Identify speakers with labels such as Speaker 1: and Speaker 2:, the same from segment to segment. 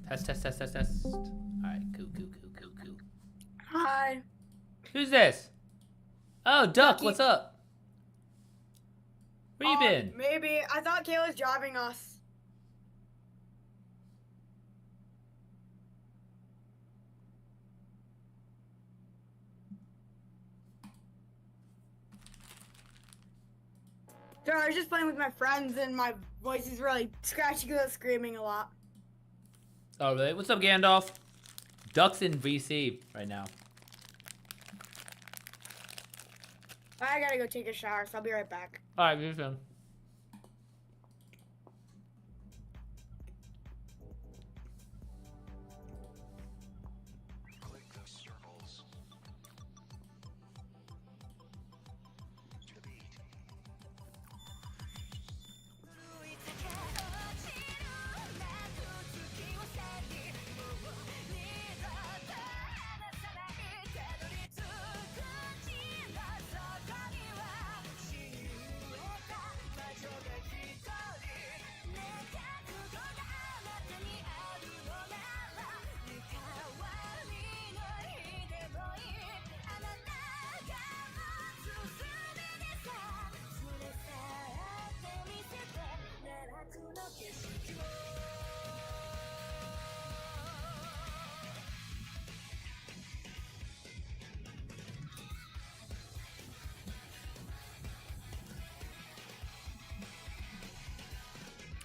Speaker 1: Test, test, test, test, test. Alright, cool.
Speaker 2: Hi.
Speaker 1: Who's this? Oh, Duck,
Speaker 2: Ducky.
Speaker 1: what's up? Where you been?
Speaker 2: Maybe. I thought Kayla's driving us. Sorry, I was just playing with my friends and my voice is really scratchy because I was screaming a lot.
Speaker 1: Oh, really? What's up, Gandalf? Duck's in VC right now.
Speaker 2: I gotta go take a shower, so I'll be right back.
Speaker 1: Alright, you're soon.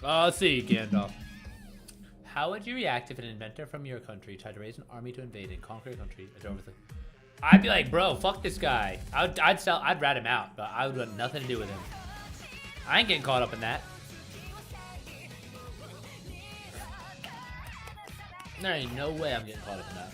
Speaker 1: Let's see, Gandalf. How would you react if an inventor from your country tried to raise an army to invade and conquer a country? I'd be like, bro, fuck this guy. I'd rat him out, but I would want nothing to do with him. I ain't getting caught up in that. There ain't no way I'm getting caught up in that.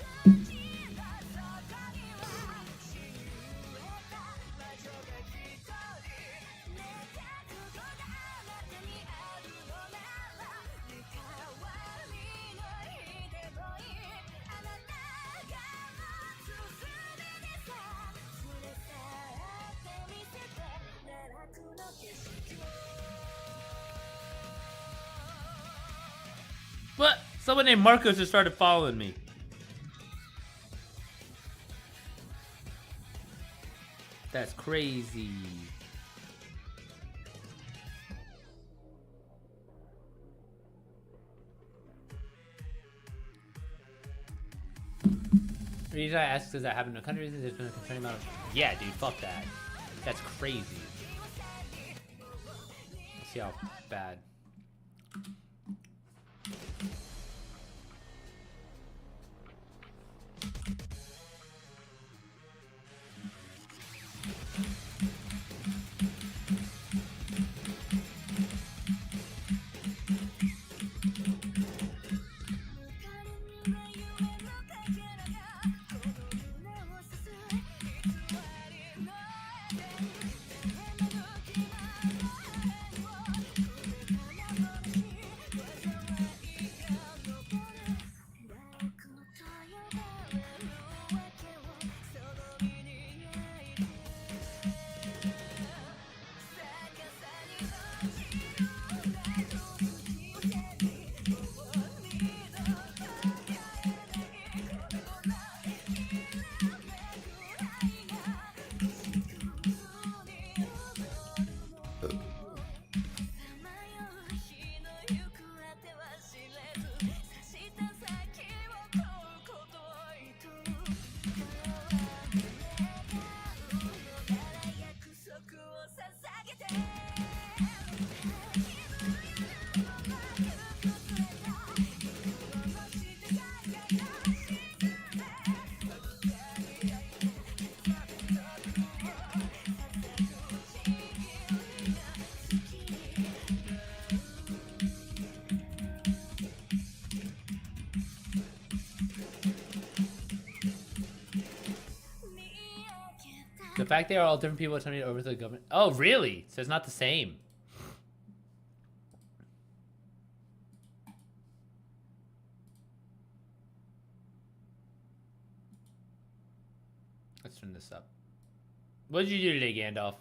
Speaker 1: What? Someone named Marcos just started following me. That's crazy. The reason I ask does that happen in countries is there's been a concerning amount of... Yeah, dude, fuck that. That's crazy. Let's see how bad. The fact they are all different people attempting to overthrow the government. Oh, really? So it's not the same. Let's turn this up. What did you do today, Gandalf?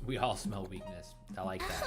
Speaker 1: We all smell weakness. I like that.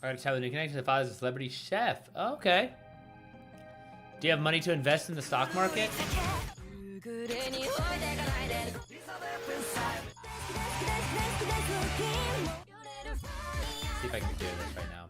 Speaker 1: Alright, tell the connection to the father is a celebrity chef. Oh, okay. Do you have money to invest in the stock market? See if I can do this right now.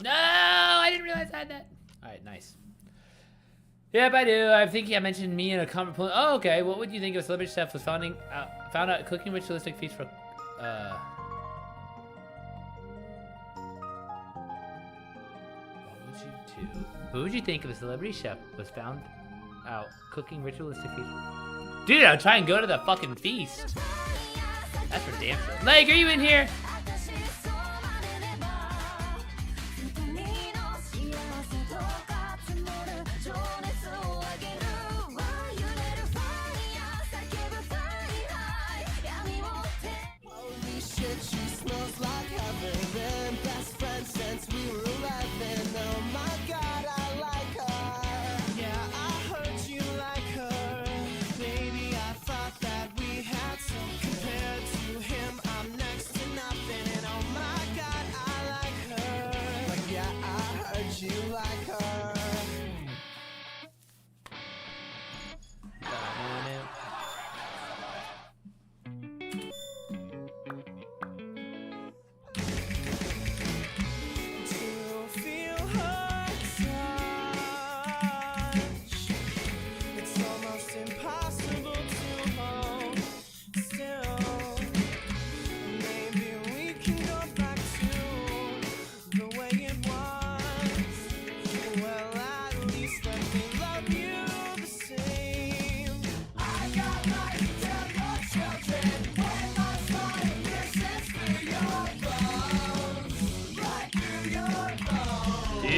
Speaker 1: No, I didn't realize I had that. All right, nice. Yep, I do. I'm thinking I mentioned me in a comment. Oh, okay. What would you think if a celebrity chef was found out cooking ritualistic feast for? What would you do? What would you think if a celebrity chef was found out cooking ritualistic feast? Dude, I'll try and go to the fucking feast. That's for damn sure. Leg, are you in here?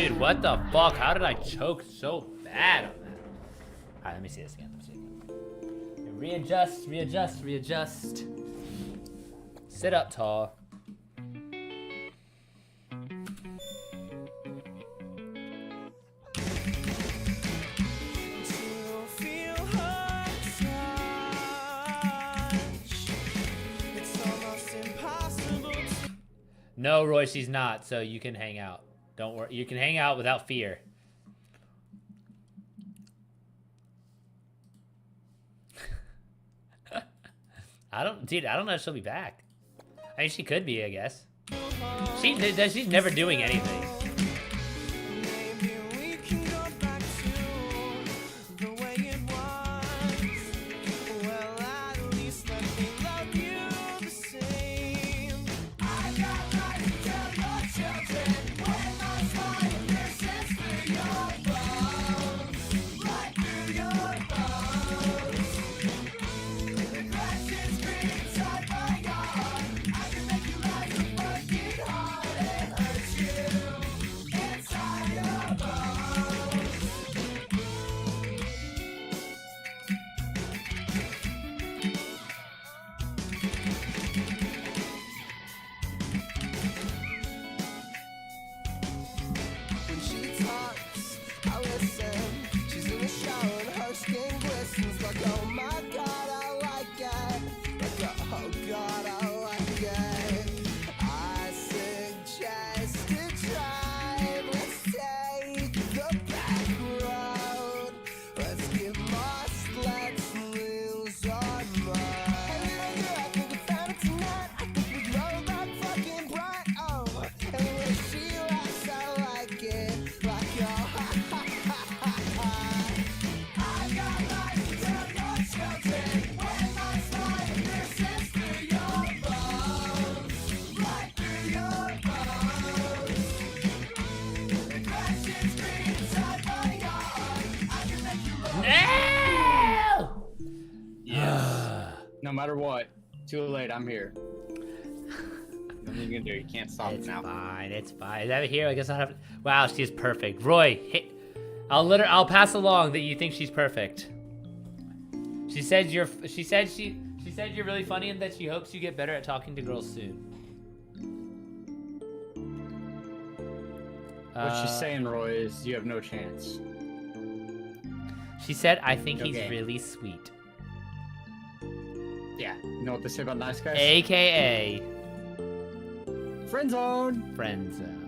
Speaker 1: Dude, what the fuck? How did I choke so bad on that? Alright, let me see this again. Readjust, readjust, readjust. Sit up tall. No, Roy, she's not, so you can hang out. Don't worry. You can hang out without fear. I don't know if she'll be back. I mean, she could be, I guess. She's never doing anything.
Speaker 3: No matter what, too late. I'm here. Nothing you can do. You can't stop it now.
Speaker 1: It's fine. It's fine. Is that here? I guess I'll have. Wow, she's perfect. Roy, I'll pass along that you think she's perfect. She said you're really funny and that she hopes you get better at talking to girls soon.
Speaker 3: What she's saying, Roy, is you have no chance.
Speaker 1: She said, I think he's
Speaker 3: Okay.
Speaker 1: really sweet.
Speaker 3: Yeah. You know what they say about nice guys?
Speaker 1: AKA
Speaker 3: Friend zone.
Speaker 1: friend zone.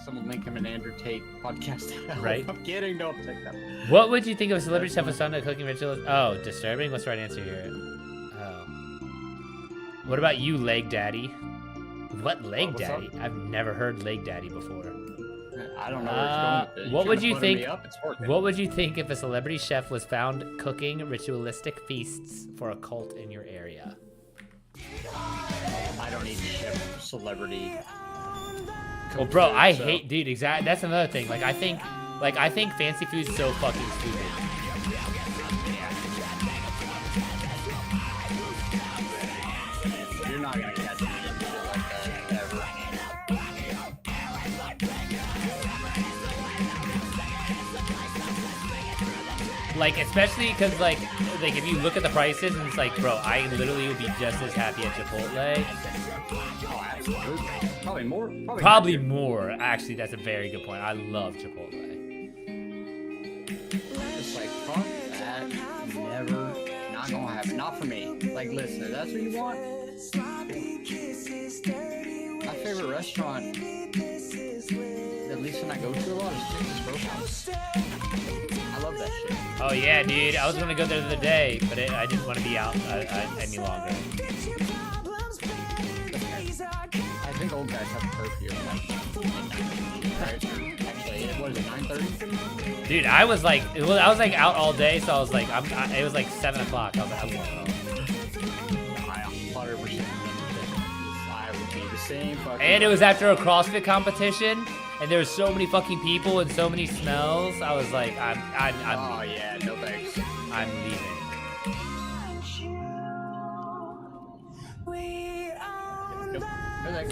Speaker 3: Someone link him an Andrew Tate podcast.
Speaker 1: Right.
Speaker 3: I'm kidding. Don't take that.
Speaker 1: What would you think of a celebrity chef with son a cooking ritual? Oh, disturbing? What's the right answer here? Oh. What about you, Leg Daddy? What Leg
Speaker 3: what's up?
Speaker 1: Daddy? I've never heard Leg Daddy before.
Speaker 3: I don't know where it's going with it.
Speaker 1: What
Speaker 3: You're
Speaker 1: would
Speaker 3: trying to
Speaker 1: you
Speaker 3: butter
Speaker 1: think?
Speaker 3: me up? It's working.
Speaker 1: What would you think if a celebrity chef was found cooking ritualistic feasts for a cult in your area?
Speaker 3: I don't need chef celebrity.
Speaker 1: Well, bro, I
Speaker 3: so-
Speaker 1: hate, dude. Exactly. That's another thing. I think fancy food's so fucking stupid.
Speaker 3: You're not gonna catch me in shit like that ever.
Speaker 1: Like, especially because like if you look at the prices and it's like, bro, I literally would be just as happy at Chipotle.
Speaker 3: Oh, absolutely. Probably more.
Speaker 1: Probably
Speaker 3: happier.
Speaker 1: more. Actually, that's a very good point. I love Chipotle.
Speaker 3: Just like, fuck that. Never. Not gonna happen. Not for me. Like, listen, if that's what you want. My favorite restaurant, at least when I go to a lot, is Texas Roadhouse. I love that shit.
Speaker 1: Oh yeah, dude. I was gonna go there the other day, but I didn't want to be out any longer.
Speaker 3: I think old guys have curfew. Right? Actually, what is it, 9:30?
Speaker 1: Dude, I was like out all day, so I was like, it was like 7 o'clock. I was like, I'm going home.
Speaker 3: I 100% I would be the same fucking.
Speaker 1: And it was after a CrossFit competition, and there was so many fucking people and so many smells. I was like,
Speaker 3: Oh yeah, no thanks.
Speaker 1: I'm leaving.
Speaker 4: We
Speaker 3: They're like,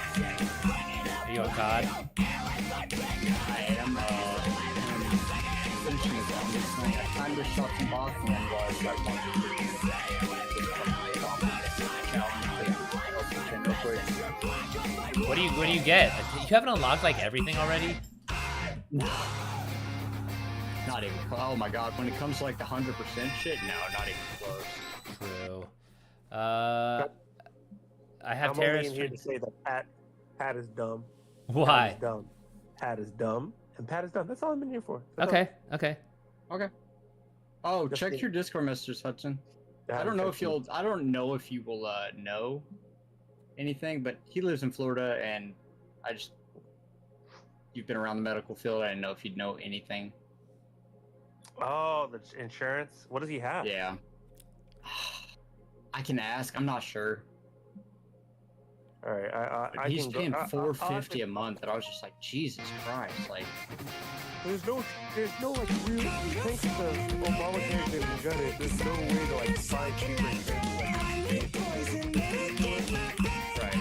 Speaker 1: Are you on COD?
Speaker 3: I am finishing this on this thing. I kind of shot some box and then was like one
Speaker 1: What do you get? You haven't unlocked like everything already?
Speaker 3: Not even close. Oh my god, when it comes to like the 100% shit, no, not even close.
Speaker 1: True. I have
Speaker 4: I'm only
Speaker 1: terrorist.
Speaker 4: in here to say that Pat is dumb. Pat
Speaker 1: Why?
Speaker 4: is dumb. Pat is dumb. And Pat is dumb. That's all I'm in here for. That's
Speaker 1: Okay. Okay.
Speaker 3: Okay. Oh,
Speaker 4: Just
Speaker 3: check
Speaker 4: kidding.
Speaker 3: your Discord messages, Hudson.
Speaker 4: all.
Speaker 3: I don't know if you'll. I don't know if you will know anything, but he lives in Florida, and I just. You've been around the medical field. I didn't know if you'd know anything.
Speaker 4: Oh, the insurance. What does he have?
Speaker 3: Yeah. I can ask. I'm not sure.
Speaker 4: All right.
Speaker 3: But
Speaker 4: I
Speaker 3: he's
Speaker 4: can
Speaker 3: paying
Speaker 4: go,
Speaker 3: $450 a month, and I was just like, Jesus Christ! Like,
Speaker 4: There's no like real. Thanks to Obamacare that we got it. There's no way to like find cheaper insurance.
Speaker 3: right?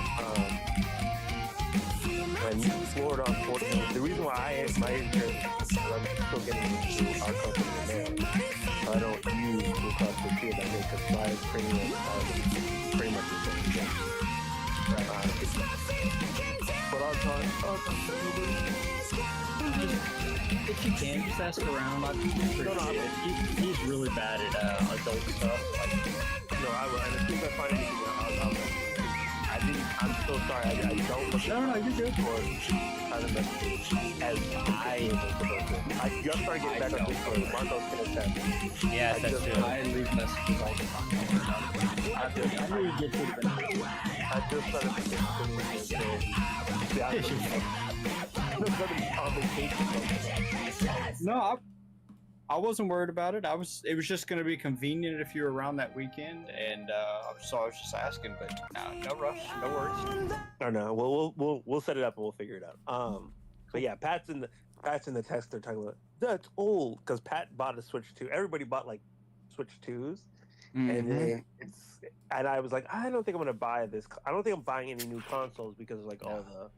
Speaker 4: And Florida, unfortunately, the reason why my insurance is I'm still getting into our company in there. I don't use Blue Cross Blue Shield. I think because my premium is pretty much the same thing. But I'll talk.
Speaker 3: If you can, just ask around. I'd appreciate it. He's really bad at adult stuff. Like,
Speaker 4: No, I will. And as soon as I find anything, I'm so sorry. I don't look
Speaker 3: no, you're good.
Speaker 4: for other messages as I am supposed to. I just started getting back on Discord. Marco's gonna attest.
Speaker 1: Yes,
Speaker 4: I
Speaker 1: that's
Speaker 4: just-
Speaker 1: true.
Speaker 3: I leave messages all the time. I knew you'd get to the benefit.
Speaker 4: I just started thinking and saying, yeah, I'm on vacation.
Speaker 3: No, I wasn't worried about it. It was just going to be convenient if you were around that weekend, and so I was just asking. But no rush, no worries.
Speaker 4: Or no, we'll set it up and we'll figure it out. But yeah, Pat's in the text. They're talking about that's old because Pat bought a Switch 2. Everybody bought like Switch 2s, and then and I was like, I don't think I'm gonna buy this. I don't think I'm buying any new consoles because of like all the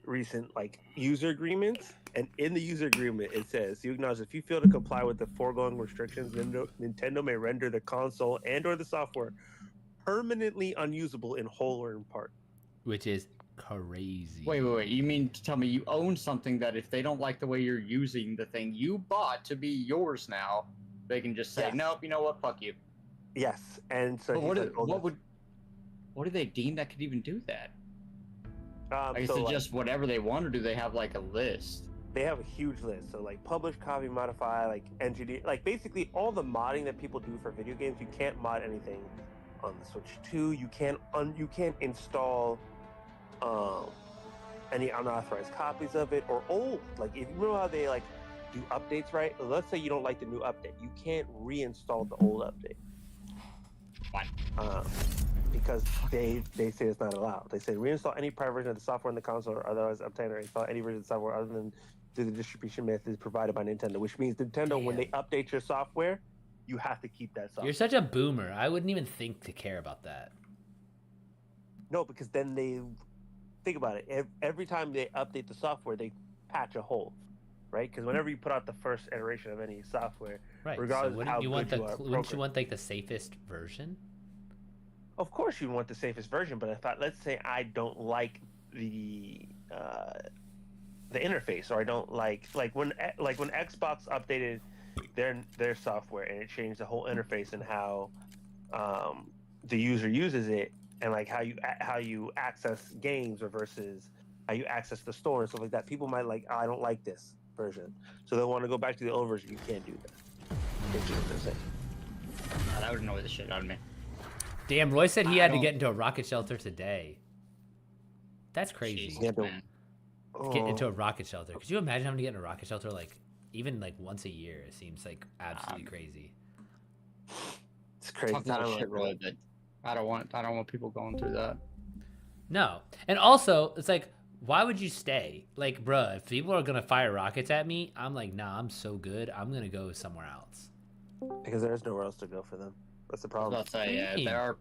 Speaker 4: recent like user agreements. And in the user agreement, it says you acknowledge if you fail to comply with the foregoing restrictions, Nintendo may render the console and/or the software permanently unusable in whole or in part.
Speaker 1: Which is crazy.
Speaker 3: Wait. You mean to tell me you own something that if they don't like the way you're using the thing you bought to be yours now, they can just say,
Speaker 4: Yes.
Speaker 3: nope, you know what, fuck you.
Speaker 4: Yes, and so
Speaker 3: But
Speaker 4: he's like,
Speaker 3: what do they deem that could even do that? I guess
Speaker 4: so
Speaker 3: it's
Speaker 4: like,
Speaker 3: just whatever they want, or do they have like a list?
Speaker 4: they have a huge list. So like publish, copy, modify, like engineer, like basically all the modding that people do for video games. You can't mod anything on the Switch 2. You can't install any unauthorized copies of it or old. Like if you know how they like do updates, right? Let's say you don't like the new update, you can't reinstall the old update.
Speaker 3: Fine.
Speaker 4: Because they say it's not allowed. They say reinstall any prior version of the software in the console or otherwise obtain or install any version of the software other than through the distribution methods provided by Nintendo, which means Nintendo, when they update your software, you have to keep that software.
Speaker 1: You're such a boomer. I wouldn't even think to care about that.
Speaker 4: No, because then they think about it. Every time they update the software, they patch a hole, right? Because whenever you put out the first iteration of any software,
Speaker 1: Right.
Speaker 4: regardless
Speaker 1: so
Speaker 4: of how
Speaker 1: you want
Speaker 4: good
Speaker 1: the
Speaker 4: you are,
Speaker 1: wouldn't you
Speaker 4: program-
Speaker 1: want like the safest version?
Speaker 4: Of course, you want the safest version, but if let's say I don't like the interface, or I don't like when Xbox updated their software and it changed the whole interface and how the user uses it, and like how you access games or versus how you access the store and stuff like that. People might like, I don't like this version, so they want to go back to the old version. You can't do that. It's just the same.
Speaker 3: That would annoy the shit out of me.
Speaker 1: Damn, Roy said he had to
Speaker 3: don't-
Speaker 1: get into a rocket shelter today. That's crazy.
Speaker 3: Jesus,
Speaker 4: Yeah, but-
Speaker 3: man.
Speaker 1: Get into a rocket shelter. Could you imagine having to get in a rocket shelter like even like once a year? It seems like absolutely crazy.
Speaker 4: It's crazy.
Speaker 3: Talk a little
Speaker 4: I don't
Speaker 3: shit,
Speaker 4: like
Speaker 3: Roy, but I don't want people going through that.
Speaker 1: No, and also it's like Why would you stay? Like, bruh, if people are gonna fire rockets at me, I'm like, nah, I'm so good. I'm gonna go somewhere else.
Speaker 4: Because there's nowhere else to go for them. That's the
Speaker 3: I was
Speaker 4: problem.
Speaker 3: about to say, yeah,
Speaker 1: Dang.
Speaker 3: there are.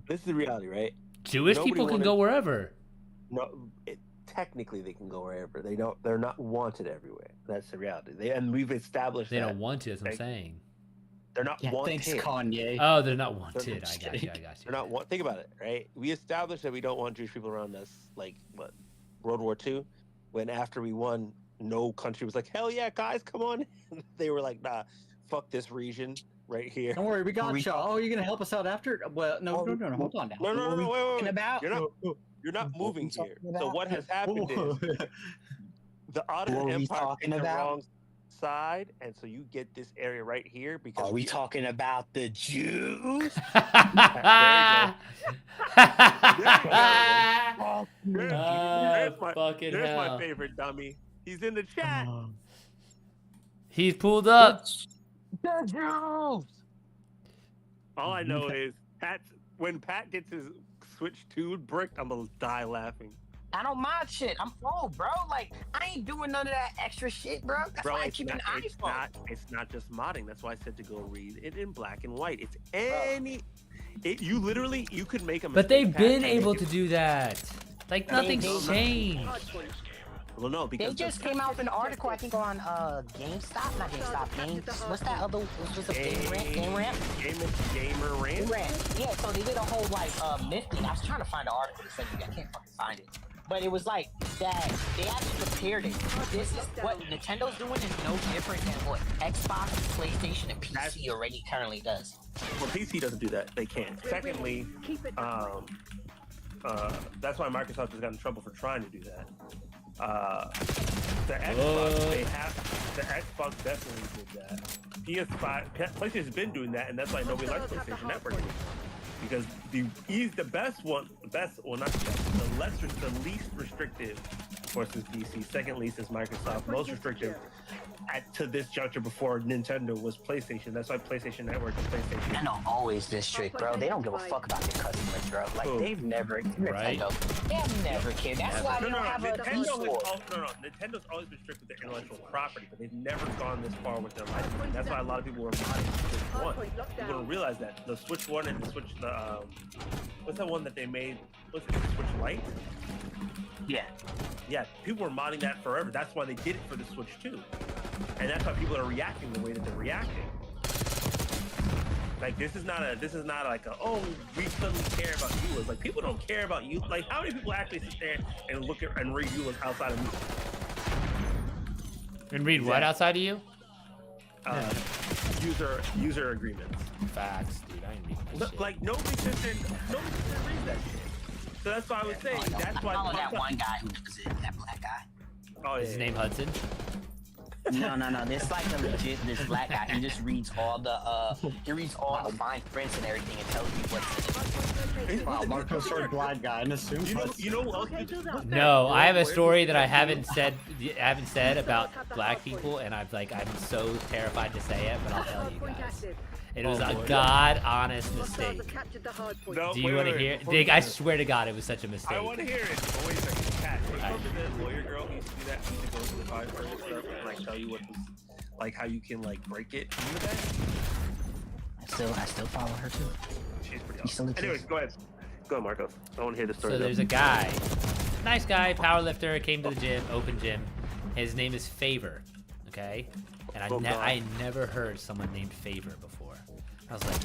Speaker 4: This is the reality, right?
Speaker 1: Jewish
Speaker 4: Nobody
Speaker 1: people can
Speaker 4: wanted-
Speaker 1: go wherever.
Speaker 4: No, technically they can go wherever. They don't. They're not wanted everywhere. That's the reality. And we've established
Speaker 1: They
Speaker 4: that
Speaker 1: don't want to. That's what I'm
Speaker 4: Like,
Speaker 1: saying.
Speaker 4: they're not
Speaker 3: Yeah,
Speaker 4: wanted.
Speaker 3: thanks, Kanye.
Speaker 1: Oh, they're not wanted. I
Speaker 3: just
Speaker 1: got you.
Speaker 3: kidding.
Speaker 1: I got you.
Speaker 4: They're not want. Think about it, right? We established that we don't want Jewish people around us. Like what? World War II, when after we won, no country was like, hell yeah, guys, come on. They were like, nah, fuck this region right here.
Speaker 3: Don't worry, we got you. Oh, you're gonna help us out after? Well, no,
Speaker 4: Oh,
Speaker 3: no, hold on now.
Speaker 4: No, wait.
Speaker 3: Talking about?
Speaker 4: You're not moving
Speaker 3: What are we
Speaker 4: here.
Speaker 3: talking
Speaker 4: So
Speaker 3: about?
Speaker 4: what has happened is the Ottoman
Speaker 3: What are we
Speaker 4: Empire
Speaker 3: talking
Speaker 4: picked the
Speaker 3: about?
Speaker 4: wrong side, and so you get this area right here because
Speaker 3: Are we talking about the Jews?
Speaker 1: Ah, fucking
Speaker 4: There's
Speaker 1: hell.
Speaker 4: my favorite dummy. He's in the chat.
Speaker 1: He's pulled up.
Speaker 3: The Jews.
Speaker 4: All I know is when Pat gets his Switch 2 bricked, I'm gonna die laughing.
Speaker 5: I don't mind shit. I'm old, bro. Like, I ain't doing none of that extra shit, bro. That's
Speaker 4: Bro,
Speaker 5: why I
Speaker 4: it's
Speaker 5: keep
Speaker 4: not,
Speaker 5: an iPhone.
Speaker 4: it's not just modding. That's why I said to go read it in black and white. It's any. You literally you could make a mistake.
Speaker 1: But they've
Speaker 4: Pat,
Speaker 1: been
Speaker 4: and
Speaker 1: able
Speaker 4: make
Speaker 1: to
Speaker 4: it-
Speaker 1: do that. Like nothing's
Speaker 5: they-
Speaker 1: changed.
Speaker 4: Well, no,
Speaker 5: They
Speaker 4: because
Speaker 5: just came out with an article, I think, on GameStop, not GameStop, what's that other? Was it Game Ramp?
Speaker 4: Gamer Rant.
Speaker 5: Game Ramp. Yeah, so they did a whole like myth thing. I was trying to find the article to send you. I can't fucking find it. But it was like that they actually prepared it. This is what Nintendo's doing is no different than what Xbox, PlayStation, and PC already currently does.
Speaker 4: Well, PC doesn't do that. They can't. Secondly, that's why Microsoft has gotten in trouble for trying to do that. The Xbox, the Xbox definitely did that. PS5, PlayStation's been doing that, and that's why nobody likes PlayStation Network anymore. Because the not the best, the least restrictive, of course, is PC. Second least is Microsoft. Most restrictive to this juncture before Nintendo was PlayStation. That's why PlayStation Network and PlayStation.
Speaker 5: Nintendo always this strict, bro. They don't give a fuck about their customers, bro. Like
Speaker 4: Who?
Speaker 5: they've never,
Speaker 1: Right.
Speaker 5: Nintendo, they've never cared. That's why they don't have a
Speaker 4: Nintendo's always been strict with their intellectual property, but they've never gone this far with their licensing. That's why a lot of people were modding the Switch 1. People don't realize that the Switch 1 and the Switch, what's that one that they made? What's it? The Switch Lite?
Speaker 5: Yeah.
Speaker 4: Yeah, people were modding that forever. That's why they did it for the Switch 2. And that's why people are reacting the way that they're reacting. Like this is not like a oh we suddenly care about EULAs. Like people don't care about you. Like how many people actually sit there and look at and read EULAs outside of music?
Speaker 1: And read what outside of you?
Speaker 4: User agreements.
Speaker 1: Facts, dude. I ain't reading this shit.
Speaker 4: Like nobody sits there and reads that shit. So that's why I was saying that's why.
Speaker 5: I follow that one guy who does it, that black guy.
Speaker 4: Oh,
Speaker 1: Is his name Hudson?
Speaker 5: No. This like a legit this black guy. He just reads all the fine prints and everything and tells you what's in it.
Speaker 3: Wow, Marco's short blind guy and assumes
Speaker 4: You know what else?
Speaker 1: No, I have a story that I haven't said about black people, and I'm so terrified to say it, but I'll tell you guys. It was a god honest mistake.
Speaker 4: No,
Speaker 1: Do you want to hear it? Dig, I swear to God, it was such a mistake.
Speaker 4: I want to hear it. Oh, wait a second. Cat, remember the lawyer girl who used to do that? She used to go to the fire and stuff and like tell you what was, like how you can like break it. Remember that?
Speaker 5: I still follow her too.
Speaker 4: She's pretty
Speaker 5: He still
Speaker 4: awesome. Anyways,
Speaker 5: exists.
Speaker 4: go ahead. Go ahead, Marcos. I want to hear the story.
Speaker 1: So
Speaker 4: though.
Speaker 1: there's a guy, nice guy, powerlifter, came to the gym, open gym. His name is Favor, okay? And I never heard someone named Favor before. I was like,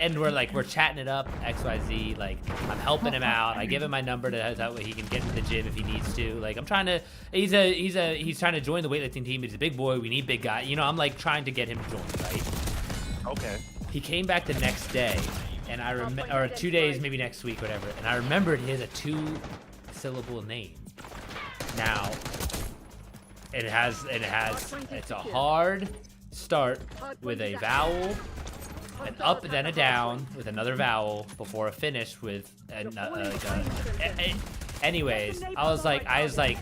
Speaker 1: and we're chatting it up, XYZ. Like I'm helping him out. I give him my number that way he can get to the gym if he needs to. Like I'm trying to. He's trying to join the weightlifting team. He's a big boy. We need big guy. You know, I'm like trying to get him to join, right?
Speaker 4: Okay.
Speaker 1: He came back the next day, and I remember, or 2 days, maybe next week, whatever. And I remembered he has a 2-syllable name. Now, it's a hard start with a vowel, an up, then a down with another vowel before a finish with anyways, I was like,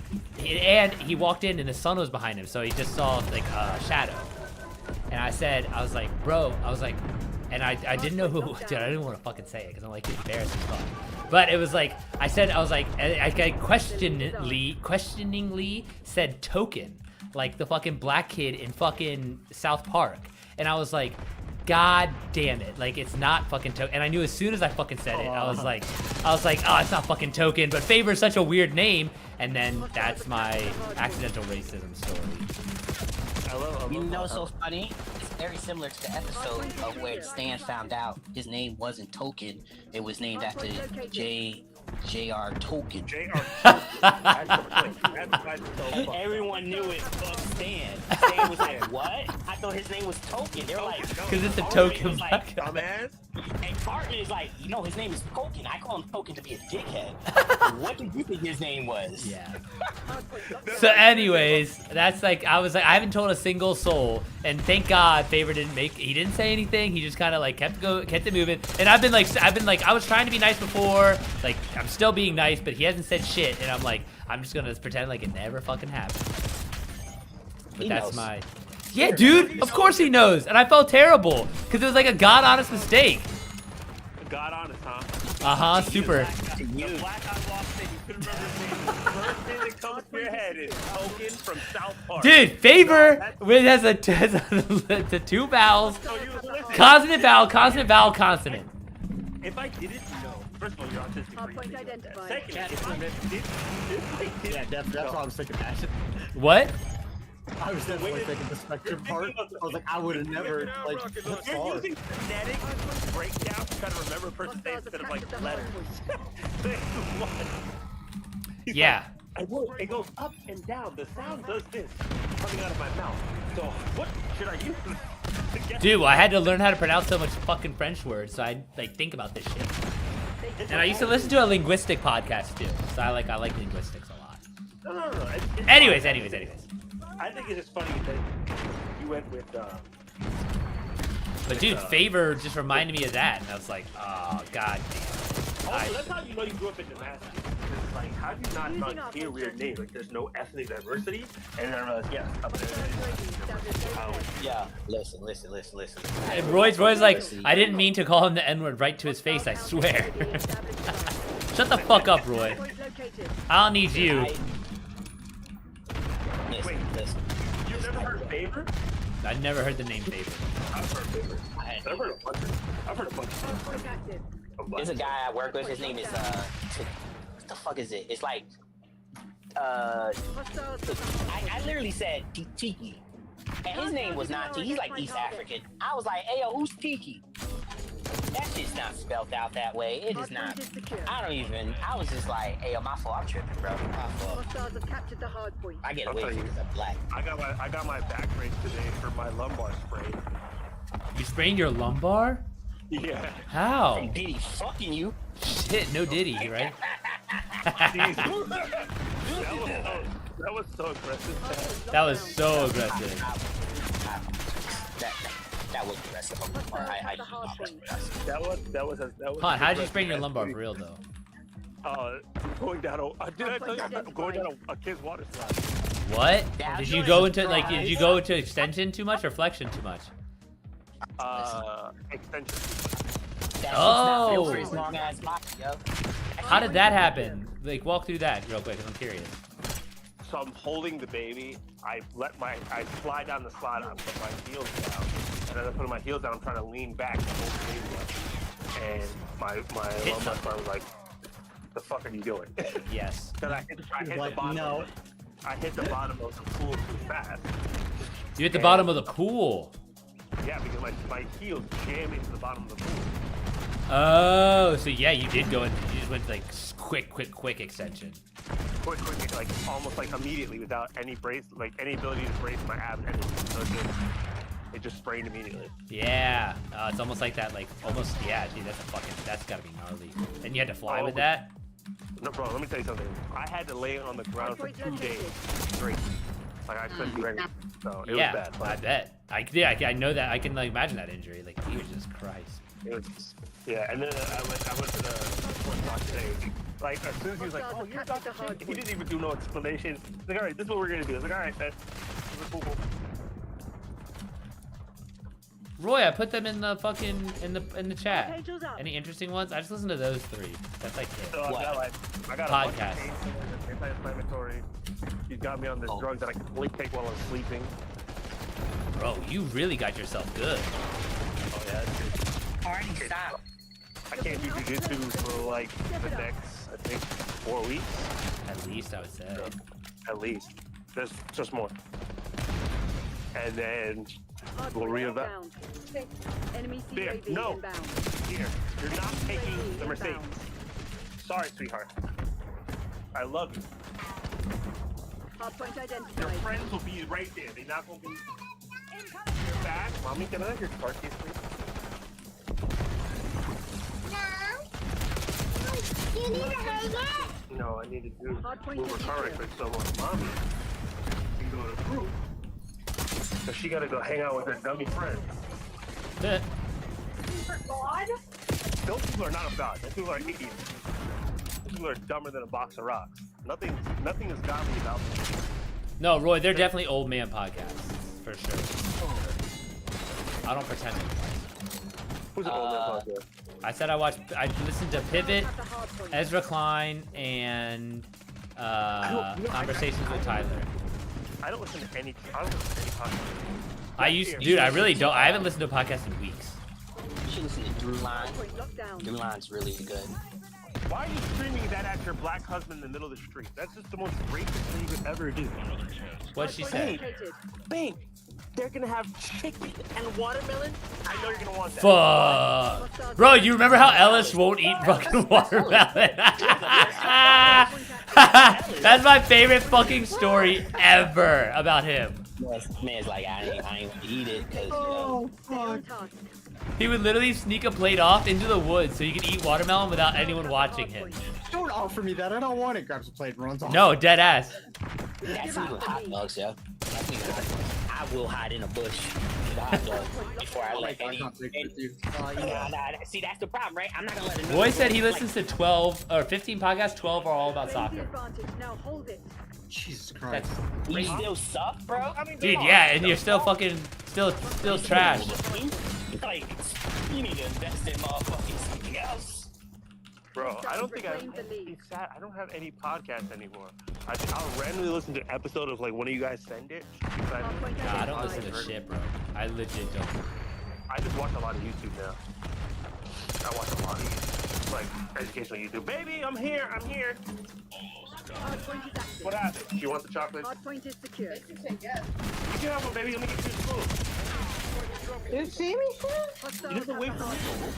Speaker 1: and he walked in and the sun was behind him, so he just saw like a shadow. And I was like, bro, and I didn't know who. Dude, I didn't want to fucking say it because I'm like embarrassed as fuck. But it was like I was like I questioningly said token, like the fucking black kid in fucking South Park, and I was like, God damn it, like it's not fucking token. And I knew as soon as I fucking said it, I was like, oh, it's not fucking token. But Favor is such a weird name, and then that's my accidental racism story.
Speaker 5: You know what's so funny? It's very similar to the episode of where Stan found out his name wasn't Token. It was named after J.R. Tolkien. And everyone knew it but Stan. Stan was like, what? I thought his name was Token. They were like,
Speaker 1: Because it's a
Speaker 5: Cartman
Speaker 1: token
Speaker 5: was
Speaker 1: black
Speaker 5: like,
Speaker 1: guy.
Speaker 4: Dumbass.
Speaker 5: and Cartman is like, you know, his name is Token. I call him Token to be a dickhead. What did you think his name was?
Speaker 1: Yeah. So anyways, that's like I was like I haven't told a single soul, and thank God Favor he didn't say anything. He just kind of like kept it moving. And I've been like I was trying to be nice before, like I'm still being nice, but he hasn't said shit, and I'm like I'm just gonna pretend like it never fucking happened. But
Speaker 5: He
Speaker 1: that's
Speaker 5: knows.
Speaker 1: my dude. Of course he knows, and I felt terrible because it was like a god honest mistake.
Speaker 4: God honest, huh?
Speaker 1: Super.
Speaker 5: To you.
Speaker 4: The black eye lost thing, you couldn't remember his name. The first thing that comes to your head is Token from South Park.
Speaker 1: Dude, Favor has the two vowels,
Speaker 4: So you listen.
Speaker 1: consonant vowel, consonant vowel, consonant.
Speaker 4: If I didn't know, first of all, you're autistic.
Speaker 6: Hardpoint identified.
Speaker 4: Second, if I didn't
Speaker 7: Yeah, that's why I was thinking that.
Speaker 1: What?
Speaker 7: I was definitely thinking the spectrum part. I was like, I would have never like put
Speaker 4: You're
Speaker 7: far.
Speaker 4: using phonetic breakdown to try to remember a person's name instead of like letters. What?
Speaker 1: Yeah.
Speaker 4: It goes up and down. The sound does this coming out of my mouth. So what should I use?
Speaker 1: Dude, well, I had to learn how to pronounce so much fucking French words, so I like think about this shit. And I used to listen to a linguistic podcast too, so I like linguistics a lot.
Speaker 4: No.
Speaker 1: Anyways.
Speaker 4: I think it's just funny that you went with.
Speaker 1: But dude, Favor just reminded me of that, and I was like, oh god damn.
Speaker 4: Also, that's how you know you grew up in Damascus. It's like, how do you not hear weird names? Like, there's no ethnic diversity, and then I realized, yes,
Speaker 5: Yeah, listen.
Speaker 1: And Roy's like, I didn't mean to call him the N-word right to his face, I swear. Shut the fuck up, Roy. I don't need you.
Speaker 5: Listen.
Speaker 4: You've never heard of Favor?
Speaker 1: I've never heard the name Favor.
Speaker 4: I've heard Favor. I've heard a bunch of
Speaker 5: There's a guy I work with. His name is what the fuck is it? It's like I literally said Tiki, and his name was not Tiki. He's like East African. I was like, hey yo, who's Tiki? That shit's not spelled out that way. It is not. I was just like, hey yo, my fault. I'm tripping, bro. My fault.
Speaker 6: Hostiles have captured the hard point.
Speaker 5: I get
Speaker 4: I'll
Speaker 5: away
Speaker 4: tell
Speaker 5: from
Speaker 4: you.
Speaker 5: the black.
Speaker 4: I got my back brace today for my lumbar sprain.
Speaker 1: You sprained your lumbar?
Speaker 4: Yeah.
Speaker 1: How?
Speaker 5: From Diddy fucking you.
Speaker 1: Shit, no Diddy, right?
Speaker 4: that was so aggressive.
Speaker 1: That was so aggressive.
Speaker 5: That was aggressive on my part. I
Speaker 4: That was.
Speaker 1: Hon, how'd you sprain your lumbar for real though?
Speaker 4: Going down did I tell you I'm going down a kid's water slide?
Speaker 1: What?
Speaker 5: That's
Speaker 1: Did you
Speaker 5: a
Speaker 1: go into like? Did
Speaker 5: surprise.
Speaker 1: you go into extension too much or flexion too much?
Speaker 4: Extension.
Speaker 5: That
Speaker 1: Oh.
Speaker 5: shit's not built for his long ass body, yo.
Speaker 1: How did that happen? Like, walk through that real quick, 'cause I'm curious.
Speaker 4: So I'm holding the baby. I slide down the slide. I put my heels down, and as I put my heels down, I'm trying to lean back to hold the baby up. And my lumbar spine was like, "The fuck are you doing?"
Speaker 1: Yes.
Speaker 4: Because I hit
Speaker 7: Like,
Speaker 4: the bottom.
Speaker 7: no.
Speaker 4: I hit the bottom of the pool too fast.
Speaker 1: You at the bottom of the pool.
Speaker 4: Yeah, because my heels jammed into the bottom of the pool.
Speaker 1: Oh, so yeah, you did go in. You just went like quick extension.
Speaker 4: Quick, like almost like immediately without any brace, like any ability to brace my abs. Anything. So it just sprained immediately.
Speaker 1: Yeah. It's almost like that. Like almost. Yeah, dude. That's gotta be gnarly. And you had to fly with that.
Speaker 4: No, bro, let me tell you something. I had to lay on the ground for 2 days straight. Like, I couldn't do anything. So, it
Speaker 1: Yeah,
Speaker 4: was bad.
Speaker 1: I bet. I know that. I can like imagine that injury. Like, Jesus Christ.
Speaker 4: It was, yeah, and then I went to the sports doc today. Like, as soon as he was like, oh, you're Dr. Shane, he didn't even do no explanation. He's like, all right, this is what we're going to do. I was like, all right, man.
Speaker 1: Roy, I put them in the fucking in the chat.
Speaker 6: Angels up.
Speaker 1: Any interesting ones? I just listened to those 3. That's like it.
Speaker 4: So I got a bunch of
Speaker 1: Podcast.
Speaker 4: painkillers, anti-inflammatory. She's got me on the drugs that I can only take while I'm sleeping.
Speaker 1: Bro, you really got yourself good.
Speaker 4: Oh yeah, it's good.
Speaker 5: Already stop.
Speaker 4: I can't do jujitsu for like the next, I think, 4 weeks
Speaker 1: At least I would say.
Speaker 4: at least. There's just more. And then
Speaker 6: Hardpoint
Speaker 4: we'll reevaluate.
Speaker 6: inbound. Enemy
Speaker 4: There,
Speaker 6: CAV
Speaker 4: no.
Speaker 6: inbound.
Speaker 4: Here, you're not taking
Speaker 6: UAV
Speaker 4: the Mercedes.
Speaker 6: inbound.
Speaker 4: Sorry, sweetheart. I love you.
Speaker 6: Hardpoint
Speaker 4: Your
Speaker 6: identified.
Speaker 4: friends will be right there. They're not gonna be. You're back. Mommy, can I have your car keys, please?
Speaker 2: You need to hang it.
Speaker 4: No, I need to do
Speaker 6: Hardpoint
Speaker 4: move her car right
Speaker 6: secured.
Speaker 4: quick so mommy can go to the group. Cause she gotta go hang out with her dummy friends.
Speaker 1: Eh.
Speaker 2: God.
Speaker 4: Those people are not of God. Those people are idiots. Those people are dumber than a box of rocks. Nothing is godly about them.
Speaker 1: No, Roy, they're definitely old man podcasts for sure. I don't pretend otherwise.
Speaker 4: Who's an old man podcast?
Speaker 1: I said I listened to Pivot,
Speaker 6: At the hardpoint.
Speaker 1: Ezra Klein, and
Speaker 4: don't- you know,
Speaker 1: Conversations with Tyler.
Speaker 4: I don't listen to any. I don't listen to any podcast.
Speaker 1: I used, dude, I really don't. I haven't listened to a podcast in weeks.
Speaker 5: You should listen to Drew Line.
Speaker 6: Hardpoint locked down.
Speaker 5: Drew Line's really good.
Speaker 4: Why are you screaming that at your black husband in the middle of the street? That's just the most racist thing you could ever do.
Speaker 1: What'd she
Speaker 6: Hardpoint
Speaker 1: say?
Speaker 6: located.
Speaker 4: Babe, they're gonna have chicken and watermelon. I know you're gonna want that.
Speaker 1: Fuck. Bro, you remember how Ellis won't eat fucking watermelon? That's my favorite fucking story ever about him.
Speaker 5: Man's like, I ain't gonna eat it because
Speaker 7: Oh,
Speaker 6: Stay on
Speaker 7: fuck.
Speaker 6: task.
Speaker 1: He would literally sneak a plate off into the woods so he could eat watermelon without anyone watching him.
Speaker 7: Don't offer me that. I don't want it. Grabs a plate and runs off.
Speaker 1: No, dead ass.
Speaker 5: that's even hot dogs, yo. That's even hot dogs. I will hide in a bush with a hot dog before I let
Speaker 7: I
Speaker 5: any.
Speaker 7: can't take with you.
Speaker 5: See, that's the problem, right? I'm not gonna let a
Speaker 1: Roy said he listens to 12 or 15 podcasts. 12 are all about
Speaker 6: Claim the
Speaker 1: soccer.
Speaker 6: advantage. Now hold it.
Speaker 7: Jesus Christ.
Speaker 1: That's
Speaker 5: You still suck, bro.
Speaker 4: I mean,
Speaker 1: dude, yeah, and you're still fucking still trash.
Speaker 5: Like, you need to invest in motherfucking something else.
Speaker 4: Bro, I don't think
Speaker 6: Reclaim the lead.
Speaker 4: it's sad. I don't have any podcasts anymore. I'll randomly listen to an episode of like one of you guys send it. because
Speaker 6: Hardpoint
Speaker 1: Nah, I don't listen
Speaker 6: identified.
Speaker 1: to shit, bro. I legit don't.
Speaker 4: I just watch a lot of YouTube now. I watch a lot of YouTube. Like educational YouTube. Baby, I'm here.
Speaker 6: Hardpoint is active.
Speaker 4: What happened? You want the chocolate?
Speaker 6: Hardpoint is secure.
Speaker 4: You can have one, baby. Let me get you a spoon.
Speaker 6: Hostiles
Speaker 4: You just
Speaker 6: at
Speaker 4: wait
Speaker 6: the
Speaker 4: for me.
Speaker 6: hardpoint.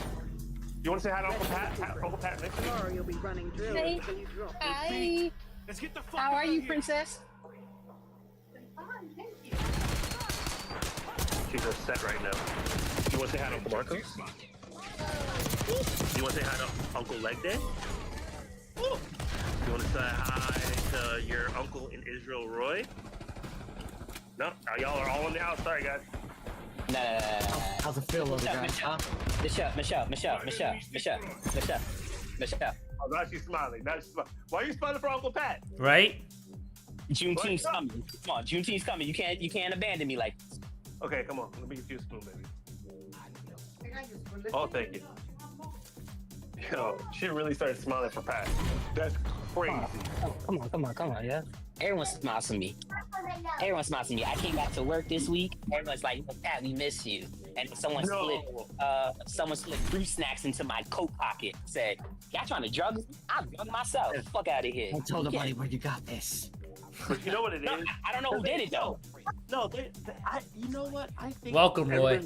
Speaker 4: You want to say hi to Uncle Pat? Uncle Pat next to me?
Speaker 6: Tomorrow you'll be running drills
Speaker 8: Hey.
Speaker 6: until you drop.
Speaker 8: Hi.
Speaker 4: Let's get the fuck
Speaker 8: How
Speaker 4: out
Speaker 8: are
Speaker 4: of
Speaker 8: you,
Speaker 4: here.
Speaker 8: princess?
Speaker 4: She's upset right now. You want to say hi to Uncle Marcos? You want to say hi to Uncle Leg Day? You want to say hi to your uncle in Israel, Roy? No, y'all are all in the house. Sorry, guys.
Speaker 5: Nah.
Speaker 7: How's it feel, little guy? Huh?
Speaker 5: Michelle.
Speaker 4: Oh, now she's smiling. Now she's smiling. Why are you smiling for Uncle Pat?
Speaker 1: Right?
Speaker 5: Juneteenth's coming. Come on, Juneteenth's coming. You can't abandon me like this.
Speaker 4: Okay, come on. Let me get you a spoon, baby. Oh, thank you. Yo, she really started smiling for Pat. That's crazy.
Speaker 5: Come on, yeah. Everyone smiles at me. I came back to work this week. Everyone's like, Pat, we miss you. And someone slipped fruit snacks into my coat pocket. Said, y'all trying to drug me? I'll drug myself. Fuck out of here.
Speaker 7: Don't tell
Speaker 5: You
Speaker 7: nobody
Speaker 5: can't-
Speaker 7: where you got this.
Speaker 4: But you know what it is?
Speaker 5: No, I don't know who did it though.
Speaker 4: No, you know what? I think.
Speaker 1: Welcome, Roy.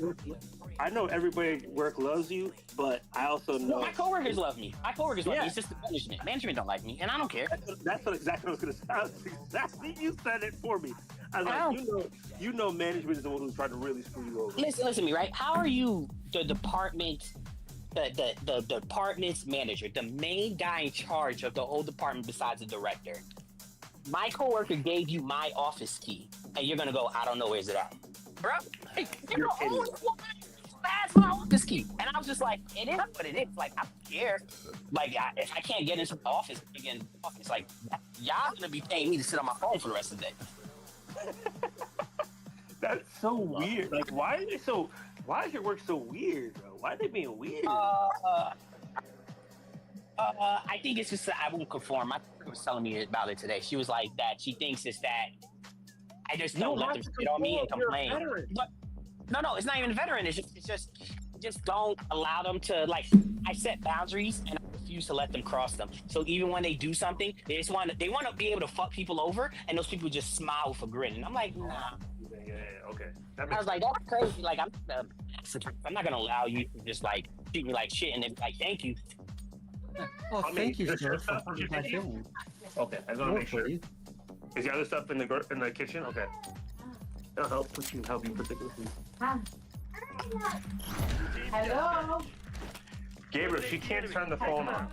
Speaker 4: I know everybody at work loves you, but I also know.
Speaker 5: My coworkers love me.
Speaker 4: Yeah.
Speaker 5: It's just the management. Management don't like me, and I don't care.
Speaker 4: That's what exactly what I was gonna say. Exactly, you said it for me. I was
Speaker 5: Ow.
Speaker 4: like, you know, management is the one who's trying to really screw you over.
Speaker 5: Listen to me, right? How are you the department, the department's manager, the main guy in charge of the whole department besides the director? My coworker gave you my office key, and you're gonna go, I don't know where's it at, bro. Like, you're the only one that's my office key, and I was just like, it is what it is. Like, I don't care. Like, if I can't get into the office again, it's like y'all gonna be paying me to sit on my phone for the rest of the day.
Speaker 4: That's so weird. Like, why are they so? Why is your work so weird, bro? Why are they being weird?
Speaker 5: I think it's just that I won't conform. My friend was telling me about it today. She was like that. She thinks it's that I just don't let them shit on me and complain. But no, it's not even a veteran. It's just don't allow them to, like, I set boundaries and I refuse to let them cross them. So even when they do something, they want to be able to fuck people over, and those people just smile with a grin. And I'm like, nah.
Speaker 4: Yeah, okay.
Speaker 5: I was like, that's crazy. Like, I'm not gonna allow you to just like treat me like shit and then be like, thank you.
Speaker 7: Oh,
Speaker 4: I mean,
Speaker 7: thank you,
Speaker 4: there's
Speaker 7: sir,
Speaker 4: stuff
Speaker 7: for
Speaker 4: for
Speaker 7: hurting my
Speaker 4: you.
Speaker 7: feelings.
Speaker 4: Okay, I just want to make sure.
Speaker 7: Please.
Speaker 4: Is the other stuff in the kitchen? Okay. I'll help you put the food.
Speaker 8: Hello?
Speaker 4: Gabriel, she can't turn the phone on.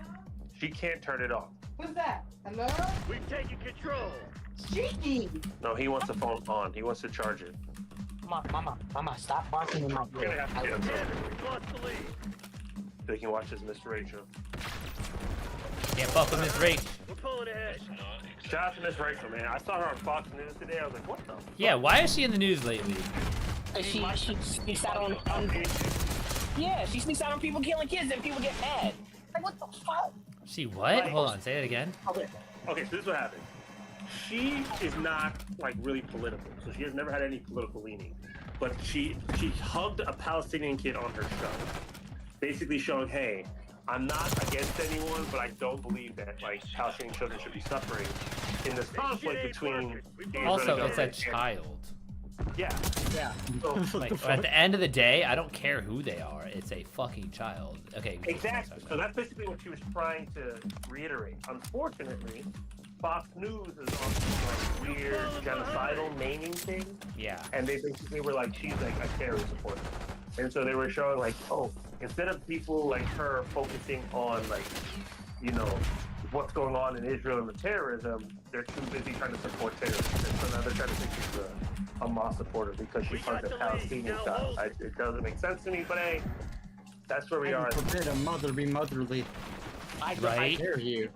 Speaker 4: She can't turn it off.
Speaker 8: Who's that? Hello?
Speaker 9: We've taken control.
Speaker 8: Cheeky!
Speaker 4: No, he wants the phone on. He wants to charge it.
Speaker 5: Mama, stop barking in my
Speaker 4: We're gonna
Speaker 5: ear.
Speaker 4: have to get him.
Speaker 9: We've lost the lead.
Speaker 4: So he can watch his Miss Rachel.
Speaker 1: Can't fuck with Miss Rach.
Speaker 9: We're pulling ahead.
Speaker 4: Shout out to Miss Rachel, man. I saw her on Fox News today. I was like, what the?
Speaker 1: Yeah, why is she in the news lately?
Speaker 5: She sneaks out on she sneaks out on people killing kids and people get mad. Like, what the fuck?
Speaker 1: She what? Hold on, say it again.
Speaker 4: Okay, so this is what happened. She is not like really political, so she has never had any political leaning. But she hugged a Palestinian kid on her show, basically showing, hey, I'm not against anyone, but I don't believe that like Palestinian children should be suffering in this conflict between.
Speaker 1: Also, it's a child.
Speaker 4: Yeah. So,
Speaker 1: Like, at the end of the day, I don't care who they are. It's a fucking child. Okay.
Speaker 4: exactly. So that's basically what she was trying to reiterate. Unfortunately, Fox News is on some like weird genocidal naming thing.
Speaker 1: Yeah.
Speaker 4: And they basically were like, she's like a terrorist supporter. And so they were showing like, oh, instead of people like her focusing on like, you know, what's going on in Israel and the terrorism, they're too busy trying to support terrorists. And so now they're trying to think she's a Hamas supporter because she hugged a Palestinian child. It doesn't make sense to me, but hey, that's where we are.
Speaker 7: Heaven forbid a mother be motherly. I
Speaker 1: Right?
Speaker 7: dare you.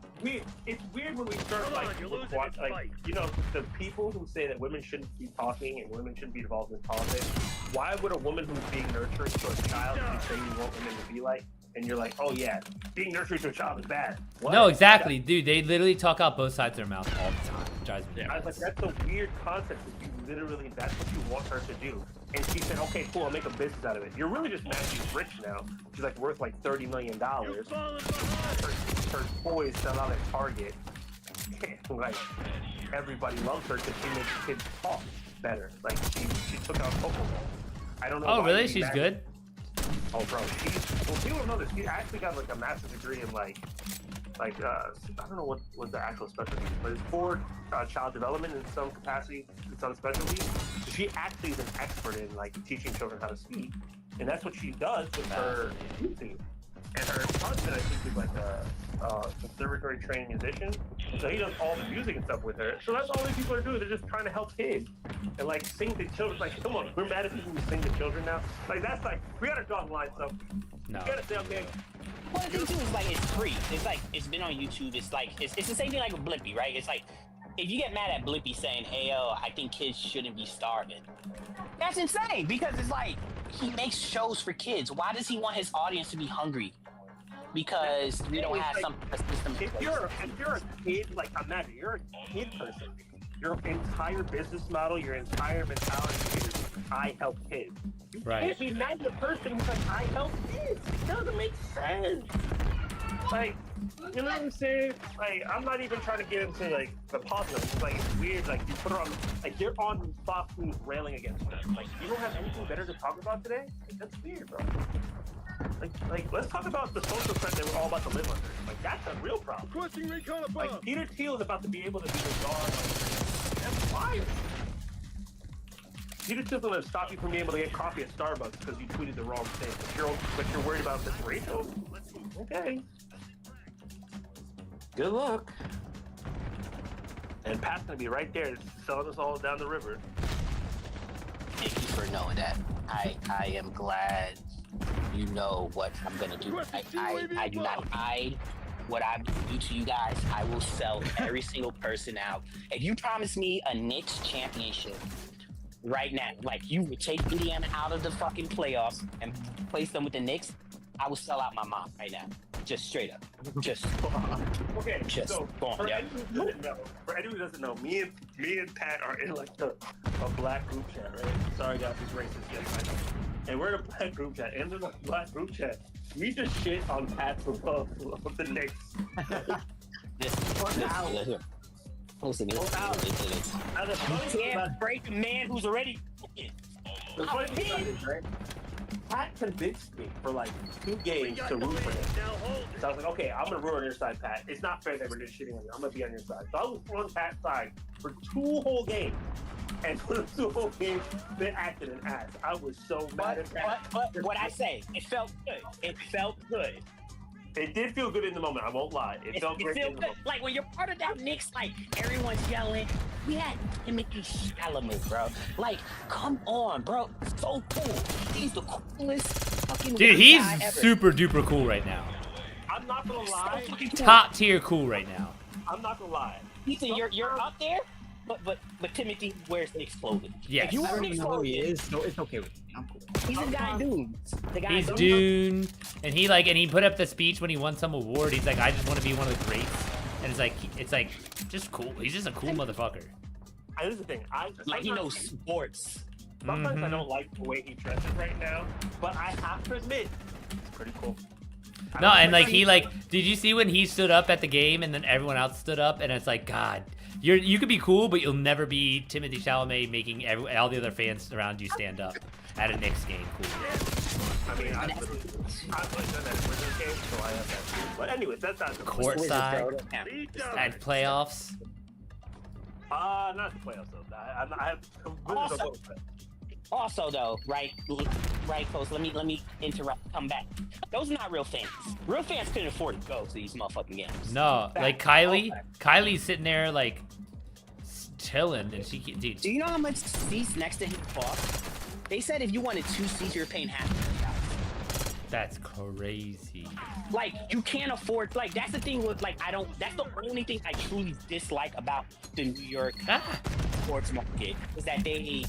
Speaker 4: It's weird when we start
Speaker 9: Come on, you're losing this
Speaker 4: like
Speaker 9: fight.
Speaker 4: you know, the people who say that women shouldn't be talking and women shouldn't be involved in politics. Why would a woman who's being nurturing to a child be saying you want women to be like? And you're like, oh yeah, being nurturing to a child is bad. What?
Speaker 1: No, exactly, dude. They literally talk out both sides of their mouth all the time. It drives me
Speaker 4: I was like,
Speaker 1: nuts.
Speaker 4: that's a weird concept. That you literally, that's what you want her to do. And she said, okay, cool, I'll make a business out of it. You're really just mad she's rich now. She's like worth like $30 million.
Speaker 9: You're falling behind.
Speaker 4: Her toys sell out at Target. Like everybody loves her because she makes kids talk better. Like she took out Pokemon. I don't know.
Speaker 1: Oh,
Speaker 4: why
Speaker 1: really?
Speaker 4: she's
Speaker 1: She's
Speaker 4: mad.
Speaker 1: good?
Speaker 4: Oh, bro, people don't know this. She actually got like a master's degree in like I don't know what the actual specialty is, but it's for child development in some capacity, in some specialty. So she actually is an expert in like teaching children how to speak, and that's what she does with her YouTube. And her husband, I think, is like a conservatory trained musician, so he does all the music and stuff with her. So that's all these people are doing. They're just trying to help kids and like sing to children. Like, come on, we're mad at people who sing to children now. Like that's like we gotta draw the line. So
Speaker 1: No.
Speaker 4: you gotta say, okay.
Speaker 5: Well, the thing too is like it's free. It's like it's been on YouTube. It's like it's the same thing like with Blippi, right? It's like if you get mad at Blippi saying, "Hey, yo, I think kids shouldn't be starving," that's insane because it's like he makes shows for kids. Why does he want his audience to be hungry? Because we don't have a system.
Speaker 4: If you're a kid, like imagine you're a kid person. Your entire business model, your entire mentality is I help kids. You
Speaker 1: Right.
Speaker 4: can't be mad at the person who's like I help kids. It doesn't make sense. Like, you know what I'm saying? Like, I'm not even trying to get into like the positive. It's like it's weird. Like you put her on, like you're on Fox News railing against her. Like you don't have anything better to talk about today. Like, that's weird, bro. Like, let's talk about the social threat that we're all about to live under. Like, that's a real problem.
Speaker 9: Requesting recon above.
Speaker 4: Like, Peter Thiel is about to be able to be the guard. Like, that's wild. Peter Thiel's gonna stop you from being able to get coffee at Starbucks because you tweeted the wrong thing. But you're worried about this Rachel? Okay. Good luck. And Pat's gonna be right there selling us all down the river.
Speaker 5: Thank you for knowing that. I am glad you know what I'm gonna do. I do not hide what I do to you guys. I will sell every single person out. If you promise me a Knicks championship, right now. Like, you would take Indiana out of the fucking playoffs and place them with the Knicks, I would sell out my mom right now. Just straight up. Just
Speaker 4: Okay,
Speaker 5: Just
Speaker 4: so
Speaker 5: go on,
Speaker 4: for
Speaker 5: yeah.
Speaker 4: anyone who doesn't know, me and Pat are in like a black group chat, right? Sorry guys, he's racist, yes, I know. And we're in a black group chat. In the black group chat, we just shit on Pat's love of the Knicks.
Speaker 5: listen.
Speaker 4: Now, the funny thing about-
Speaker 5: Can't break a man who's already.
Speaker 4: the funny thing about it is, right? Pat convinced me for like 2 games to root for him.
Speaker 9: Now hold it.
Speaker 4: So I was like, okay, I'm gonna root on your side, Pat. It's not fair that we're just shitting on you. I'm gonna be on your side. So I was on Pat's side for 2 whole games. And for the 2 whole games, they acted an ass. I was so mad at Pat.
Speaker 5: But what I say, it felt good. It felt good.
Speaker 4: It did feel good in the moment, I won't lie. It felt great in the
Speaker 5: good.
Speaker 4: moment.
Speaker 5: Like when you're part of that Knicks, like everyone's yelling. We had Timothy Chalamet, bro. Like, come on, bro. So cool. He's the coolest fucking
Speaker 1: Dude,
Speaker 5: white
Speaker 1: he's
Speaker 5: guy ever.
Speaker 1: super duper cool right now.
Speaker 4: I'm not gonna lie.
Speaker 5: So fucking cool.
Speaker 1: Top tier cool right now.
Speaker 4: I'm not gonna lie.
Speaker 5: Ethan, you're up there, but Timothy wears Knicks clothing.
Speaker 1: Yes.
Speaker 5: If you
Speaker 7: I
Speaker 5: wear
Speaker 7: don't
Speaker 5: Knicks
Speaker 7: even know who he
Speaker 5: clothing,
Speaker 7: is, so it's okay with me. I'm cool.
Speaker 5: he's the guy Dune. The guy
Speaker 1: He's
Speaker 5: Dune.
Speaker 1: Dune, and he put up the speech when he won some award. He's like, I just want to be one of the greats, and it's like just cool. He's just a cool motherfucker.
Speaker 4: This is the thing.
Speaker 5: Like, he knows sports.
Speaker 4: Sometimes I don't like the way he dresses right now, but I have to admit, it's pretty cool.
Speaker 1: No, and like did you see when he stood up at the game and then everyone else stood up, and it's like, God, you could be cool, but you'll never be Timothy Chalamet making all the other fans around you stand up at a Knicks game. Cool.
Speaker 4: I mean, I've done that in Wizards games, so I have that too. But anyways, that's not the
Speaker 1: Courtside
Speaker 9: Lead down.
Speaker 1: at playoffs.
Speaker 4: Not the playoffs though. I have Wizards
Speaker 5: Also-
Speaker 4: on both.
Speaker 5: Also, though, right, folks. Let me interrupt. Come back. Those are not real fans. Real fans couldn't afford to go to these motherfucking games.
Speaker 1: No, like
Speaker 5: Okay.
Speaker 1: Kylie's sitting there like chilling, and dude.
Speaker 5: Do you know how much seats next to him cost? They said if you wanted 2 seats, you're paying $500,000.
Speaker 1: That's crazy.
Speaker 5: Like, you can't afford. Like, that's the thing with like that's the only thing I truly dislike about the New York sports market is that they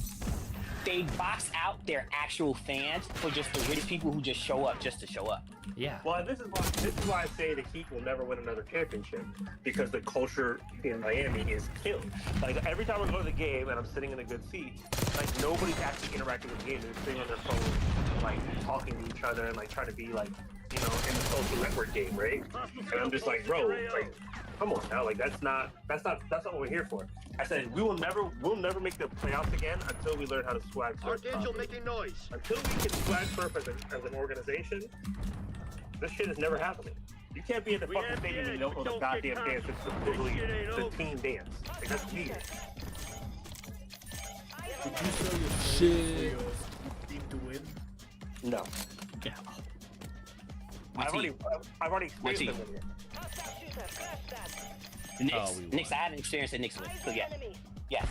Speaker 5: box out their actual fans for just the rich people who just show up just to show up.
Speaker 1: Yeah.
Speaker 4: Well, this is why I say the Heat will never win another championship, because the culture in Miami is killed. Like, every time I go to the game and I'm sitting in a good seat, like, nobody's actually interacting with the game. They're sitting on their phone, like, talking to each other and like trying to be like, you know, in the social network game, right? And I'm just like, bro, like, come on now, like that's not what we're here for. I said we'll never make the playoffs again until we learn how to swag surf.
Speaker 9: Archangel
Speaker 4: properly.
Speaker 9: making noise.
Speaker 4: Until we can swag surf as an organization, this shit is never happening. You can't be at the
Speaker 9: We
Speaker 4: fucking
Speaker 9: have
Speaker 4: stadium and you
Speaker 9: the
Speaker 4: don't know the
Speaker 9: edge,
Speaker 4: goddamn
Speaker 9: don't
Speaker 4: dance.
Speaker 9: get
Speaker 4: It's supposedly
Speaker 9: This shit ain't
Speaker 4: the
Speaker 9: over.
Speaker 4: team dance. Like, that's weird.
Speaker 1: Shit.
Speaker 9: Team to win.
Speaker 4: No.
Speaker 5: Yeah.
Speaker 4: I've already experienced
Speaker 5: team?
Speaker 4: it with you.
Speaker 5: The Knicks.
Speaker 1: Oh, we won.
Speaker 5: Knicks. I haven't experienced the Knicks win. So yeah. Yeah.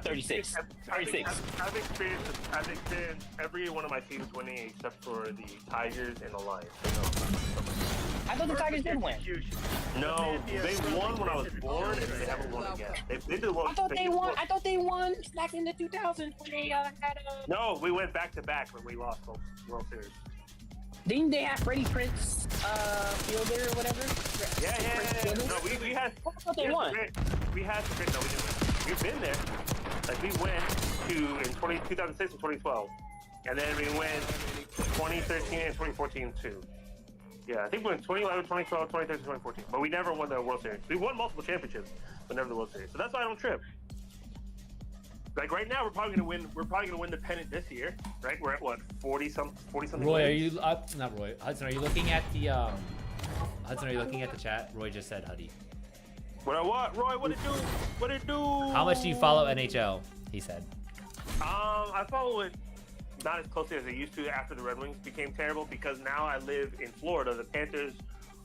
Speaker 5: 36. 36.
Speaker 4: I've experienced every one of my teams winning except for the Tigers and the Lions.
Speaker 5: I thought the Tigers did win.
Speaker 9: Execution.
Speaker 4: No, they won when I was born, and they haven't won again. They did the one.
Speaker 5: I thought they won back in the 2000s when they had
Speaker 4: No, we went back to back when we lost the World Series.
Speaker 5: Didn't they have Freddie Prince Fielder or whatever?
Speaker 4: Yeah. No, we had.
Speaker 5: I thought they won.
Speaker 4: We had. No, we didn't win. We've been there. Like, we went to in 2006 and 2012, and then we went 2013 and 2014 too. Yeah, I think we went 2011, 2012, 2013, 2014, but we never won the World Series. We won multiple championships, but never the World Series. So that's why I don't trip. Like, right now, we're probably gonna win the pennant this year, right? We're at what, 40 something.
Speaker 1: Roy, are
Speaker 4: wins?
Speaker 1: you not Roy? Hudson, are you looking at the Hudson, are you looking at the chat? Roy just said Huddy.
Speaker 4: What, Roy? What it do?
Speaker 1: How much do you follow NHL? He said.
Speaker 4: I follow it not as closely as I used to after the Red Wings became terrible, because now I live in Florida. The Panthers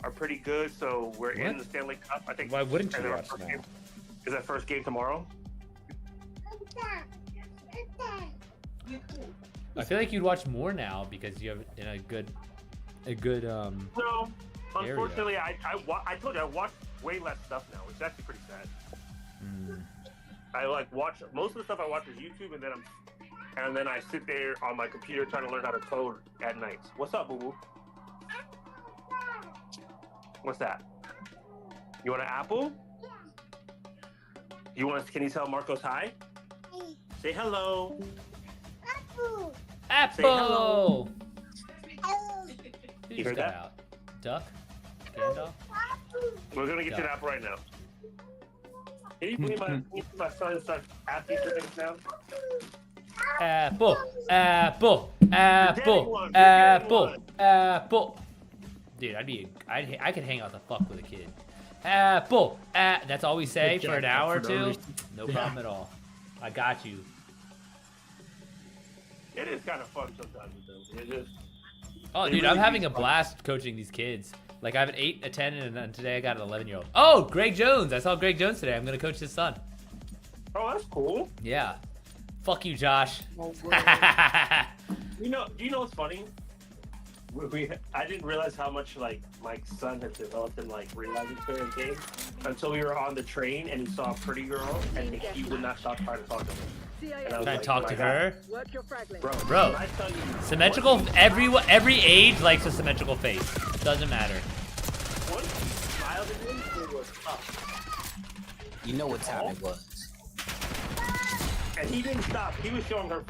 Speaker 4: are pretty good, so we're in the Stanley Cup. I think.
Speaker 1: Why wouldn't you
Speaker 4: and our
Speaker 1: watch
Speaker 4: first
Speaker 1: now?
Speaker 4: game- Is that first game tomorrow?
Speaker 1: I feel like you'd watch more now because you have in a good
Speaker 4: No, unfortunately, I told you I watch way less stuff now, which is actually pretty sad. I like watch most of the stuff I watch is YouTube, and then I sit there on my computer trying to learn how to code at night. What's up, boo boo? What's that? You want an apple? Can you tell Marcos hi? Say hello.
Speaker 1: Apple.
Speaker 4: You heard that?
Speaker 1: Out. Duck. Gandalf.
Speaker 4: We're gonna get you an apple right now. Can you believe my son starts asking for things now?
Speaker 1: Apple. Apple. Apple.
Speaker 4: one.
Speaker 1: Apple. Apple. Dude, I could hang out the fuck with a kid. Apple. That's all we say for an hour or two. No problem at all. I got you.
Speaker 4: It is kind of fun sometimes with them. It just.
Speaker 1: Oh,
Speaker 4: It
Speaker 1: dude,
Speaker 4: really
Speaker 1: I'm having a
Speaker 4: is fun.
Speaker 1: blast coaching these kids. Like, I have an 8, a 10, and then today I got an 11-year-old. Oh, Greg Jones. I saw Greg Jones today. I'm going to coach his son.
Speaker 4: Oh, that's cool.
Speaker 1: Yeah. Fuck you, Josh.
Speaker 4: You know what's funny? I didn't realize how much like my son has developed in like realizing certain things until we were on the train and he saw a pretty girl and he would not stop trying to talk to her. And I was
Speaker 1: Can I
Speaker 4: like,
Speaker 1: talk
Speaker 4: "Oh
Speaker 1: to
Speaker 4: my God."
Speaker 1: her?
Speaker 6: Work your frag lane.
Speaker 1: Bro,
Speaker 4: when I tell you,
Speaker 1: symmetrical. Every age likes a symmetrical face. Doesn't matter.
Speaker 4: One smiled at me, it was up.
Speaker 5: You know what time it was.
Speaker 4: And he didn't stop. He was showing her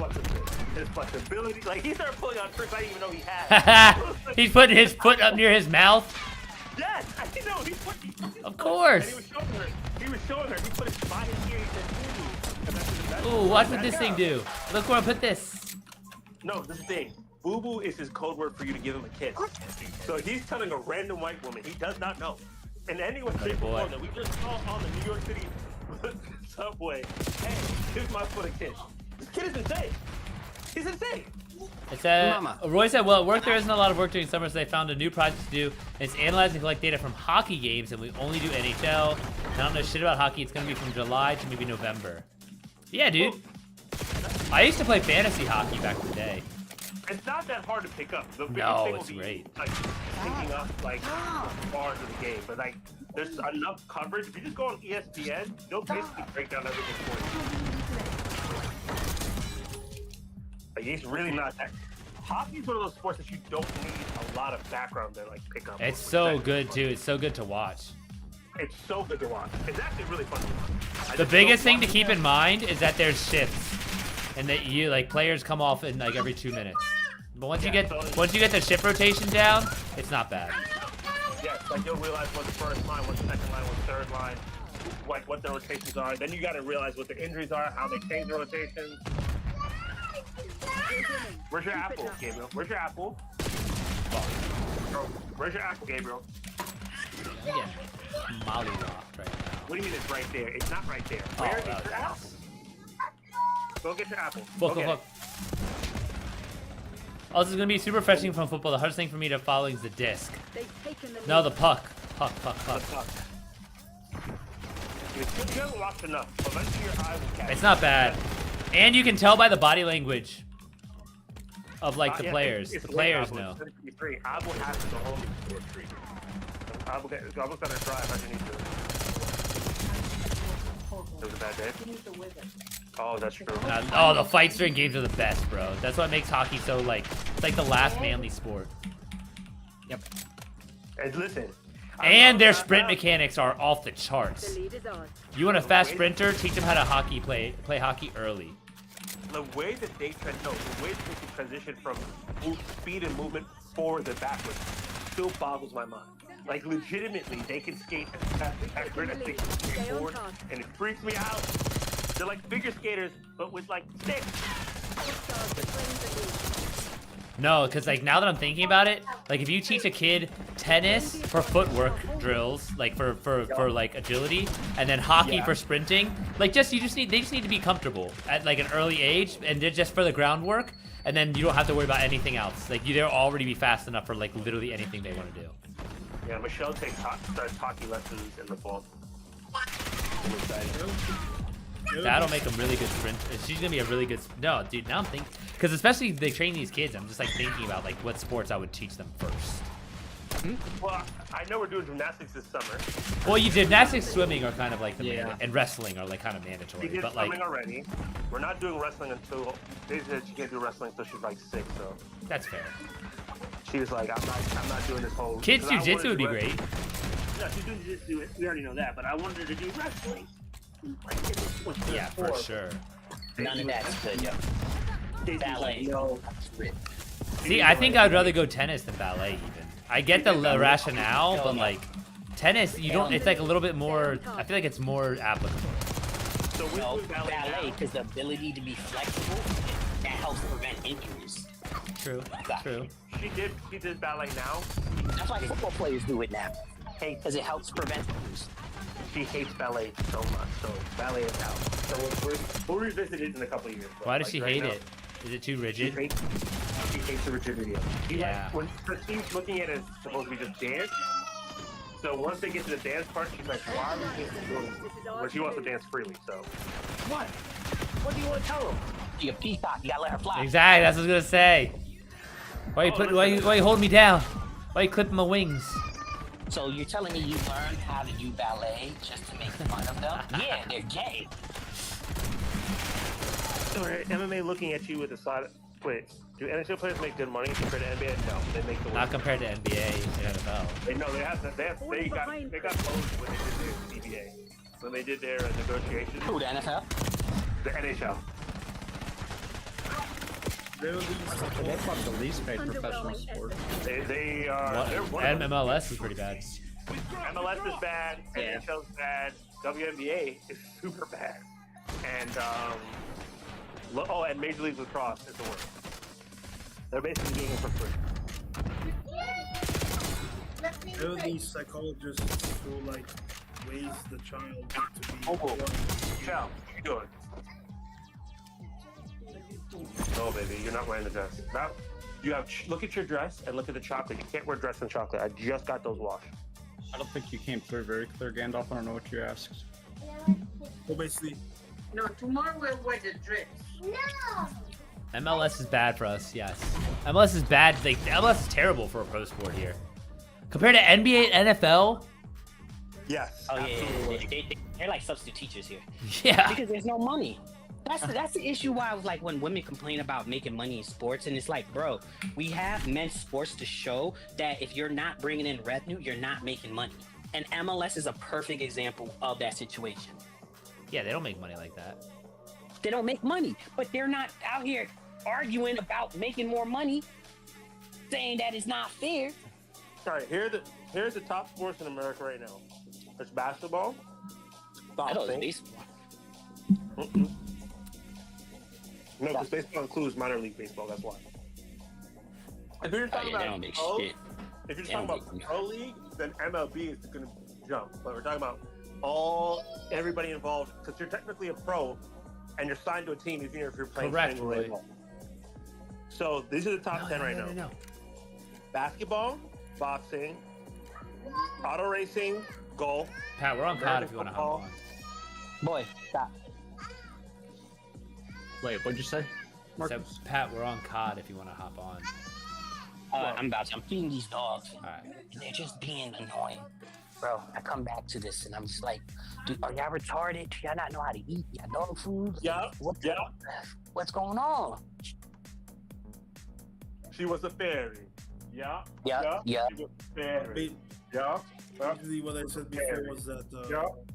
Speaker 4: his flexibility. Like he started pulling on tricks I didn't even know he had.
Speaker 1: He's putting his foot up near his mouth.
Speaker 4: Yes, I know. He put his
Speaker 1: Of
Speaker 4: foot-
Speaker 1: course.
Speaker 4: And he was showing her. He put his by his ear. He said, "Ooh." And that's
Speaker 1: Ooh, watch what
Speaker 4: that
Speaker 1: this thing
Speaker 4: does.
Speaker 1: do. Look where I put this.
Speaker 4: No, this is the thing. Boo Boo is his code word for you to give him a kiss. So he's telling a random white woman he does not know. And anyone
Speaker 1: Buddy
Speaker 4: shape or
Speaker 1: boy.
Speaker 4: form that we just saw on the New York City subway. Hey, here's my foot a kiss. This kid is insane. He's insane.
Speaker 1: It said,
Speaker 7: Mama.
Speaker 1: Roy said, well, at work there isn't a lot of work during summer, so they found a new project to do. It's analyze and collect data from hockey games, and we only do NHL. I don't know shit about hockey. It's going to be from July to maybe November. Yeah, dude. I used to play fantasy hockey back in the day.
Speaker 4: It's not that hard to pick up. The biggest
Speaker 1: No,
Speaker 4: thing will
Speaker 1: it's
Speaker 4: be,
Speaker 1: great.
Speaker 4: like picking up like bars of the game. But like there's enough coverage. If you just go on ESPN, they'll basically break down everything for you. Like it's really not that. Hockey's one of those sports that you don't need a lot of background to like pick up.
Speaker 1: It's so good, too. It's so good to watch.
Speaker 4: It's so good to watch. It's actually really fun to watch.
Speaker 1: The biggest thing to keep in mind is that there's shifts. And that you, like, players come off in, like, every 2 minutes. But once you get the shift rotation down, it's not bad.
Speaker 4: Yes, like you'll realize what the first line, what the second line, what the third line, like what the rotations are. Then you got to realize what the injuries are, how they change the rotations. Where's your apple, Gabriel? Where's your apple? Where's your apple, Gabriel?
Speaker 1: I'm getting mollywopped right now.
Speaker 4: What do you mean it's right there? It's not right there.
Speaker 1: Oh,
Speaker 4: Where is
Speaker 1: that was
Speaker 4: your apple? Go get your apple.
Speaker 1: Look,
Speaker 4: Go
Speaker 1: look,
Speaker 4: get
Speaker 1: look. Oh, this is going to be super refreshing from football. The hardest thing for me to follow is the disc.
Speaker 6: They've taken the
Speaker 1: No,
Speaker 6: lead.
Speaker 1: the puck. Puck, puck,
Speaker 4: it.
Speaker 1: puck.
Speaker 4: Look, look. You haven't watched enough. Eventually your eye will catch
Speaker 1: It's not bad. And you can tell by the body language of, like, the
Speaker 4: Yeah,
Speaker 1: players.
Speaker 4: it's
Speaker 1: The players
Speaker 4: Apple.
Speaker 1: know.
Speaker 4: It's 33. Apple has to go home and score 3. Apple's gonna drive underneath it. It was a bad day. Oh, that's true.
Speaker 1: Oh, the fights during games are the best, bro. That's what makes hockey so, like, it's like the last manly sport.
Speaker 4: And listen.
Speaker 1: And their sprint mechanics are off the charts.
Speaker 6: The lead is ours.
Speaker 1: You want a fast sprinter? Teach them how to play hockey early.
Speaker 4: The way that they can transition from speed and movement forward and backwards still boggles my mind. Like legitimately, they can skate as fast as accurate as they can skate forward, and it freaks me out. They're like figure skaters, but with like sticks.
Speaker 6: Stars defend the lead.
Speaker 1: No, because like now that I'm thinking about it, like if you teach a kid tennis for footwork drills, like for like agility, and then hockey for sprinting, like they just need to be comfortable at like an early age, and they're just for the groundwork, and then you don't have to worry about anything else. Like they'll already be fast enough for like literally anything they want to do.
Speaker 4: Yeah, Michelle starts hockey lessons in the fall. I'm excited.
Speaker 1: That'll make them really good sprint. She's gonna be a really good. No, dude. Now I'm thinking, because especially they train these kids. I'm just like thinking about like what sports I would teach them first.
Speaker 4: Well, I know we're doing gymnastics this summer.
Speaker 1: Well, you gymnastics, swimming are kind of like the
Speaker 7: Yeah.
Speaker 1: and wrestling are like kind of
Speaker 4: She
Speaker 1: mandatory.
Speaker 4: did
Speaker 1: But like,
Speaker 4: swimming already. We're not doing wrestling until they said she can't do wrestling until she's like 6. So
Speaker 1: that's fair.
Speaker 4: she was like, I'm not doing this whole.
Speaker 1: Kids
Speaker 4: 'cause I wanted
Speaker 1: jujitsu
Speaker 4: to
Speaker 1: would be
Speaker 4: do
Speaker 1: great.
Speaker 9: No, she's doing jiu-jitsu. We already know that, but I wanted her to do wrestling.
Speaker 1: Yeah, for sure.
Speaker 5: None of that's good, yo. Ballet.
Speaker 9: No.
Speaker 1: See, I think I'd rather go tennis than ballet even. I get the rationale, but like tennis, you don't. It's like a little bit more. I feel like it's more applicable.
Speaker 4: So we
Speaker 5: No,
Speaker 4: do ballet
Speaker 5: ballet,
Speaker 4: now.
Speaker 5: because the ability to be flexible, that helps prevent injuries.
Speaker 1: True. True.
Speaker 4: She did ballet now.
Speaker 5: That's why football players do it now. Hey, because it helps prevent injuries.
Speaker 4: She hates ballet so much, so ballet is out. So we'll revisit it in a couple of years. but,
Speaker 1: Why does
Speaker 4: like,
Speaker 1: she
Speaker 4: right
Speaker 1: hate
Speaker 4: now,
Speaker 1: it? Is it too
Speaker 4: She
Speaker 1: rigid?
Speaker 4: hates the rigidity of it. She
Speaker 1: Yeah.
Speaker 4: like, because she's looking at it as supposed to be just dance. So once they get to the dance part, she's like, why are we just doing where she wants to dance freely, so. What? What do you want to tell them?
Speaker 5: You're a peacock, you gotta let her fly.
Speaker 1: Exactly. That's what I was gonna say. Why you put? Why you hold me down? Why you clipping my wings?
Speaker 5: So you're telling me you learned how to do ballet just to make fun of them? Yeah, they're gay.
Speaker 4: So are MMA looking at you with a side. Wait, do NHL players make good money compared to NBA? No, they make the
Speaker 1: Not compared to NBA and NFL.
Speaker 4: They know they have to. They got closed when they did their CBA. When they did their negotiations.
Speaker 5: Who, the NFL?
Speaker 4: The NHL.
Speaker 3: They're about the least paid professional sport.
Speaker 4: They are.
Speaker 1: What?
Speaker 4: They're one
Speaker 1: And
Speaker 4: of them.
Speaker 1: MLS is pretty bad.
Speaker 4: MLS is bad. NHL is bad. WNBA is super bad. And and Major League Lacrosse is the worst. They're basically doing it for free.
Speaker 9: There are these psychologists who like raise the child to be.
Speaker 4: Oh, Chow, you doing? No, baby, you're not wearing the dress. Now, you have. Look at your dress and look at the chocolate. You can't wear dress and chocolate. I just got those washed.
Speaker 3: I don't think you came through very clear, Gandalf. I don't know what you asked.
Speaker 9: Well, basically,
Speaker 8: No, tomorrow we'll wear the dress.
Speaker 1: MLS is bad for us. Yes. MLS is bad. Like MLS is terrible for a pro sport here. Compared to NBA and NFL.
Speaker 4: Yes.
Speaker 5: Oh, yeah, they're like substitute teachers here.
Speaker 1: Yeah.
Speaker 5: Because there's no money. That's the issue why I was like, when women complain about making money in sports, and it's like, bro, we have men's sports to show that if you're not bringing in revenue, you're not making money. And MLS is a perfect example of that situation.
Speaker 1: Yeah, they don't make money like that.
Speaker 5: They don't make money, but they're not out here arguing about making more money, saying that it's not fair.
Speaker 4: All right, here's the top sports in America right now. There's basketball.
Speaker 5: I thought it was
Speaker 4: boxing.
Speaker 5: baseball.
Speaker 4: No, because baseball includes minor league baseball. That's why. If you're talking
Speaker 5: yeah, they
Speaker 4: about
Speaker 5: don't make
Speaker 4: pro,
Speaker 5: shit.
Speaker 4: if you're
Speaker 5: They
Speaker 4: talking
Speaker 5: don't
Speaker 4: about
Speaker 5: make
Speaker 4: pro league, then MLB is going to jump. But we're talking about everybody involved, because you're technically a pro, and you're signed to a team even if you're playing
Speaker 1: Correct,
Speaker 4: single
Speaker 1: Roy.
Speaker 4: A ball. So these are the top 10 right now.
Speaker 1: No.
Speaker 4: Basketball, boxing, auto racing, golf.
Speaker 1: Pat, we're on COD if you want to hop on.
Speaker 5: Boy, stop.
Speaker 7: Wait, what'd you say?
Speaker 1: So, Pat, we're on COD if you want to hop on.
Speaker 5: I'm feeding these dogs.
Speaker 1: All right.
Speaker 5: And they're just being annoying. Bro, I come back to this and I'm just like, dude, are y'all retarded? Do y'all not know how to eat? Y'all dog food?
Speaker 4: Yeah,
Speaker 5: What's going on?
Speaker 4: She was a fairy. Yeah.
Speaker 5: Yeah.
Speaker 4: She was a fairy. Yeah.
Speaker 9: basically what I said before was that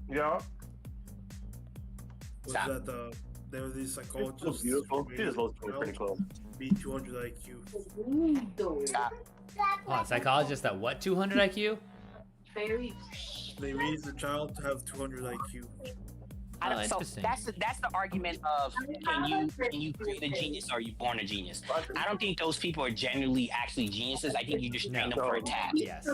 Speaker 4: Yeah.
Speaker 9: was that there were these
Speaker 4: It's
Speaker 9: psychologists
Speaker 4: beautiful.
Speaker 9: who
Speaker 4: She just looks pretty cool.
Speaker 9: be 200 IQ.
Speaker 5: Stop.
Speaker 1: Hold on, psychologist at what, 200 IQ?
Speaker 9: They raised the child to have 200 IQ.
Speaker 5: I don't, so
Speaker 1: interesting.
Speaker 5: that's the argument of can you create a genius or are you born a genius? I don't think those people are genuinely actually geniuses. I think you just train them for a task.
Speaker 1: Yes.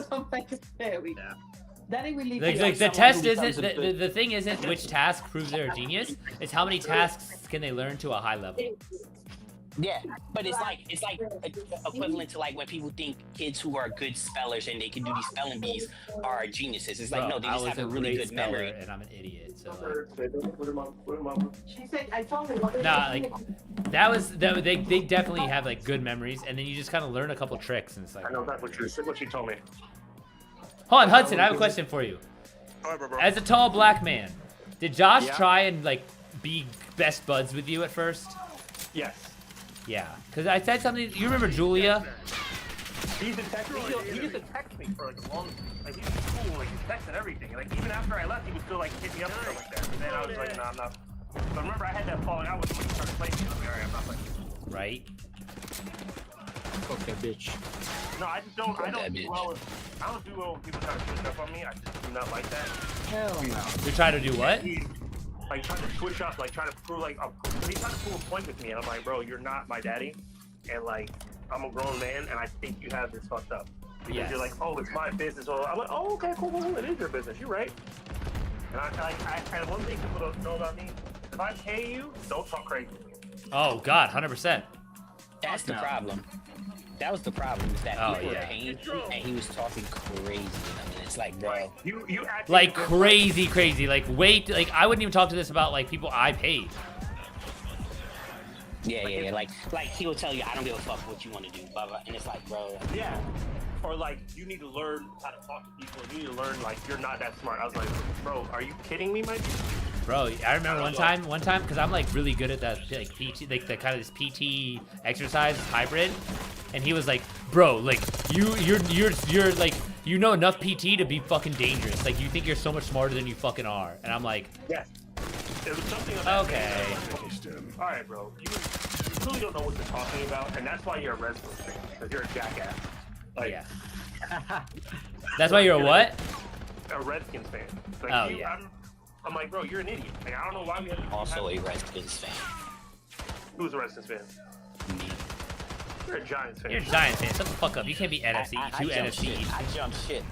Speaker 8: That ain't really
Speaker 1: The test isn't, the thing isn't which task proves they're a genius, it's how many tasks can they learn to a high level.
Speaker 5: Yeah, but it's like equivalent to like when people think kids who are good spellers and they can do these spelling bees are geniuses. It's like
Speaker 1: Bro,
Speaker 5: no, they
Speaker 1: I
Speaker 5: just
Speaker 1: was
Speaker 5: have a really
Speaker 1: great
Speaker 5: good memory.
Speaker 1: speller and I'm an idiot, so like,
Speaker 8: She said, I told her.
Speaker 1: nah, like, they definitely have like good memories and then you just kind of learn a couple tricks and it's like,
Speaker 4: I know that's what she told me.
Speaker 1: Hold on, Hudson. I have a question for you.
Speaker 4: All right, bro.
Speaker 1: As a tall black man, did Josh
Speaker 4: Yeah.
Speaker 1: try and like be best buds with you at first?
Speaker 4: Yes.
Speaker 1: Yeah, because I said something. You remember Julia?
Speaker 4: He used to text me. He used to text me for like a long, like he was cool, like he texted everything. Like even after I left, he would still like hit me up and stuff like that. And then I was like, nah, I'm not. But remember, I had that falling out with him when he started playing. I was like, all right, I'm not playing.
Speaker 1: Right.
Speaker 3: Fuck that bitch.
Speaker 4: No, I just don't. I
Speaker 5: That
Speaker 4: don't do
Speaker 5: bitch.
Speaker 4: well. I don't do well when people try to switch up on me. I just do not like that.
Speaker 5: Hell no.
Speaker 1: You try to do what?
Speaker 4: Like trying to switch up, like trying to prove like he's trying to prove a point with me, and I'm like, bro, you're not my daddy, and like I'm a grown man, and I think you have this fucked up. Because
Speaker 1: Yes.
Speaker 4: you're like, oh, it's my business. Or I'm like, oh, okay, cool, it is your business. You're right. And one thing people don't know about me, if I pay you, don't talk crazy to me.
Speaker 1: Oh God, 100%.
Speaker 5: That's the
Speaker 1: No.
Speaker 5: problem. That was the problem, is that
Speaker 1: Oh,
Speaker 5: people
Speaker 1: yeah.
Speaker 5: were paying and he was talking crazy to them. And it's like, bro,
Speaker 4: You act
Speaker 1: Like crazy. Like wait, like I wouldn't even talk to this about like people I paid.
Speaker 5: yeah. Like he will tell you, I don't give a fuck what you want to do, blah blah. And it's like, bro,
Speaker 4: Yeah. Or like you need to learn how to talk to people. You need to learn like you're not that smart. I was like, bro, are you kidding me, Mike?
Speaker 1: Bro, I remember one time, because I'm like really good at that, like PT, like the kind of this PT exercise hybrid, and he was like, bro, like you're like, you know enough PT to be fucking dangerous. Like you think you're so much smarter than you fucking are, and I'm like,
Speaker 4: Yes. It was something of that
Speaker 1: okay.
Speaker 4: nature. All right, bro. You really don't know what you're talking about, and that's why you're a Redskins fan, because you're a jackass. Like,
Speaker 1: Yeah. That's why you're a what?
Speaker 4: a Redskins fan. Like,
Speaker 1: Oh, yeah.
Speaker 4: I'm like, bro, you're an idiot. Like, I don't know why we have to
Speaker 5: also a Redskins fan.
Speaker 4: Who's a Redskins fan?
Speaker 5: Me.
Speaker 4: You're a Giants fan.
Speaker 1: You're a Giants fan. Shut the fuck up. You can't be NFC.
Speaker 5: I
Speaker 1: Two
Speaker 5: jump
Speaker 1: NFC.
Speaker 5: shit. I jump shit.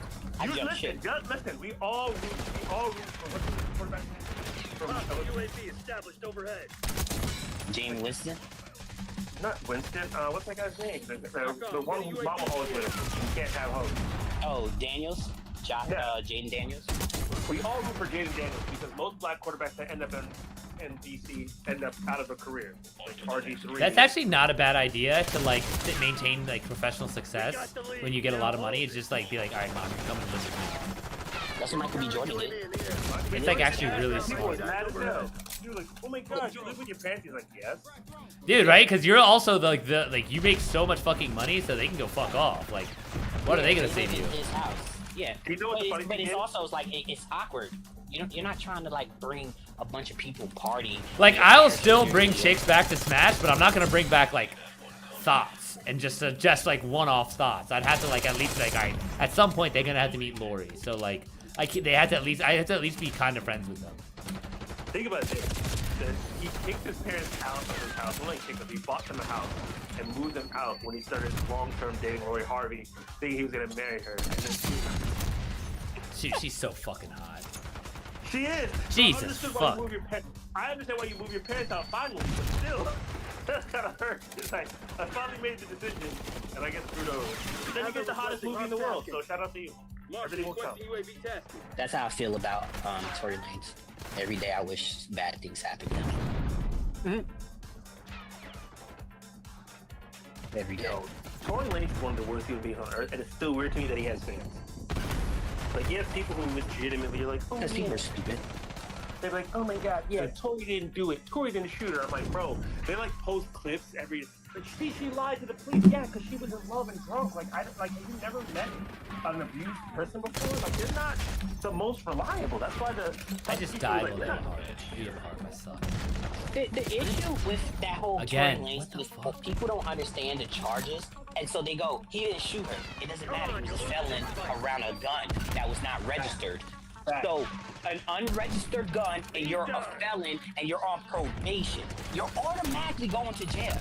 Speaker 5: I jump shit.
Speaker 4: Just listen. We all root for what's the quarterback from
Speaker 9: UAV established overhead.
Speaker 5: James Winston.
Speaker 4: not Winston. What's that guy's name? The one whose mama always with him. You can't have hope.
Speaker 5: Oh, Daniels.
Speaker 4: Yeah.
Speaker 5: Jaden Daniels.
Speaker 4: We all root for Jaden Daniels because most black quarterbacks that end up in DC end up out of a career. Like RG3.
Speaker 1: That's actually not a bad idea to like maintain like professional success when you get a lot of money. It's just like be like, all right, mom, you're coming to live with
Speaker 5: That's what Michael B. Jordan did.
Speaker 1: me. It's like actually really
Speaker 4: People was
Speaker 1: smart,
Speaker 4: mad as hell. You were like, oh my god, you live with your parents? He's like, yes.
Speaker 1: dude. Right? Because you're also like you make so much fucking money, so they can go fuck off. Like, what are they gonna say to you?
Speaker 5: His house. Yeah.
Speaker 4: You know what the funny
Speaker 5: But
Speaker 4: thing
Speaker 5: it's
Speaker 4: is?
Speaker 5: also like it's awkward. You're not trying to like bring a bunch of people partying.
Speaker 1: Like, I'll still bring chicks back to Smash, but I'm not gonna bring back like thoughts and just like one-off thoughts. I'd have to like at least like at some point they're gonna have to meet Lori. So like I had to at least be kind of friends with them.
Speaker 4: Think about this. That he kicked his parents out of his house. Well, he kicked them. He bought them a house and moved them out when he started long-term dating Lori Harvey, thinking he was gonna marry her. And then
Speaker 1: She's so fucking hot.
Speaker 4: she is.
Speaker 1: Jesus fuck.
Speaker 4: I understand why you move your parents out finally, but still, that's kind of hurt. It's like I finally made the decision, and I get screwed over. But then you get the hottest movie in the world, so shout out to you. Everything works out.
Speaker 9: UAV test.
Speaker 5: That's how I feel about Tory Lanez. Every day I wish bad things happen to him. Every day.
Speaker 4: Yo, Tory Lanez is one of the worst human beings on earth, and it's still weird to me that he has fans. Like, you have people who legitimately are like, oh,
Speaker 5: Because people
Speaker 4: yeah.
Speaker 5: are stupid.
Speaker 4: They're like, oh my god, yeah, Tory didn't do it. Tory didn't shoot her. I'm like, bro, they like post clips every. Like, she lied to the police. Yeah, because she was in love and drunk. Like, have you never met an abused person before? Like, they're not the most reliable. That's why
Speaker 1: I just
Speaker 4: people
Speaker 1: died
Speaker 4: like,
Speaker 1: while
Speaker 4: they're
Speaker 1: they were
Speaker 4: not-
Speaker 1: hard. Liam Hart myself.
Speaker 5: The issue with that whole
Speaker 1: Again,
Speaker 5: Tory Lanez
Speaker 1: what the
Speaker 5: is
Speaker 1: fuck?
Speaker 5: people don't understand the charges, and so they go, he didn't shoot her. It doesn't matter. He was a felon around a gun that was not registered. So, an unregistered gun, and you're a felon, and you're on probation, you're automatically going to jail.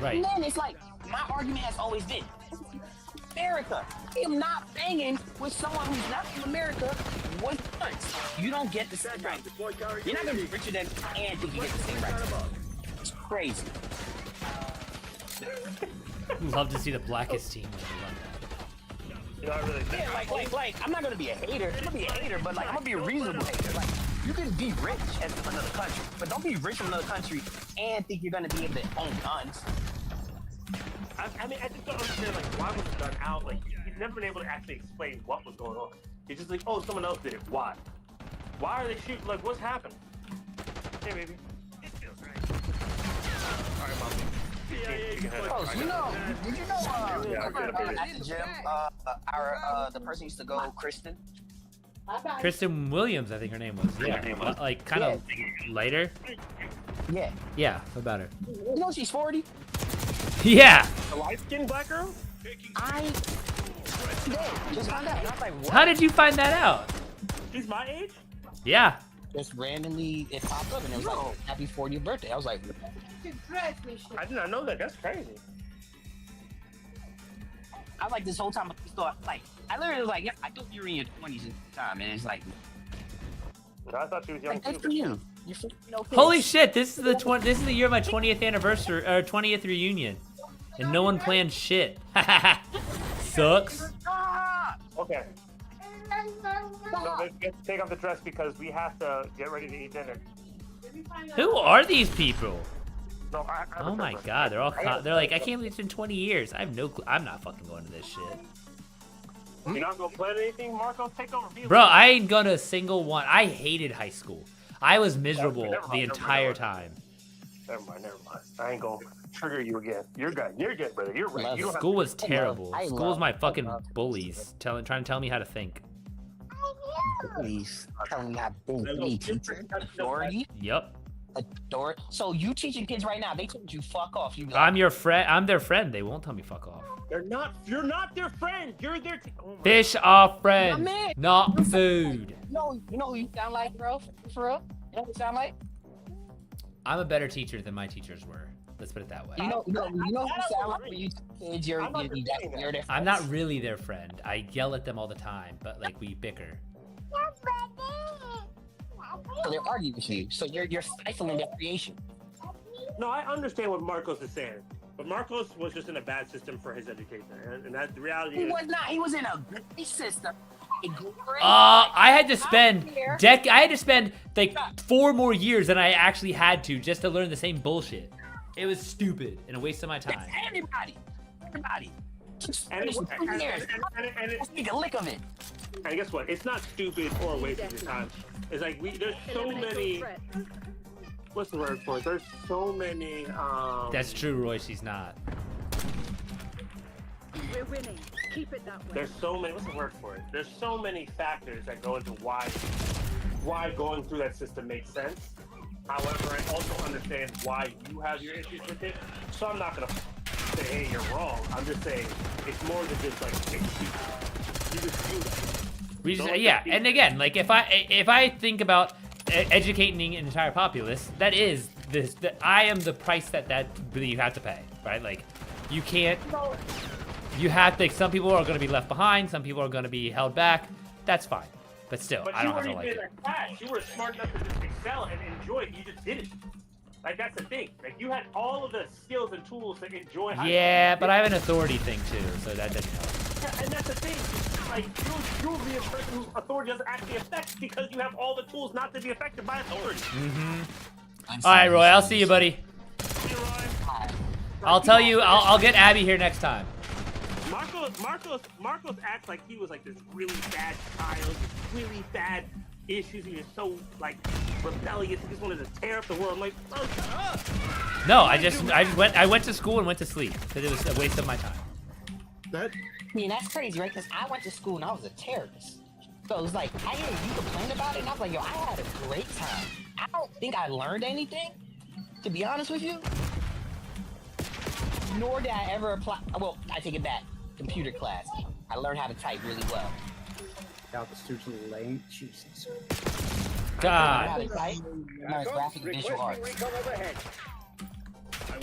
Speaker 1: Right.
Speaker 5: And then it's like, my argument has always been, America, I'm not banging with someone who's not from America with guns. You don't get the same right. You're not gonna be richer than and think you get the same right. It's crazy.
Speaker 1: Love to see the blackest team.
Speaker 4: You know, I really think.
Speaker 5: Yeah, like, I'm not gonna be a hater. I'm gonna be a hater, but like, I'm gonna be a reasonable hater. Like, you can be rich as another country, but don't be rich in another country and think you're gonna be able to own guns.
Speaker 4: I mean, I just don't understand, like, why was the gun out? Like, he he's never been able to actually explain what was going on. He's just like, oh, someone else did it. Why? Why are they shooting? Like, what's happening? Hey, baby. It feels right. All right, Mom.
Speaker 5: Oh, you know, did you know at the gym, the person used to go, Kristen?
Speaker 1: Kristen Williams, I think her name was. Yeah, like kind of lighter.
Speaker 5: Yeah.
Speaker 1: Yeah, what about her?
Speaker 5: You know she's 40?
Speaker 1: Yeah.
Speaker 4: The light-skinned black girl?
Speaker 5: I just found out. And I was like, what?
Speaker 1: How did you find that out?
Speaker 4: She's my age?
Speaker 1: Yeah.
Speaker 5: Just randomly, it popped up and it was like, happy 40th birthday. I was like,
Speaker 4: I did not know that. That's crazy.
Speaker 5: I was like, this whole time, I thought, like, I literally was like, yeah, I thought you were in your 20s at the time. And it's like,
Speaker 4: I thought she was young
Speaker 5: like that's
Speaker 4: too.
Speaker 5: for you. You're 50, no kids.
Speaker 1: Holy shit! This is the year of my 20th anniversary or 20th reunion, and no one planned shit. Sucks.
Speaker 4: Okay. No, let's take off the dress because we have to get ready to eat dinner.
Speaker 1: Who are these people?
Speaker 4: No, I
Speaker 1: Oh my god, they're all they're like, I can't believe it's been 20 years. I have no clue. I'm not fucking going to this shit.
Speaker 4: You're not gonna plan anything, Marco? Take over.
Speaker 1: Bro, I ain't gonna a single one. I hated high school. I was miserable
Speaker 4: Never mind,
Speaker 1: the entire time.
Speaker 4: Never mind. I ain't gonna trigger you again. You're good. You're good, brother. You're right. You don't have
Speaker 1: School was terrible.
Speaker 5: I
Speaker 1: School was
Speaker 5: love-
Speaker 1: my
Speaker 5: I
Speaker 1: fucking
Speaker 5: love-
Speaker 1: bullies, trying to tell me how to think.
Speaker 5: Please, telling me how to think. Me, teacher. Authority.
Speaker 1: Yup.
Speaker 5: Authority. So you teaching kids right now, they told you fuck off. You be like,
Speaker 1: I'm your friend. I'm their friend. They won't tell me fuck off.
Speaker 4: They're not. You're not their friend. You're their. Oh my
Speaker 1: Fish are friends,
Speaker 5: man.
Speaker 1: not food.
Speaker 5: you know who you sound like, bro? For real? You know what you sound like?
Speaker 1: I'm a better teacher than my teachers were. Let's put it that way.
Speaker 5: You know who you sound like when you kids, you're their
Speaker 1: I'm not really their friend. I yell at them all the time, but like we bicker.
Speaker 5: So they're arguing with you. So you're stifling their creation.
Speaker 4: No, I understand what Marcos is saying, but Marcos was just in a bad system for his education, and that the reality
Speaker 5: He
Speaker 4: is.
Speaker 5: was not. He was in a great system. A great
Speaker 1: I had to spend like 4 more years than I actually had to just to learn the same bullshit. It was stupid and a waste of my time.
Speaker 5: Everybody.
Speaker 4: And
Speaker 5: Let's make a lick of it.
Speaker 4: And guess what? It's not stupid or a waste of your time. It's like there's so many. What's the word for it? There's so many.
Speaker 1: That's true, Roy. She's not.
Speaker 6: We're winning. Keep it that way.
Speaker 4: There's so many. What's the word for it? There's so many factors that go into why going through that system makes sense. However, I also understand why you have your issues with it. So I'm not gonna say, hey, you're wrong. I'm just saying it's more than just like excuses. You just feel that.
Speaker 1: Yeah, and again, like if I think about educating an entire populace, that is this. I am the price that you have to pay, right? Like, you can't. You have to. Some people are going to be left behind. Some people are going to be held back. That's fine, but still,
Speaker 4: But
Speaker 1: I
Speaker 4: you
Speaker 1: don't have to
Speaker 4: weren't
Speaker 1: like
Speaker 4: even in
Speaker 1: it.
Speaker 4: that class. You were smart enough to just excel and enjoy it. You just didn't. Like, that's the thing. Like, you had all of the skills and tools to enjoy high
Speaker 1: Yeah,
Speaker 4: school.
Speaker 1: but I have an authority thing too, so that doesn't help.
Speaker 4: Yeah, and that's the thing. Like, you'll be a person whose authority doesn't actually affect because you have all the tools not to be affected by authority.
Speaker 1: All right, Roy. I'll see you, buddy.
Speaker 4: See, Ryan?
Speaker 1: I'll tell you. I'll get Abby here next time.
Speaker 4: Marcos acts like he was like this really bad child, with really bad issues. He was so like rebellious. He just wanted to tear up the world. I'm like, bro, shut up.
Speaker 1: No, I went to school and went to sleep because it was a waste of my time.
Speaker 5: I mean, that's crazy, right? Because I went to school and I was a terrorist. So it was like, I hear you complain about it, and I was like, yo, I had a great time. I don't think I learned anything, to be honest with you. Nor did I ever apply. Well, I take it back. Computer class. I learned how to type really well.
Speaker 7: That was too late. Jesus.
Speaker 5: I learned how
Speaker 1: God.
Speaker 5: to type. I learned graphic and visual arts.
Speaker 9: I wonder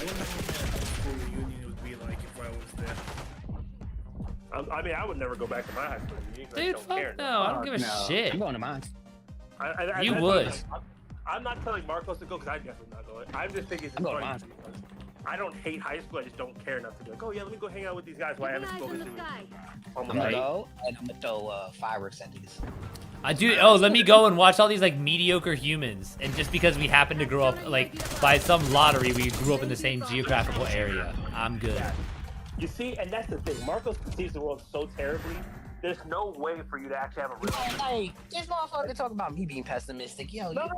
Speaker 9: how my school reunion would be like if I was there.
Speaker 4: I mean, I would never go back to my high school reunion. I
Speaker 1: Dude,
Speaker 4: don't
Speaker 1: fuck
Speaker 4: care.
Speaker 1: no. I don't give a
Speaker 7: No.
Speaker 1: shit.
Speaker 5: I'm going to mine.
Speaker 1: You
Speaker 4: that's
Speaker 1: would.
Speaker 4: what I'm not telling Marcos to go because I'm definitely not going. I'm just thinking it's
Speaker 5: I'm going
Speaker 4: funny
Speaker 5: to
Speaker 4: because I don't hate high school. I just don't care enough to be like, oh yeah, let me go hang out with these guys while I haven't spoken to
Speaker 6: sky.
Speaker 5: I'm
Speaker 4: almost
Speaker 5: gonna
Speaker 4: like.
Speaker 5: go and I'm gonna throw fireworks at these.
Speaker 1: I do. Oh, let me go and watch all these like mediocre humans, and just because we happen to grow up like by some lottery, we grew up in the same geographical area. I'm good.
Speaker 4: You see, and that's the thing. Marcos perceives the world so terribly. There's no way for you to actually have a real.
Speaker 5: Hey, this motherfucker talking about me being pessimistic. Yo,
Speaker 4: No.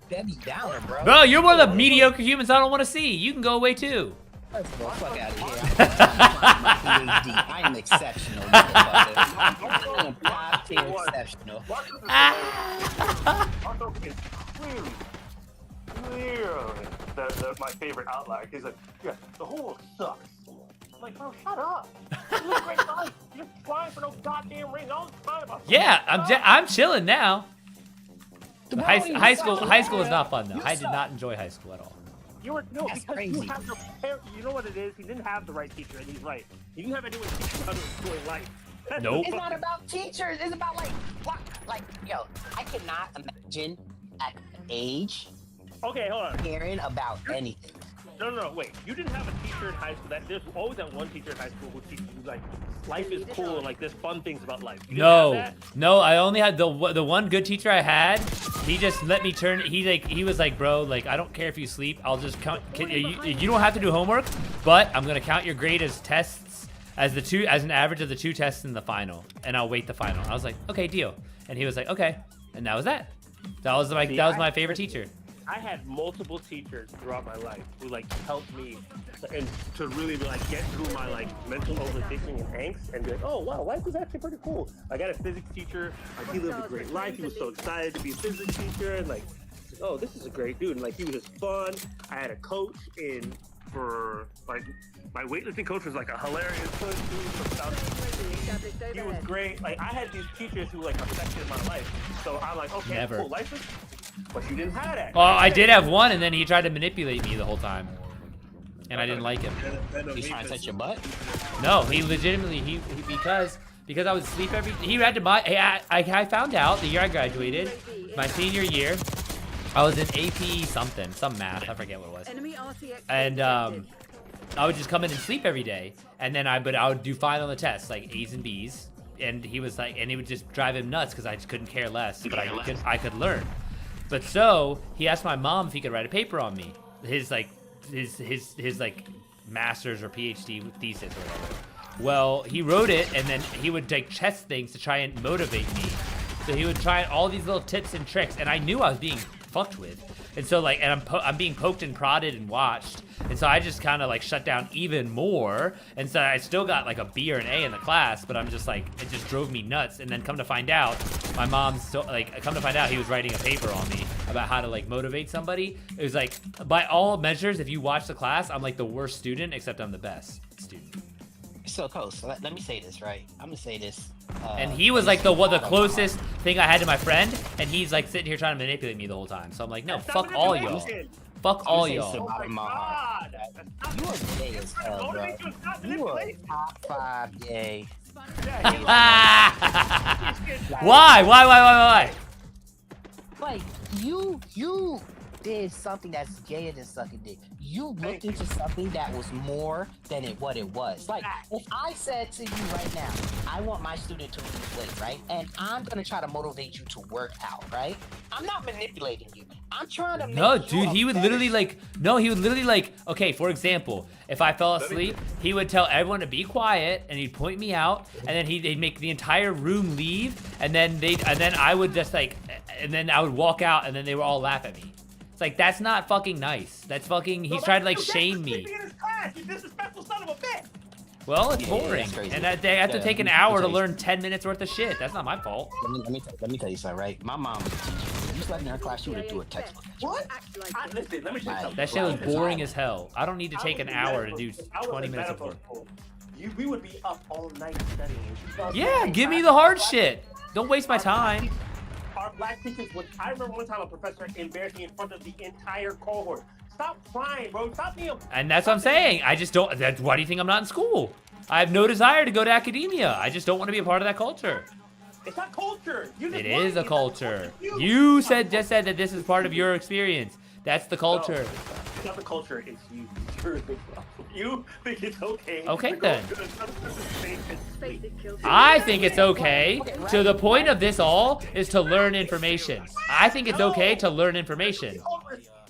Speaker 5: Debbie Downer, bro.
Speaker 1: Bro, you're one of the mediocre humans I don't want to see. You can go away too.
Speaker 5: Let's go fuck out of here. I'm my PhD. I am exceptional, motherfucker. I am top tier exceptional.
Speaker 4: Marcos is clearly my favorite outlier. He's like, yeah, the whole world sucks. I'm like, bro, shut up. You live a great life. You're flying for no goddamn ring. All the time about
Speaker 1: Yeah, I'm chilling now.
Speaker 5: Bro,
Speaker 1: High school
Speaker 5: suck.
Speaker 1: is not fun though.
Speaker 5: You
Speaker 1: I did
Speaker 5: suck.
Speaker 1: not enjoy high school at all.
Speaker 4: You were no
Speaker 5: That's
Speaker 4: because
Speaker 5: crazy.
Speaker 4: you have no parent. You know what it is? He didn't have the right teacher, and he's right. He didn't have anyone teaching how to enjoy life. That's
Speaker 1: Nope.
Speaker 5: It's not about teachers. It's about like, yo, I cannot imagine at an age
Speaker 4: Okay, hold on.
Speaker 5: caring about anything.
Speaker 4: No, wait. You didn't have a teacher in high school. There's always that one teacher in high school who teaches you like life is cool and like there's fun things about life. You didn't have that?
Speaker 1: No. I only had the one good teacher I had. He just let me turn. He was like, bro, like I don't care if you sleep. I'll just count. You don't have to do homework, but I'm gonna count your grade as tests as an average of the 2 tests in the final, and I'll weight the final. I was like, okay, deal. And he was like, okay, and that was that. That was my favorite teacher.
Speaker 4: I had multiple teachers throughout my life who like helped me and to really like get through my like mental overthinking and angst and be like, oh wow, life was actually pretty cool. I got a physics teacher, like he lived a great life. He was so excited to be a physics teacher and like, oh, this is a great dude. And like he was just fun. I had a coach for like my weightlifting coach was like a hilarious coach dude from South. He was great. Like I had these teachers who like affected my life. So I'm like, okay,
Speaker 1: Never.
Speaker 4: cool, life is. But you didn't have that.
Speaker 1: Well, I did have one, and then he tried to manipulate me the whole time, and I didn't like him.
Speaker 5: He's trying to touch your butt.
Speaker 1: No, he legitimately he because I would sleep every. He had to buy. I found out the year I graduated, my senior year, I was in AP some math. I forget what it was.
Speaker 6: Enemy RTX
Speaker 1: And I would just come in and sleep every day, and then I would do fine on the tests, like A's and B's. And he was like, and it would just drive him nuts because I just couldn't care less, but I could learn. But so he asked my mom if he could write a paper on me, his master's or PhD thesis or whatever. Well, he wrote it, and then he would take chess things to try and motivate me. So he would try all these little tips and tricks, and I knew I was being fucked with. And so like, and I'm being poked and prodded and watched, and so I just kind of like shut down even more. And so I still got like a B or an A in the class, but I'm just like, it just drove me nuts. And then come to find out, my mom's still like, come to find out he was writing a paper on me about how to like motivate somebody. It was like, by all measures, if you watch the class, I'm like the worst student, except I'm the best student.
Speaker 5: So close. Let me say this, right? I'm gonna say this.
Speaker 1: And he was like the closest thing I had to my friend, and he's like sitting here trying to manipulate me the whole time. So I'm like, no, fuck all y'all. Fuck all y'all.
Speaker 5: Out of my heart. You are gay as hell, bro. You are top 5 gay.
Speaker 1: Why?
Speaker 5: Like you did something that's gayer than sucking dick. You looked into something that was more than what it was. Like, if I said to you right now, I want my student to lose weight, right? And I'm gonna try to motivate you to work out, right? I'm not manipulating you. I'm trying to make
Speaker 1: No,
Speaker 5: you
Speaker 1: dude,
Speaker 5: a
Speaker 1: he would
Speaker 5: better
Speaker 1: literally like, okay, for example, if I fell asleep, he would tell everyone to be quiet, and he'd point me out, and then they'd make the entire room leave, and then I would just like, and then I would walk out, and then they would all laugh at me. It's like, that's not fucking nice. That's fucking, he's trying to like shame me.
Speaker 4: You disrespectful son of a bitch.
Speaker 1: Well, it's
Speaker 5: Yeah,
Speaker 1: boring,
Speaker 5: that's crazy.
Speaker 1: and they have to
Speaker 5: Yeah,
Speaker 1: take an
Speaker 5: let me
Speaker 1: hour to
Speaker 5: tell you.
Speaker 1: learn 10 minutes worth of shit. That's not my fault.
Speaker 5: Let me tell you something, right? My mom was a teacher. If you slept in her class, she would have do a textbook.
Speaker 4: What?
Speaker 6: Act like it.
Speaker 4: Listen, let me tell you something.
Speaker 1: That shit was boring as hell. I don't need to take an hour to do
Speaker 4: I was
Speaker 1: 20
Speaker 4: in
Speaker 1: minutes of
Speaker 4: medical
Speaker 1: work.
Speaker 4: school. We would be up all night studying.
Speaker 1: Yeah, give me the hard shit. Don't waste my time.
Speaker 4: Our black teachers would. I remember one time a professor embarrassed me in front of the entire cohort. Stop crying, bro. Stop being.
Speaker 1: And that's what I'm saying. I just don't. Why do you think I'm not in school? I have no desire to go to academia. I just don't want to be a part of that culture.
Speaker 4: It's not culture. You just
Speaker 1: It
Speaker 4: lying.
Speaker 1: is a
Speaker 4: It's not
Speaker 1: culture.
Speaker 4: culture.
Speaker 1: You just said that this is part of your experience. That's the culture.
Speaker 4: It's not the culture. It's you. You think it's okay.
Speaker 1: Okay,
Speaker 4: to go
Speaker 1: then.
Speaker 4: to another space and sleep.
Speaker 6: Basic kills.
Speaker 1: I think it's okay. So the point of this all is to learn information. I think it's okay to learn information.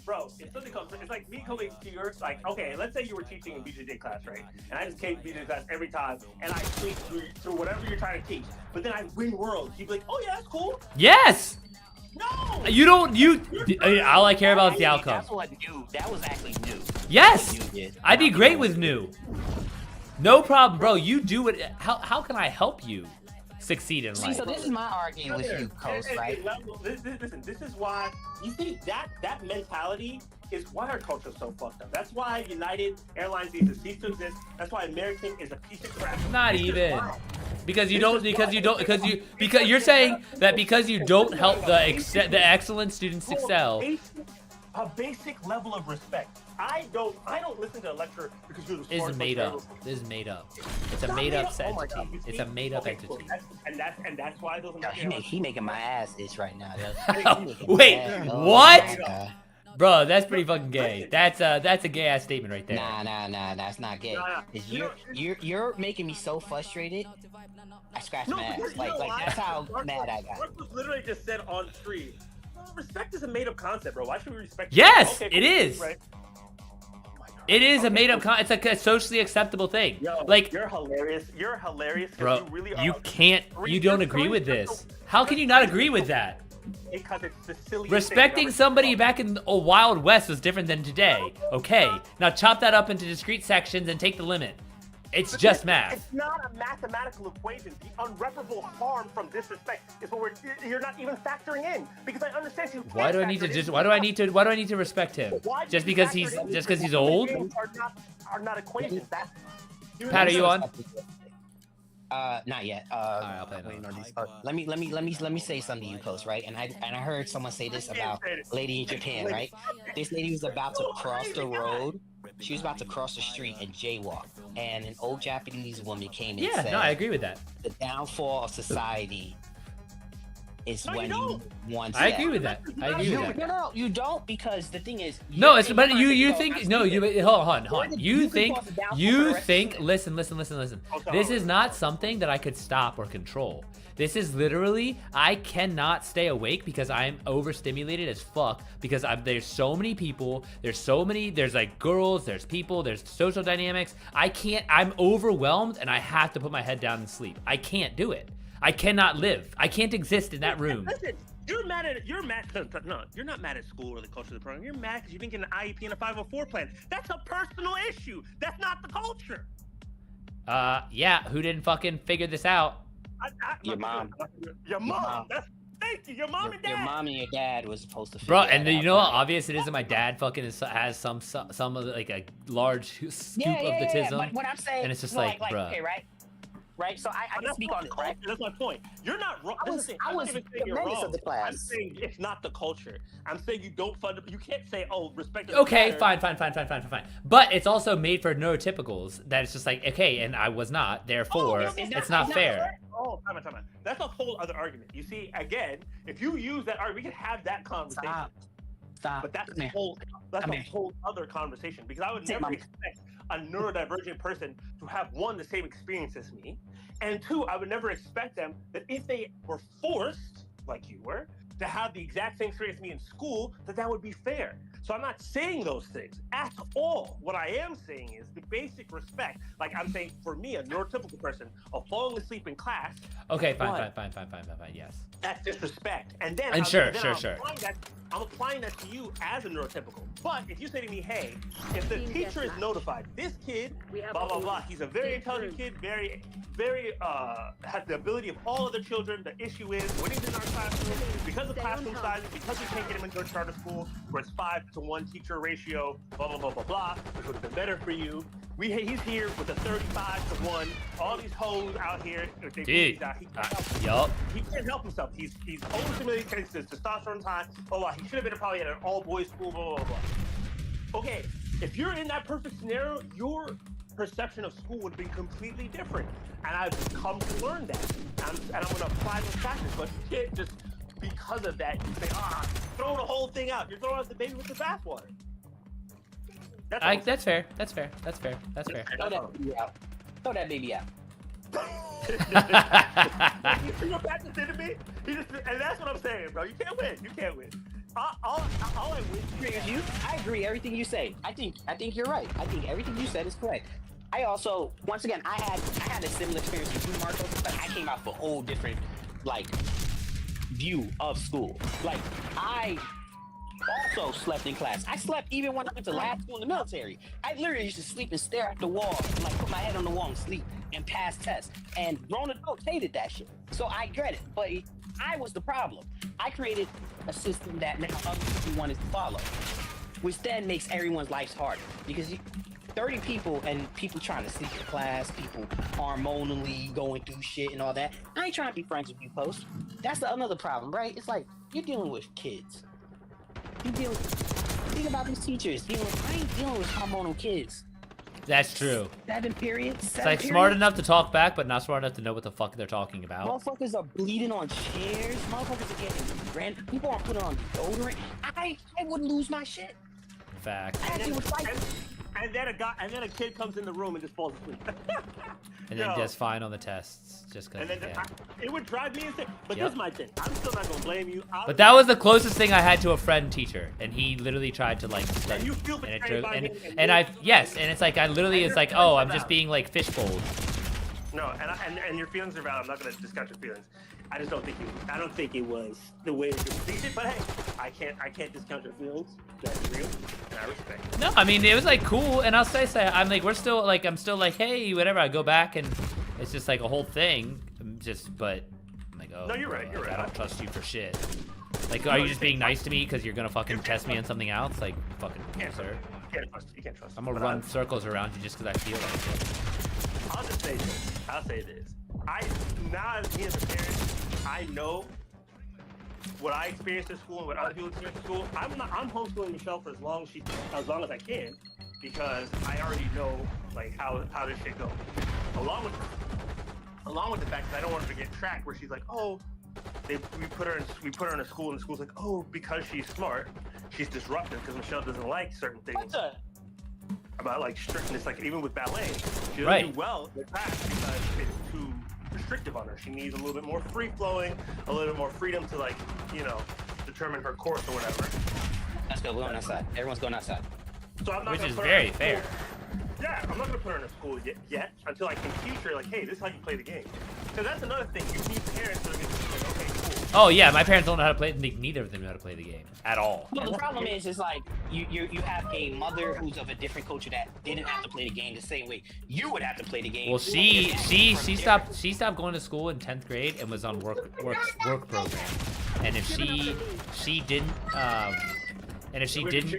Speaker 4: Bro, if something comes, if it's like me coming to your, like, okay, let's say you were teaching in BJJ class, right? And I just came to BJJ class every time, and I sleep through whatever you're trying to teach. But then I win worlds. You'd be like, oh yeah, that's cool.
Speaker 1: Yes.
Speaker 4: No.
Speaker 1: You don't. All I care about is the outcome.
Speaker 5: That's what new. That was actually new.
Speaker 1: Yes.
Speaker 5: New did.
Speaker 1: I'd be great with new. No problem, bro. You do it. How can I help you succeed in
Speaker 5: See,
Speaker 1: life?
Speaker 5: so this is my argument with you, Coast, right?
Speaker 4: Listen, this is why you see that mentality is why our culture is so fucked up. That's why United Airlines needs to cease to exist. That's why American is a piece of crap.
Speaker 1: Not even. Because you're saying that because you don't help the excellent students excel.
Speaker 4: A basic level of respect. I don't listen to a lecture because you're the
Speaker 1: This is
Speaker 4: smartest
Speaker 1: made
Speaker 4: person
Speaker 1: up.
Speaker 4: ever.
Speaker 1: This is made up. It's a made up
Speaker 4: Oh my
Speaker 1: entity.
Speaker 4: God, you
Speaker 1: It's
Speaker 4: see?
Speaker 1: a made up
Speaker 4: Okay,
Speaker 1: entity.
Speaker 4: cool. That's why those.
Speaker 5: Yo, he making my ass itch right now.
Speaker 1: Wait, what? Bro, that's pretty fucking gay. That's a gay ass statement right there.
Speaker 5: Nah, that's not gay.
Speaker 4: Nah.
Speaker 5: 'Cause you're making me so frustrated. I scratched my ass. Like that's how mad I got.
Speaker 4: Mark was literally just said on stream. Respect is a made up concept, bro. Why should we respect?
Speaker 1: Yes,
Speaker 4: Okay,
Speaker 1: it is.
Speaker 4: Right.
Speaker 1: It is a made up it's a socially acceptable thing.
Speaker 4: Yo,
Speaker 1: Like,
Speaker 4: you're hilarious. You're hilarious. 'Cause
Speaker 1: bro,
Speaker 4: you really are.
Speaker 1: you don't agree with this. How can you not agree with that?
Speaker 4: Because it's the silliest
Speaker 1: Respecting
Speaker 4: thing
Speaker 1: somebody back in a Wild West was different than today. Okay, now chop that up into discrete sections and take the limit. It's just math.
Speaker 4: It's not a mathematical equation. The unreparable harm from disrespect is what you're not even factoring in. Because I understand you.
Speaker 1: Why do I need to respect him? Just because he's old?
Speaker 4: Are not equations.
Speaker 1: Pat, are you on?
Speaker 5: Not yet.
Speaker 1: I'll play
Speaker 5: waiting
Speaker 1: another.
Speaker 5: on these. Let me say something to you, Coast, right? And I heard someone say this about a lady in Japan, right? This lady was about to cross the road. She was about to cross the street and jaywalk, and an old Japanese woman came and
Speaker 1: Yeah,
Speaker 5: said,
Speaker 1: no, I agree with that.
Speaker 5: "The downfall of society is when you one
Speaker 1: I
Speaker 5: step."
Speaker 1: agree with that. I agree with that.
Speaker 5: No, you don't, because the thing is.
Speaker 1: No,
Speaker 5: you're
Speaker 1: it's but
Speaker 5: trying
Speaker 1: you
Speaker 5: to go
Speaker 1: think
Speaker 5: past
Speaker 1: no
Speaker 5: people.
Speaker 1: you hold on.
Speaker 5: You
Speaker 1: You
Speaker 5: can
Speaker 1: think
Speaker 5: cause a downfall for the rest of the
Speaker 1: listen. This is not something that I could stop or control. This is literally I cannot stay awake because I'm overstimulated as fuck because there's so many people, there's like girls, there's people, there's social dynamics. I'm overwhelmed and I have to put my head down and sleep. I can't do it. I cannot live. I can't exist in that room.
Speaker 4: Listen, you're not mad at school or the culture of the program. You're mad because you didn't get an IEP and a 504 plan. That's a personal issue. That's not the culture.
Speaker 1: Yeah, who didn't fucking figure this out?
Speaker 5: Your mom.
Speaker 4: Your mom. Thank you. Your mom and dad.
Speaker 5: Your mom and your dad was supposed to.
Speaker 1: Bro,
Speaker 5: figure
Speaker 1: and
Speaker 5: that
Speaker 1: you
Speaker 5: out,
Speaker 1: know how
Speaker 5: bro.
Speaker 1: obvious it is that my dad fucking has some of the, like a large scoop of the tism.
Speaker 5: But what I'm saying,
Speaker 1: and it's just
Speaker 5: no,
Speaker 1: like, bruh.
Speaker 5: okay, right. So I can speak on it, right?
Speaker 4: That's my point. You're not wrong.
Speaker 5: I was
Speaker 4: saying
Speaker 5: the
Speaker 4: you're
Speaker 5: menace
Speaker 4: wrong.
Speaker 5: of the class.
Speaker 4: I'm saying it's not the culture. I'm saying you don't you can't say, oh, respect.
Speaker 1: Okay, fine. But it's also made for neurotypicals that it's just like, okay, and I was not, therefore, it's not fair.
Speaker 4: Oh, time out. That's a whole other argument. You see, again, if you use that argument, we can have that conversation.
Speaker 5: Stop.
Speaker 4: But that's
Speaker 5: Come
Speaker 4: a
Speaker 5: here.
Speaker 4: whole other conversation because I would
Speaker 5: Sit,
Speaker 4: never
Speaker 5: Mom.
Speaker 4: expect a neurodivergent person to have one, the same experience as me, and two, I would never expect them that if they were forced, like you were, to have the exact same experience as me in school, that would be fair. So I'm not saying those things at all. What I am saying is the basic respect. Like I'm saying, for me, a neurotypical person, of falling asleep in class.
Speaker 1: Okay, fine,
Speaker 4: One,
Speaker 1: yes.
Speaker 4: that's disrespect. And then
Speaker 1: And sure.
Speaker 4: I'm applying that to you as a neurotypical. But if you say to me, hey, if the teacher is notified, this kid, blah, blah, blah, he's a very intelligent kid, very, has the ability of all other children. The issue is when he's in our classroom, because of classroom sizes, because we can't get him into a charter school where it's 5-to-1 teacher ratio, blah, blah, blah, blah, blah, which would have been better for you. He's here with a 35-to-1. All these hoes out here.
Speaker 1: Dude, yup.
Speaker 4: He can't help himself. He's overstimulated, takes his testosterone time. Blah, blah. He should have been probably at an all-boys school. Blah, blah, blah. Okay, if you're in that perfect scenario, your perception of school would have been completely different. And I've come to learn that. And I'm going to apply those factors. But you can't just, because of that, you say, throw the whole thing out. You're throwing out the baby with the bathwater.
Speaker 1: That's fair. That's fair.
Speaker 5: Throw that baby out.
Speaker 4: You see what Pat just did to me? And that's what I'm saying, bro. You can't win. all I wish
Speaker 5: agree with you. I agree everything you say. I think you're right. I think everything you said is correct. I also, once again, I had a similar experience with you, Marco, but I came out for a whole different like view of school. Like I also slept in class. I slept even when I went to lab school in the military. I literally used to sleep and stare at the wall, and, like put my head on the wall and sleep and pass tests. And grown adults hated that shit. So I get it, but I was the problem. I created a system that now other people wanted to follow, which then makes everyone's lives harder because 30 people and people trying to sleep in class, people hormonally going through shit and all that. I ain't trying to be friends with you, Post. That's another problem, right? It's like you're dealing with kids. Think about these teachers. I ain't dealing with hormonal kids.
Speaker 1: That's true.
Speaker 5: 7 periods.
Speaker 1: It's like smart enough to talk back, but not smart enough to know what the fuck they're talking about.
Speaker 5: Motherfuckers are bleeding on chairs. Motherfuckers are getting random. People are putting on deodorant. I would lose my shit.
Speaker 1: Fact.
Speaker 5: I actually would fight.
Speaker 4: And then a kid comes in the room and just falls asleep.
Speaker 1: And then does fine on the tests, just because.
Speaker 4: And then it would drive me insane. But Here's my thing. I'm still not gonna blame you.
Speaker 1: But that was the closest thing I had to a friend teacher, and he literally tried to like.
Speaker 4: And you feel betrayed by him.
Speaker 1: And it's like I literally it's like, oh, I'm just being like fishbowled.
Speaker 4: No, and your feelings are valid. I'm not gonna discuss your feelings. I just don't think it was the way that you perceived it. But hey, I can't discount your feelings. That's real, and I respect it.
Speaker 1: No, I mean it was like cool, and I'll say I'm like I'm still like hey whatever. I go back and it's just like a whole thing. But I'm like, oh
Speaker 4: no, you're right. You're right.
Speaker 1: I don't trust you for shit. Like, are you just being nice to me because you're gonna fucking test me on something else? Like, fucking sir.
Speaker 4: You can't trust.
Speaker 1: I'm gonna run circles around you just because I feel like it.
Speaker 4: I'll just say this. I'll say this. Now as me as a parent, I know what I experienced at school and what other people experience at school. I'm homeschooling Michelle for as long as I can because I already know like how this shit goes. Along with the fact that I don't want her to get tracked where she's like, oh, we put her in a school and the school's like, oh, because she's smart, she's disruptive because Michelle doesn't like certain things. About like strictness, like even with ballet, she doesn't do well with that because it's too restrictive on her. She needs a little bit more free flowing, a little bit more freedom to like, determine her course or whatever.
Speaker 5: Let's go. We're going outside. Everyone's going outside.
Speaker 4: So I'm not
Speaker 1: Which
Speaker 4: gonna
Speaker 1: is
Speaker 4: put her
Speaker 1: very
Speaker 4: in
Speaker 1: fair.
Speaker 4: Yeah, I'm not gonna put her in a school yet until I can teach her like, hey, this is how you play the game. Because that's another thing. You need parents that are gonna be like, okay, cool.
Speaker 1: Oh yeah, my parents don't know how to play. Neither of them know how to play the game at all.
Speaker 5: Well, the problem is like you have a mother who's of a different culture that didn't have to play the game the same way you would have to play the game.
Speaker 1: Well, she stopped going to school in 10th grade and was on work program. And if she didn't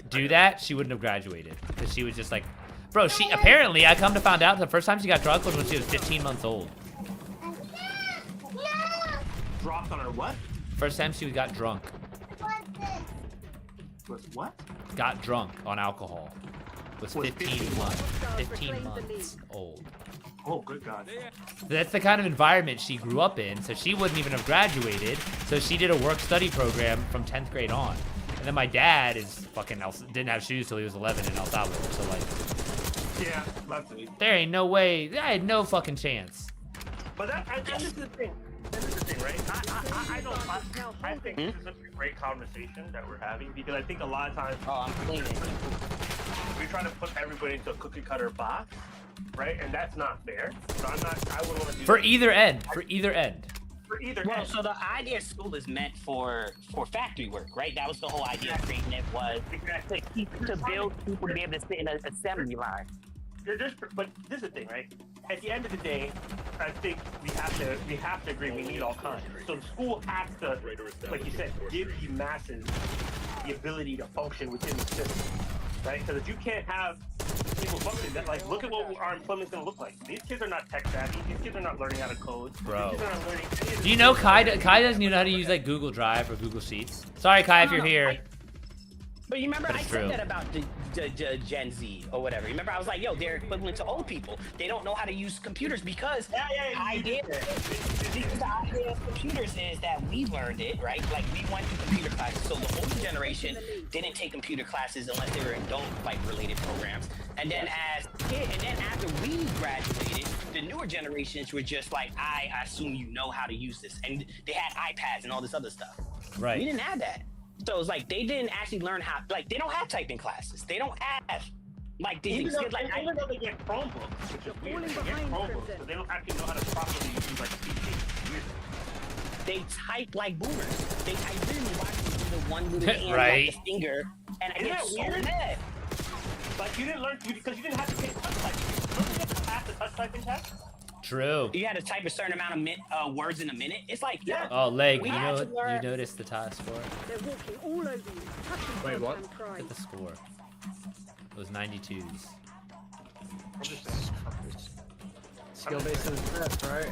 Speaker 1: do that, she wouldn't have graduated because she was just like, bro. She apparently I come to find out the first time she got drunk was when she was 15 months old.
Speaker 4: Dropped on her what?
Speaker 1: First time she got drunk.
Speaker 4: Was what?
Speaker 1: Got drunk on alcohol. Was 15 months old.
Speaker 4: Oh, good God.
Speaker 1: That's the kind of environment she grew up in, so she wouldn't even have graduated. So she did a work-study program from 10th grade on. And then my dad didn't have shoes till he was 11 in El Salvador, so like...
Speaker 4: Yeah, lovely.
Speaker 1: There ain't no way, I had no fucking chance.
Speaker 4: But this is the thing. This is the thing, right? I think this is a great conversation that we're having because I think a lot of times we try to put everybody into a cookie cutter box, right? And that's not fair. So I wouldn't want to do
Speaker 1: For
Speaker 4: that.
Speaker 1: either end.
Speaker 5: Well, so the idea of school is meant for factory work, right? That was the whole idea of creating it was to build people to be able to sit in an assembly line.
Speaker 4: But this is the thing, right? At the end of the day, I think we have to agree we need all kinds. So the school has to, like you said, give the masses the ability to function within the system, right? Because if you can't have people function, that like look at what our employment's gonna look like. These kids are not tech savvy. These kids are not learning how to code.
Speaker 1: Bro.
Speaker 4: These kids are not learning any of
Speaker 1: Do you know Kai doesn't even know how to use like Google Drive or Google Sheets? Sorry, Kai, if you're here.
Speaker 5: But you remember
Speaker 1: But
Speaker 5: I
Speaker 1: it's
Speaker 5: said
Speaker 1: true.
Speaker 5: that about the Gen Z or whatever. Remember I was like, yo, they're equivalent to old people. They don't know how to use computers because the idea of computers is that we learned it, right? Like we went through computer classes. So the older generation didn't take computer classes unless they were adult like related programs. And then after we graduated, the newer generations were just like, I assume you know how to use this. And they had iPads and all this other stuff.
Speaker 1: Right.
Speaker 5: We didn't have that. So it's like they didn't actually learn how. Like they don't have typing classes. They don't have like these.
Speaker 4: Even though,
Speaker 5: Like
Speaker 4: even though they get Chromebooks, which is weird. They get Chromebooks, but they don't actually know how to properly use like PC. Weird.
Speaker 5: they type like boomers. They I really watch them do the one little hand
Speaker 1: Right.
Speaker 5: like the finger, and I
Speaker 4: Isn't
Speaker 5: get
Speaker 4: that
Speaker 5: so
Speaker 4: weird?
Speaker 5: mad.
Speaker 4: Like you didn't learn because you didn't have to take touch typing. Don't you have to pass the touch typing test?
Speaker 1: True.
Speaker 5: You had to type a certain amount of words in a minute. It's like, yeah.
Speaker 1: Oh, Leg,
Speaker 5: We
Speaker 1: you
Speaker 5: had
Speaker 1: know
Speaker 5: to learn-
Speaker 1: you noticed the top score?
Speaker 6: They're walking all over you, touching
Speaker 7: Wait,
Speaker 6: them
Speaker 7: what?
Speaker 6: and crying.
Speaker 1: Look at the score. It was 92s.
Speaker 7: Skill based on test, right?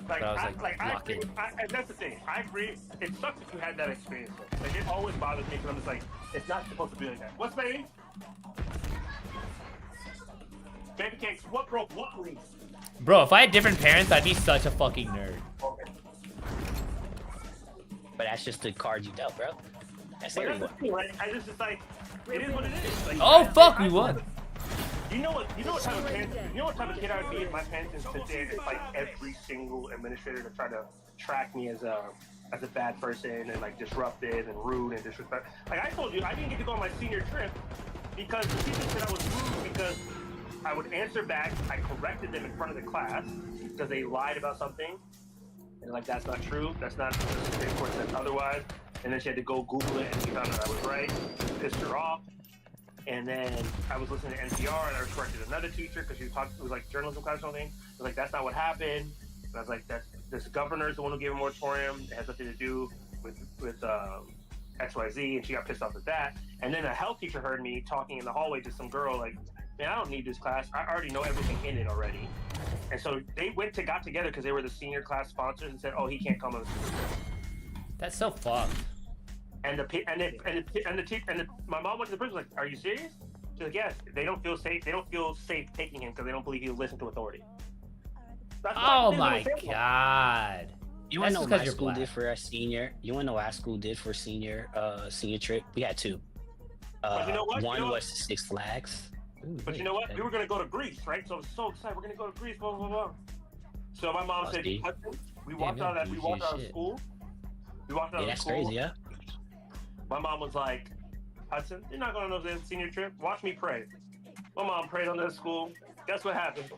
Speaker 4: Like,
Speaker 1: But I was
Speaker 4: I
Speaker 1: like, lock
Speaker 4: agree.
Speaker 1: in.
Speaker 4: And that's the thing. I agree. It sucks if you had that experience. Though. Like, it always bothers me because I'm just like, it's not supposed to be like that. What's baby? Baby cakes. What broke what leaf?
Speaker 1: Bro, if I had different parents, I'd be such a fucking nerd.
Speaker 4: Okay.
Speaker 5: But that's just the card you dealt, bro. That's
Speaker 4: But that's the
Speaker 5: everyone.
Speaker 4: thing, right? I just like, it is what it is. Like,
Speaker 1: Oh fuck, we won.
Speaker 4: You know what type of parent, you know what type of kid I would be if my parents didn't sit there and fight every single administrator to try to track me as a bad person and like disruptive and rude and disrespectful. Like I told you, I didn't get to go on my senior trip because the teacher said I was rude because I would answer back. I corrected them in front of the class because they lied about something. And like that's not true. That's not the Supreme Court said otherwise. And then she had to go Google it and she found out I was right. Pissed her off. And then I was listening to NPR and I corrected another teacher because she was talking, it was like journalism class or something. I was like, that's not what happened. And I was like, this governor is the one who gave a moratorium. It has nothing to do with XYZ. And she got pissed off at that. And then a health teacher heard me talking in the hallway to some girl like, man, I don't need this class. I already know everything in it already. And so they got together because they were the senior class sponsors and said, oh, he can't come on the school.
Speaker 1: That's so fucked.
Speaker 4: And my mom went to the principal like, "Are you serious?" She's like, "Yes." They don't feel safe. They don't feel safe taking him because they don't believe he'll listen to authority. That's
Speaker 1: Oh
Speaker 4: why
Speaker 1: my
Speaker 4: they don't say that.
Speaker 1: god.
Speaker 5: You wanna
Speaker 1: That's
Speaker 5: know
Speaker 1: just
Speaker 5: what
Speaker 1: 'cause
Speaker 5: our
Speaker 1: you're
Speaker 5: school
Speaker 1: black.
Speaker 5: did for our senior? You wanna know what our school did for senior trip? We had two.
Speaker 4: But you know what?
Speaker 5: One
Speaker 4: You know what?
Speaker 5: was Six Flags. Ooh,
Speaker 4: But you know what? We were gonna go to Greece, right? So I was so excited. We're gonna go to Greece. Blah blah blah. So my mom said,
Speaker 5: see.
Speaker 4: "Hudson, we walked out of
Speaker 1: shit.
Speaker 4: school. We walked out
Speaker 5: Yeah,
Speaker 4: of
Speaker 5: that's
Speaker 4: school.
Speaker 5: crazy, yeah.
Speaker 4: My mom was like, Hudson, you're not going on the senior trip. Watch me pray. My mom prayed on that school. Guess what happened?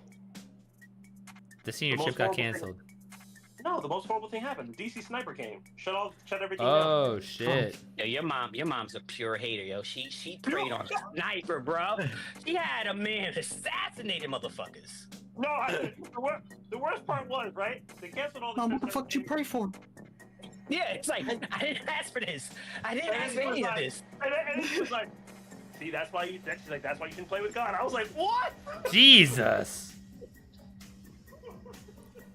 Speaker 1: The senior
Speaker 4: The
Speaker 1: trip
Speaker 4: most
Speaker 1: got
Speaker 4: horrible thing-
Speaker 1: canceled.
Speaker 4: No, the most horrible thing happened. The DC sniper came. Shut everything down.
Speaker 1: Oh shit.
Speaker 5: Yo, your mom's a pure hater, yo. She preyed on a sniper, bro. She had a man assassinated motherfuckers.
Speaker 4: No, the worst part was, right? They canceled all the
Speaker 7: Mom,
Speaker 4: trips
Speaker 7: what the fuck did you pray for?
Speaker 5: Yeah, it's like I didn't ask for this. I didn't
Speaker 4: And
Speaker 5: ask
Speaker 4: then
Speaker 5: for
Speaker 4: he
Speaker 5: any
Speaker 4: was
Speaker 5: of
Speaker 4: like-
Speaker 5: this.
Speaker 4: And then he was like, see, that's why you can play with God. I was like, what?
Speaker 1: Jesus.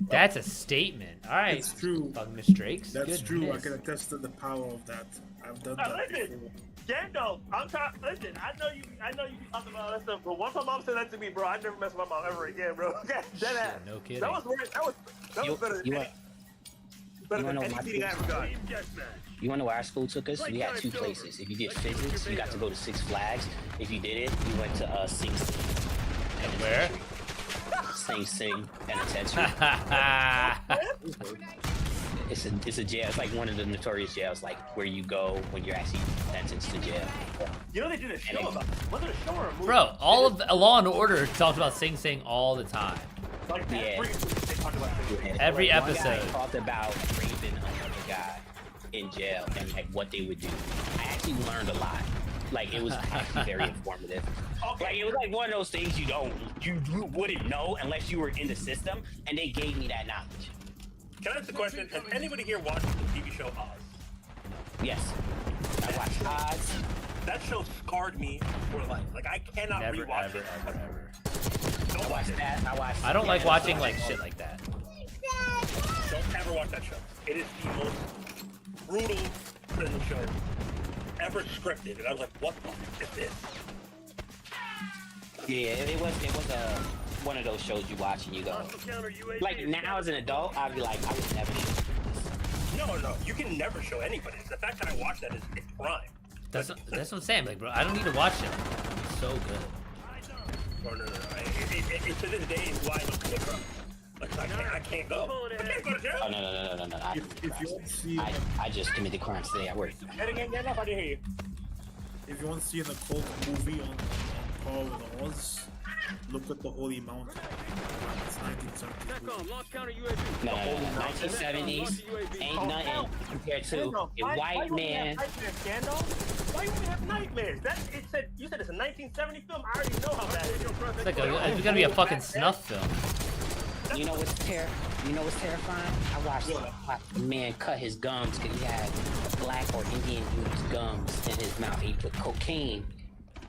Speaker 1: That's a statement. Alright.
Speaker 9: It's true.
Speaker 1: Fucking Miss Drakes.
Speaker 9: That's true. I
Speaker 1: Goodness.
Speaker 9: can attest to the power of that. I've done
Speaker 4: Now,
Speaker 9: that
Speaker 4: listen,
Speaker 9: before.
Speaker 4: Gandalf, listen, I know you be talking about all that stuff, but once my mom said that to me, bro, I never mess with my mom ever again, bro. Dead
Speaker 1: Yeah,
Speaker 4: ass.
Speaker 1: no kidding.
Speaker 4: That was worse. That was better
Speaker 5: You
Speaker 4: than
Speaker 5: want-
Speaker 4: better
Speaker 5: you
Speaker 4: than
Speaker 5: wanna
Speaker 4: any
Speaker 5: know my
Speaker 4: meeting I ever got.
Speaker 5: You wanna know where our school took us? We had two places. If you did physics, you got to go to Six Flags. If you did it, you went to Sing Sing.
Speaker 1: And where?
Speaker 5: Sing Sing Penitentiary. It's a jail. It's like one of the notorious jails, like where you go when you're actually sentenced to jail.
Speaker 4: You know they did a show about this. Was it a show or a movie?
Speaker 1: Bro, all of the Law and Order talked about Sing Sing all the time.
Speaker 4: Like
Speaker 5: Yeah.
Speaker 4: every they talked about it.
Speaker 1: Every
Speaker 5: One guy
Speaker 1: episode.
Speaker 5: talked about raping another guy in jail and like what they would do. I actually learned a lot. Like it was actually very informative. Like it was like one of those things you wouldn't know unless you were in the system, and they gave me that knowledge.
Speaker 4: Can I ask the question? Has anybody here watched the TV show Oz?
Speaker 5: Yes, I watched Odds.
Speaker 4: That show scarred me for life. Like I cannot
Speaker 1: Never,
Speaker 4: rewatch
Speaker 1: ever,
Speaker 4: it.
Speaker 1: ever.
Speaker 4: Don't
Speaker 5: I
Speaker 4: watch
Speaker 5: watched
Speaker 4: it.
Speaker 5: that.
Speaker 1: I don't like watching like shit like that.
Speaker 4: Don't ever watch that show. It is the most brutal prison show ever scripted. And I was like, what the fuck is this?
Speaker 5: Yeah, it was one of those shows you watch and you go. Like now as an adult, I'd be like, I would never show this.
Speaker 4: No. You can never show anybody. The fact that I watched that is a crime.
Speaker 1: That's what I'm saying, like, bro. I don't need to watch it. It's so good.
Speaker 4: No. It to this day is why I don't commit drugs. Like I can't go. I can't go to jail.
Speaker 5: Oh no! I,
Speaker 9: if you want to see,
Speaker 5: I just committed crimes today at work.
Speaker 4: Get again, get up, I didn't hear you.
Speaker 9: if you want to see an occult movie on par with Oz, look at the Holy Mountain. It's 1973.
Speaker 5: No, 1970s ain't nothing compared to a white man.
Speaker 4: Why you have nightmares? You said it's a 1970 film. I already know how that is.
Speaker 1: It's like it's gonna be a fucking snuff film.
Speaker 5: You know what's terrifying? I watched a man cut his gums because he had a black or Indian dude's gums in his mouth. He put cocaine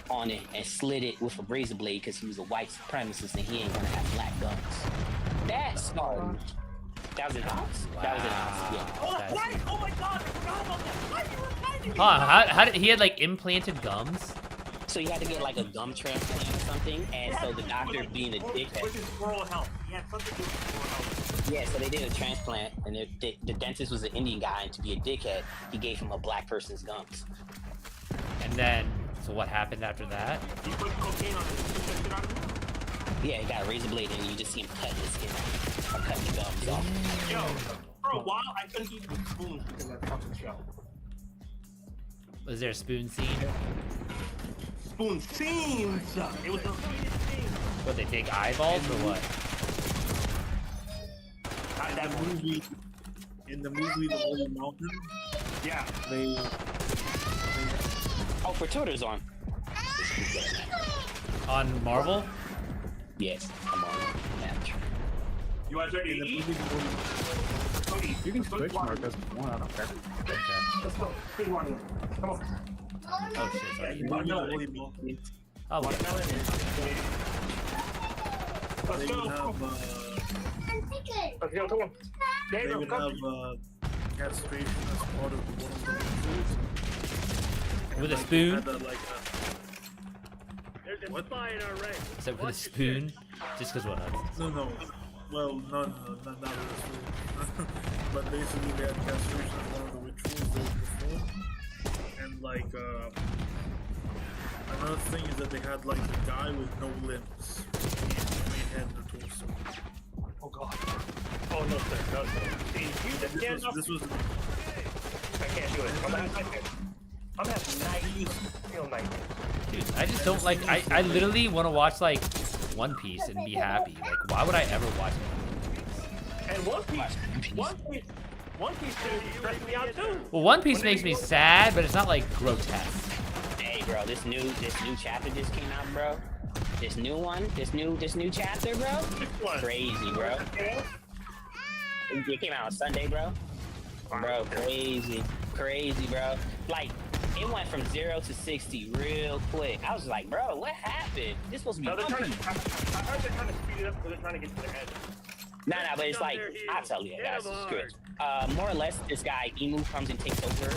Speaker 5: on it and slid it with a razor blade because he was a white supremacist and he ain't gonna have black gums. That's hard. That was in Oz. That was in Oz. Yeah.
Speaker 4: Oh, that's right. Oh my god, I forgot about that. Why are you reminding me?
Speaker 1: How did he had like implanted gums?
Speaker 5: So you had to get like a gum transplant or something, and so the doctor being a dickhead.
Speaker 4: Which is oral health. Yeah, something to do with oral health.
Speaker 5: Yeah, so they did a transplant, and the dentist was an Indian guy, and to be a dickhead, he gave him a black person's gums.
Speaker 1: And then, so what happened after that?
Speaker 4: You put cocaine on it.
Speaker 5: Yeah, he got a razor blade, and you just see him cut his skin off, or cut the gums off.
Speaker 4: Yo, for a while I couldn't eat with spoons because of that fucking show.
Speaker 1: Was there a spoon scene?
Speaker 4: Spoon scenes. It was the sweetest thing.
Speaker 1: What, they take eyeballs or what?
Speaker 9: In the movie The Holy Mountain,
Speaker 4: Yeah.
Speaker 9: they
Speaker 5: Oh, Fortuna's on.
Speaker 1: On Marvel?
Speaker 5: Yes, I'm on. Match.
Speaker 4: You guys ready to eat? Cody,
Speaker 7: You can switch Marcus if you want. I don't care.
Speaker 4: let's go. Big one. Come on.
Speaker 1: Oh shit, sorry.
Speaker 9: in the movie The Holy Mountain,
Speaker 1: Oh,
Speaker 4: Let's
Speaker 9: they
Speaker 4: go.
Speaker 9: would have
Speaker 4: Let's go. Come on.
Speaker 9: they
Speaker 4: Gabriel,
Speaker 9: would
Speaker 4: come.
Speaker 9: have castration as part of one of the rituals.
Speaker 1: with a
Speaker 9: Like,
Speaker 1: spoon?
Speaker 9: had a, like
Speaker 6: There's a
Speaker 9: What?
Speaker 6: spy in our ranks.
Speaker 1: Is that with a
Speaker 6: Watch
Speaker 1: spoon? Just because what?
Speaker 9: no. Well, no, not with a spoon. But basically, they had castration as one of the rituals they would perform. And like, another thing is that they had like a guy with no limbs, main head and a torso.
Speaker 4: Oh god. Oh no sir, no sir. See, you just stand up.
Speaker 9: This was
Speaker 4: I can't do it. I'm having nightmares. Feel nightmares.
Speaker 1: Dude, I just don't like. I literally want to watch like One Piece and be happy. Like, why would I ever watch it?
Speaker 4: And One Piece should stress me out too.
Speaker 1: Well, One Piece makes me sad, but it's not like grotesque.
Speaker 5: Hey, bro, this new chapter just came out, bro. This new chapter, bro.
Speaker 4: Which one?
Speaker 5: Crazy, bro. It came out on Sunday, bro. Bro, crazy, bro. Like, it went from 0 to 60 real quick. I was like, bro, what happened? This supposed to be.
Speaker 4: No, they're trying to. I heard they're trying to speed it up because they're trying to get to their head.
Speaker 5: Nah, but it's like, I'll tell you guys, it's good. More or less, this guy, Emu, comes and takes over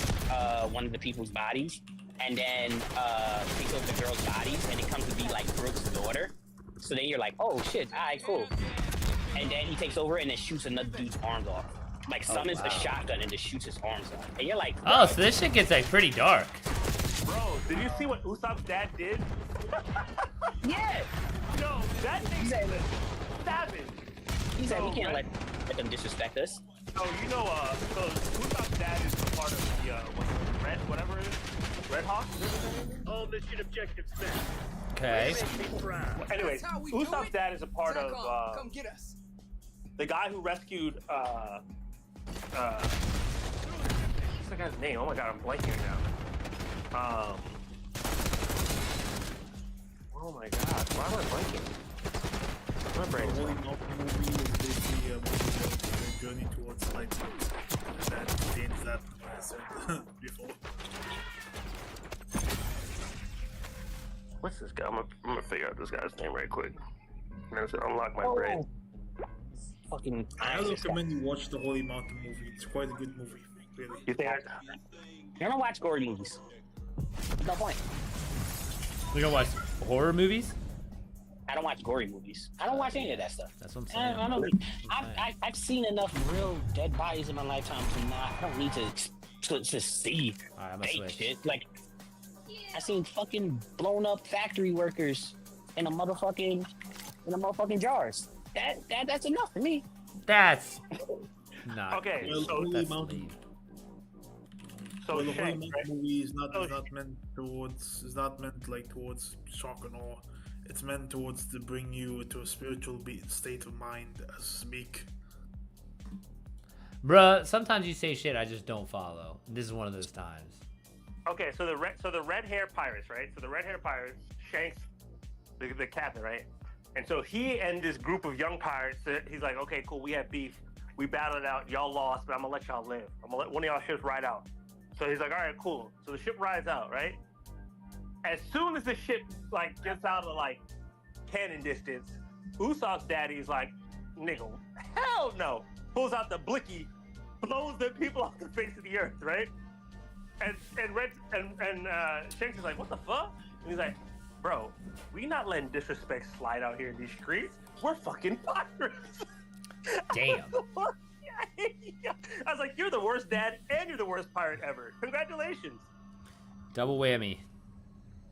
Speaker 5: one of the people's bodies, and then takes over the girls' bodies, and it comes to be like Brooke's daughter. So then you're like, oh shit, alright, cool. And then he takes over and then shoots another dude's arms off. Like, summons a shotgun and just shoots his arms off. And you're like,
Speaker 1: Oh, so this shit gets like pretty dark.
Speaker 4: Bro, did you see what Usopp's dad did?
Speaker 5: yeah!
Speaker 4: Yo, that thing is savage.
Speaker 5: He said,
Speaker 4: So,
Speaker 5: we can't let them disrespect us.
Speaker 4: So you know, so Usopp's dad is a part of the Red, whatever it is, Red Hawk.
Speaker 6: All mission objectives set.
Speaker 1: Okay.
Speaker 6: Make me proud.
Speaker 4: Anyways, Usopp's dad is a part of
Speaker 8: Come get us.
Speaker 4: the guy who rescued what's the guy's name? Oh my god, I'm blanking now. Oh my god, why am I blanking? My
Speaker 9: the
Speaker 4: brain's
Speaker 9: Holy
Speaker 4: blanking.
Speaker 9: Mountain movie was basically a movie about their journey towards enlightenment. That contains that, I said before.
Speaker 4: What's this guy? I'm gonna figure out this guy's name right quick. I'm gonna unlock my brain.
Speaker 5: Fucking.
Speaker 9: I recommend you watch the Holy Mountain movie. It's quite a good movie, really.
Speaker 4: You think
Speaker 5: I don't watch gory movies. No point.
Speaker 1: We gonna watch horror movies?
Speaker 5: I don't watch gory movies. I don't watch any of that stuff.
Speaker 1: That's what I'm
Speaker 5: I
Speaker 1: saying.
Speaker 5: don't. I've seen enough real dead bodies in my lifetime to not. I don't need to see
Speaker 1: Alright, I'm gonna
Speaker 5: fake
Speaker 1: switch.
Speaker 5: shit. Like, I seen fucking blown up factory workers in a motherfucking jars. That's enough for me.
Speaker 1: That's Not
Speaker 4: Okay,
Speaker 9: Well,
Speaker 4: so
Speaker 9: Holy
Speaker 1: that's
Speaker 9: Mountain.
Speaker 1: lame.
Speaker 4: so
Speaker 9: Well, the Holy
Speaker 4: Shanks,
Speaker 9: Mountain
Speaker 4: right?
Speaker 9: movie is
Speaker 4: Oh,
Speaker 9: not meant towards like towards shock and awe. It's meant towards to bring you to a spiritual state of mind as Meek.
Speaker 1: Bruh, sometimes you say shit I just don't follow. This is one of those times.
Speaker 4: Okay, so the red hair pirates, right? So the red hair pirates, Shanks, the captain, right? And so he and this group of young pirates, he's like, okay, cool, we have beef, we battled it out, y'all lost, but I'm gonna let y'all live. I'm gonna let one of y'all ships ride out. So he's like, all right, cool. So the ship rides out, right? As soon as the ship like gets out of like cannon distance, Usopp's daddy's like, nigga, hell no! Pulls out the blicky, blows the people off the face of the earth, right? And Shanks is like, what the fuck? And he's like, bro, we not letting disrespect slide out here in these streets. We're fucking pirates.
Speaker 1: Damn.
Speaker 4: I was like, you're the worst dad and you're the worst pirate ever. Congratulations.
Speaker 1: Double whammy.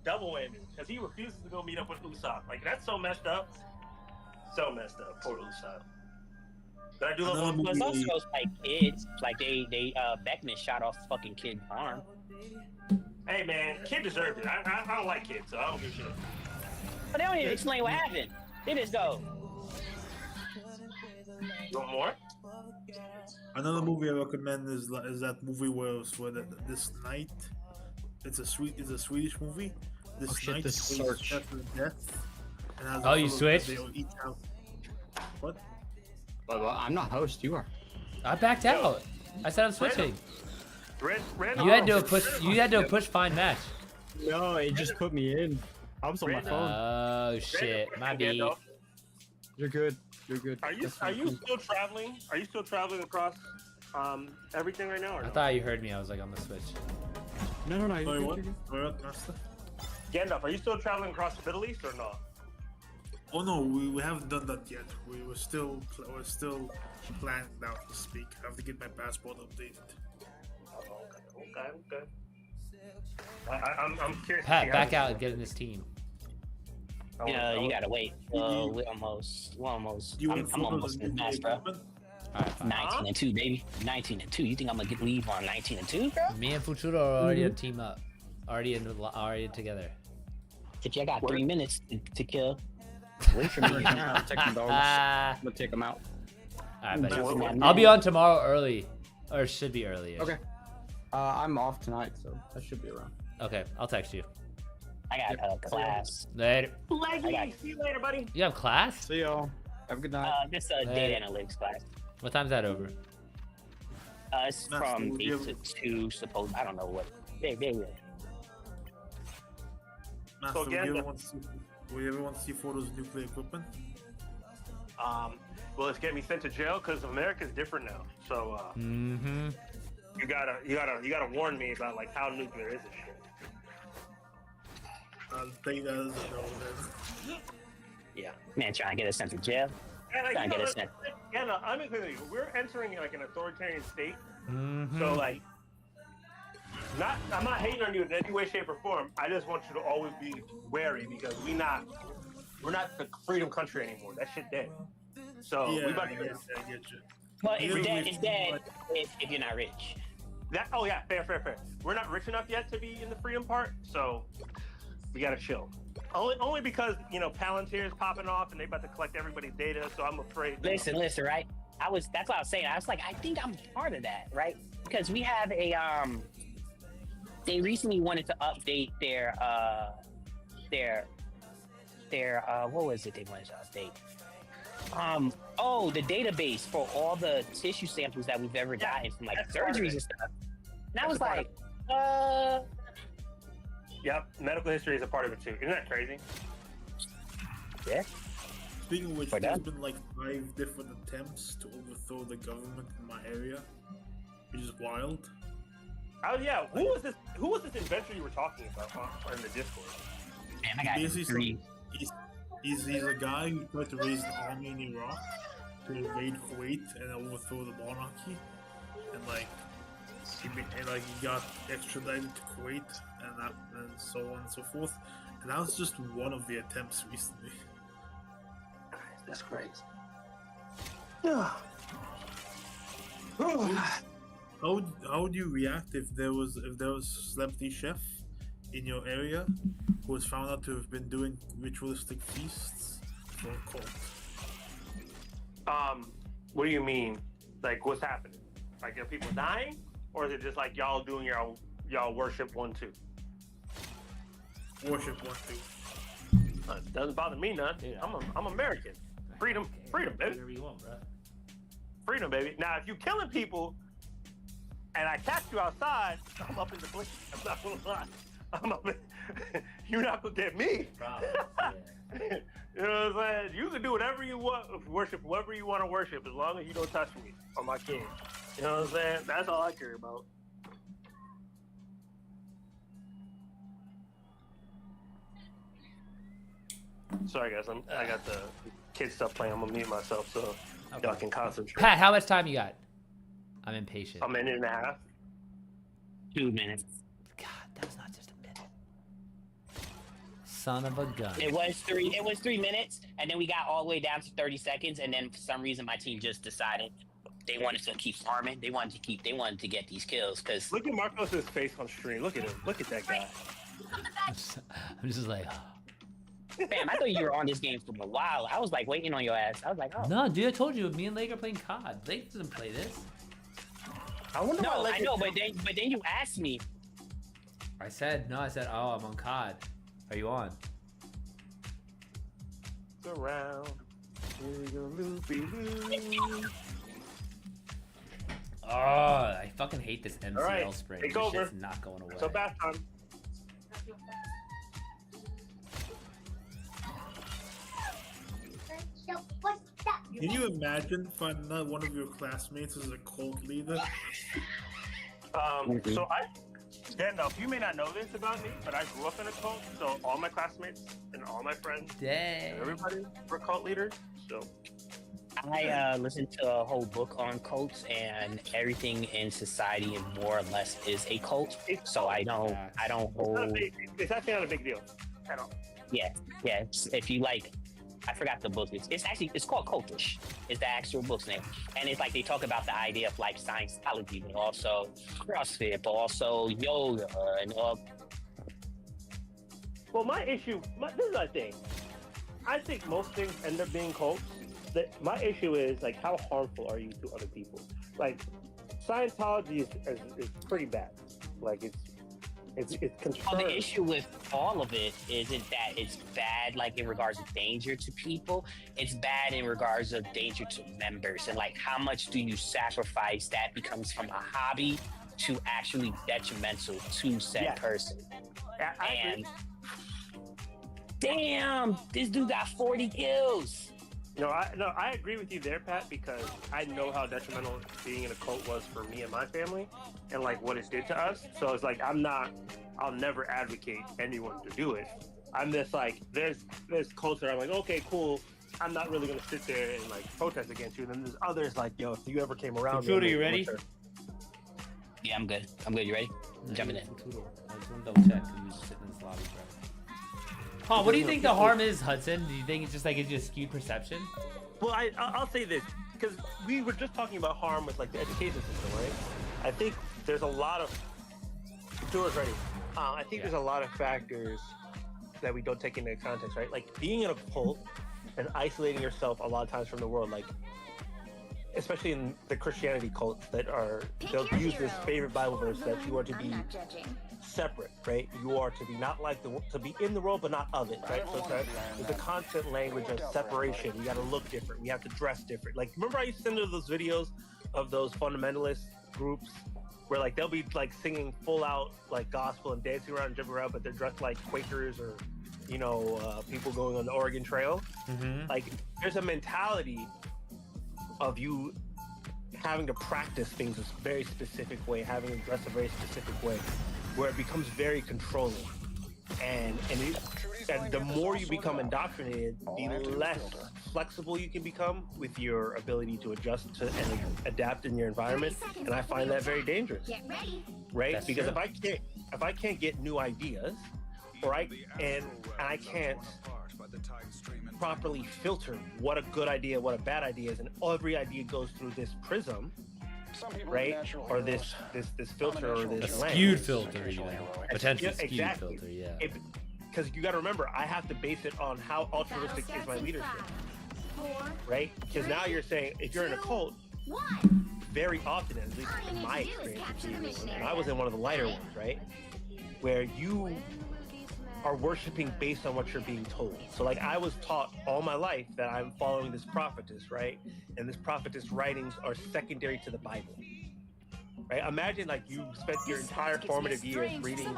Speaker 4: Double whammy. Because he refuses to go meet up with Usopp. Like, that's so messed up. So messed up. Poor Usopp. Did I do a little
Speaker 5: It's also like kids. Like they Beckman shot off fucking Kid's arm.
Speaker 4: Hey man, Kid deserved it. I don't like kids, so I don't give a shit.
Speaker 5: But they don't even explain what happened. They just go.
Speaker 4: You want more?
Speaker 9: Another movie I recommend is that movie where this night. It's a Swedish movie. This
Speaker 3: Oh, shit,
Speaker 9: night
Speaker 3: this
Speaker 9: is
Speaker 3: search.
Speaker 9: Death and Death. And has
Speaker 1: Oh,
Speaker 9: a
Speaker 1: you
Speaker 9: fellow
Speaker 1: switched?
Speaker 9: that they each have- What?
Speaker 3: Well, I'm not host. You are.
Speaker 1: I backed out. I said I'm switching.
Speaker 4: Random.
Speaker 1: You had to do a push find match.
Speaker 3: No, it just put me in. I was on my phone.
Speaker 1: Oh shit, my B.
Speaker 3: You're good. You're good.
Speaker 4: Are you still traveling? Are you still traveling across everything right now? Or
Speaker 1: I
Speaker 4: no?
Speaker 1: thought you heard me. I was like, I'm gonna switch.
Speaker 3: No. You're
Speaker 9: Sorry,
Speaker 3: good,
Speaker 9: what?
Speaker 3: you're good.
Speaker 9: Sorry, what, Master?
Speaker 4: Gandalf, are you still traveling across the Middle East or not?
Speaker 9: Oh no, we haven't done that yet. We're still planning now to speak. I have to get my passport updated.
Speaker 4: Okay. I'm curious.
Speaker 1: Pat, back out and get in this team.
Speaker 5: Yeah, you gotta wait. We're almost.
Speaker 9: You
Speaker 5: I'm
Speaker 9: want photos
Speaker 5: almost
Speaker 9: of
Speaker 5: in
Speaker 9: nuclear
Speaker 5: match, bro.
Speaker 9: equipment?
Speaker 1: Alright, fine.
Speaker 5: 19 and 2, baby. 19 and 2. You think I'm gonna leave on 19 and 2, bro?
Speaker 1: Me and Futuro are already a team up. Already together.
Speaker 5: If you got 3 minutes to kill, wait for me.
Speaker 3: I'm taking dogs. I'm gonna take them out.
Speaker 1: Alright, buddy.
Speaker 5: What?
Speaker 1: I'll be on tomorrow early. Or should be early.
Speaker 3: Okay. I'm off tonight, so I should be around.
Speaker 1: Okay, I'll text you.
Speaker 5: I got a class.
Speaker 1: Later.
Speaker 4: Leggy, see you later, buddy.
Speaker 1: You have class?
Speaker 3: See y'all. Have a good night.
Speaker 5: This data analytics class.
Speaker 1: What time's that over?
Speaker 5: It's
Speaker 9: Master,
Speaker 5: from
Speaker 9: will
Speaker 5: 8
Speaker 9: you
Speaker 5: to 2, suppose. I don't know what. They will.
Speaker 9: Master,
Speaker 4: So
Speaker 9: will you
Speaker 4: again,
Speaker 9: ever want to see photos of nuclear equipment?
Speaker 4: Well, it's getting me sent to jail because America's different now. So
Speaker 1: Mm-hmm.
Speaker 4: you gotta warn me about like how nuclear is and shit.
Speaker 9: I'll take that as a no then.
Speaker 4: Yeah.
Speaker 5: Man, trying to get us sent to jail.
Speaker 4: And like,
Speaker 5: Trying to
Speaker 4: you know,
Speaker 5: get us sent.
Speaker 4: yeah, no, I'm including we're entering like an authoritarian state.
Speaker 1: Mm-hmm.
Speaker 4: So like, I'm not hating on you in any way, shape, or form. I just want you to always be wary because we're not the freedom country anymore. That shit dead. So
Speaker 9: Yeah,
Speaker 4: we about
Speaker 9: I
Speaker 4: to
Speaker 9: get you.
Speaker 5: But
Speaker 9: Either
Speaker 5: it's
Speaker 9: way,
Speaker 5: dead if you're not rich.
Speaker 4: that. Oh yeah, fair. We're not rich enough yet to be in the freedom part, so we gotta chill. Only because Palantir's popping off and they about to collect everybody's data. So I'm afraid.
Speaker 5: Listen, right? That's what I was saying. I was like, I think I'm part of that, right? Because we have a they recently wanted to update their what was it they wanted to update? The database for all the tissue samples that we've ever gotten from like
Speaker 4: That's part of
Speaker 5: surgeries
Speaker 4: it.
Speaker 5: and stuff. And I
Speaker 4: That's
Speaker 5: was
Speaker 4: a part
Speaker 5: like,
Speaker 4: Yep, medical history is a part of it too. Isn't that crazy?
Speaker 5: yeah.
Speaker 9: Speaking of which,
Speaker 5: For
Speaker 9: there's
Speaker 5: that?
Speaker 9: been like 5 different attempts to overthrow the government in my area, which is wild.
Speaker 4: Oh yeah, who was this inventor you were talking about in the Discord?
Speaker 5: Man, I got
Speaker 9: Basically,
Speaker 5: 3.
Speaker 9: He's a guy who tried to raise an army in Iraq to invade Kuwait and overthrow the monarchy, and he got extradited to Kuwait and so on and so forth. And that was just one of the attempts recently.
Speaker 4: That's crazy. Yeah.
Speaker 9: How would you react if there was a celebrity chef in your area who was found out to have been doing ritualistic feasts for a cult?
Speaker 4: What do you mean? Like, what's happening? Like, are people dying, or is it just like y'all doing y'all worship 1-2?
Speaker 9: Worship 1-2.
Speaker 4: Doesn't bother me none.
Speaker 1: Dude,
Speaker 4: I'm American. Freedom, baby.
Speaker 1: Whatever you want, bro.
Speaker 4: Freedom, baby. Now, if you killing people and I catch you outside, I'm up in the blink. I'm not gonna lie. I'm up in, you're not gonna get me.
Speaker 1: Probably, yeah.
Speaker 4: You know what I'm saying? You can do whatever you want, worship whoever you want to worship, as long as you don't touch me or my kids. You know what I'm saying? That's all I care about. Sorry, guys. I got the kid stuff playing. I'm gonna mute myself so y'all can concentrate.
Speaker 1: Pat, how much time you got? I'm impatient.
Speaker 4: A minute and a half.
Speaker 5: 2 minutes.
Speaker 1: God, that was not just a minute. Son of a gun.
Speaker 5: It was 3 minutes, and then we got all the way down to 30 seconds, and then for some reason my team just decided they wanted to keep farming. They wanted to get these kills because
Speaker 4: Look at Marcos' face on stream. Look at him. Look at that guy.
Speaker 1: I'm just like,
Speaker 5: Bam, I thought you were on this game for a while. I was like waiting on your ass. I was like, oh.
Speaker 1: no, dude, I told you, me and Lake are playing COD. Lake doesn't play this.
Speaker 4: I wonder
Speaker 5: No,
Speaker 4: why
Speaker 5: I know, but then you asked me.
Speaker 1: I said, oh, I'm on COD. Are you on?
Speaker 4: around. Loopy.
Speaker 1: Oh, I fucking hate this MCL
Speaker 4: Alright,
Speaker 1: spray.
Speaker 4: take
Speaker 1: This
Speaker 4: over.
Speaker 1: shit's not going away.
Speaker 4: So bath time.
Speaker 9: Can you imagine finding out one of your classmates is a cult leader?
Speaker 4: So Gandalf, you may not know this about me, but I grew up in a cult, so all my classmates and all my friends,
Speaker 1: Dang.
Speaker 4: everybody were cult leaders. So
Speaker 5: I listened to a whole book on cults, and everything in society more or less is a cult. So I don't hold.
Speaker 4: it's actually not a big deal at all.
Speaker 5: Yeah. If you like, I forgot the book. It's called Cultish. It's the actual book's name, and it's like they talk about the idea of like Scientology, but also CrossFit, but also yoga and all.
Speaker 4: Well, this is my thing. I think most things end up being cults. My issue is like, how harmful are you to other people? Like, Scientology is pretty bad. Like it's confirmed.
Speaker 5: Well, the issue with all of it isn't that it's bad, like in regards of danger to people. It's bad in regards of danger to members, and like how much do you sacrifice that becomes from a hobby to actually detrimental to said person.
Speaker 4: I agree.
Speaker 5: And damn, this dude got 40 kills.
Speaker 4: No, I agree with you there, Pat, because I know how detrimental being in a cult was for me and my family, and like what it did to us. So it's like I'll never advocate anyone to do it. I'm just like, there's cults that I'm like, okay, cool. I'm not really gonna sit there and like protest against you. And then there's others like, yo, if you ever came around,
Speaker 1: Intruder, you ready?
Speaker 5: Yeah, I'm good. You ready? I'm jumping in.
Speaker 1: I just want to double check because he was sitting in this lobby forever. Huh, what do you think the harm is, Hudson? Do you think it's just skewed perception?
Speaker 4: Well, I'll say this, because we were just talking about harm with like the education system, right? I think there's a lot of Doors ready. I think there's a lot of factors that we don't take into context, right? Like being in a cult and isolating yourself a lot of times from the world, like especially in the Christianity cults they'll use this favorite Bible verse that you are to be separate, right? You are to be not like to be in the world but not of it, right? So it's a constant language of separation. You got to look different. We have to dress different. Like, remember I used to send you those videos of those fundamentalist groups where like they'll be like singing full out like gospel and dancing around and jumping around, but they're dressed like Quakers or people going on the Oregon Trail.
Speaker 1: Mm-hmm.
Speaker 4: Like, there's a mentality of you having to practice things a very specific way, having to dress a very specific way, where it becomes very controlling. And the more you become indoctrinated, the less flexible you can become with your ability to adjust to and adapt in your environment. And I find that very dangerous, right?
Speaker 1: That's
Speaker 4: because
Speaker 1: true.
Speaker 4: if I can't get new ideas, or I can't properly filter what a good idea, what a bad idea is, and every idea goes through this prism, right? Or this filter or
Speaker 1: A
Speaker 4: this lens.
Speaker 1: skewed filter, even. Potentially
Speaker 4: Yeah,
Speaker 1: skewed
Speaker 4: exactly.
Speaker 1: filter, yeah.
Speaker 4: Because you got to remember, I have to base it on how altruistic is my leadership, right? Because now you're saying if you're in a cult, very often, at least in my experience, and I was in one of the lighter ones, right, where you are worshiping based on what you're being told. So like I was taught all my life that I'm following this prophetess, right? And this prophetess writings are secondary to the Bible. Right? Imagine like you spent your entire formative years reading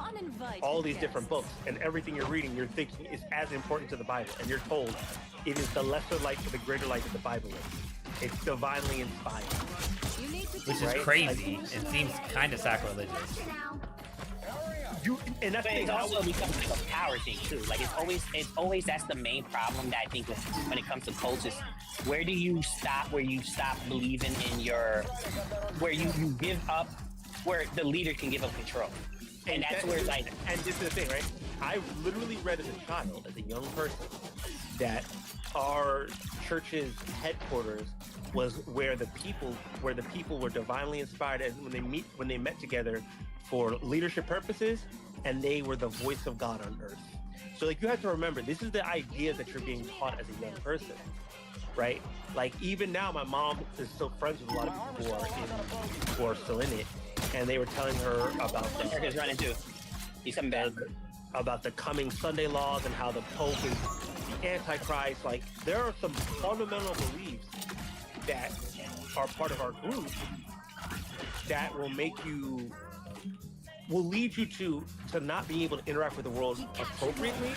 Speaker 4: all these different books, and everything you're reading, you're thinking is as important to the Bible, and you're told it is the lesser light to the greater light that the Bible is. It's divinely inspired.
Speaker 1: Which is
Speaker 4: right?
Speaker 1: crazy. It seems kind of sacrilegious.
Speaker 4: And that's
Speaker 5: But it also becomes like a power thing too. Like it's always that's the main problem that I think when it comes to cults is where do you stop believing in where you give up, where the leader can give up control. And that's where like,
Speaker 4: and this is the thing, right? I literally read as a child, as a young person, that our church's headquarters was where the people were divinely inspired, and when they met together for leadership purposes, and they were the voice of God on earth. So like you have to remember, this is the idea that you're being taught as a young person, right? Like even now, my mom is still friends with a lot of people who are still in it, and they were telling her about
Speaker 5: America's running too. He's coming back.
Speaker 4: About the coming Sunday laws and how the Pope is the Antichrist. Like there are some fundamental beliefs that are part of our group that will lead you to not being able to interact with the world appropriately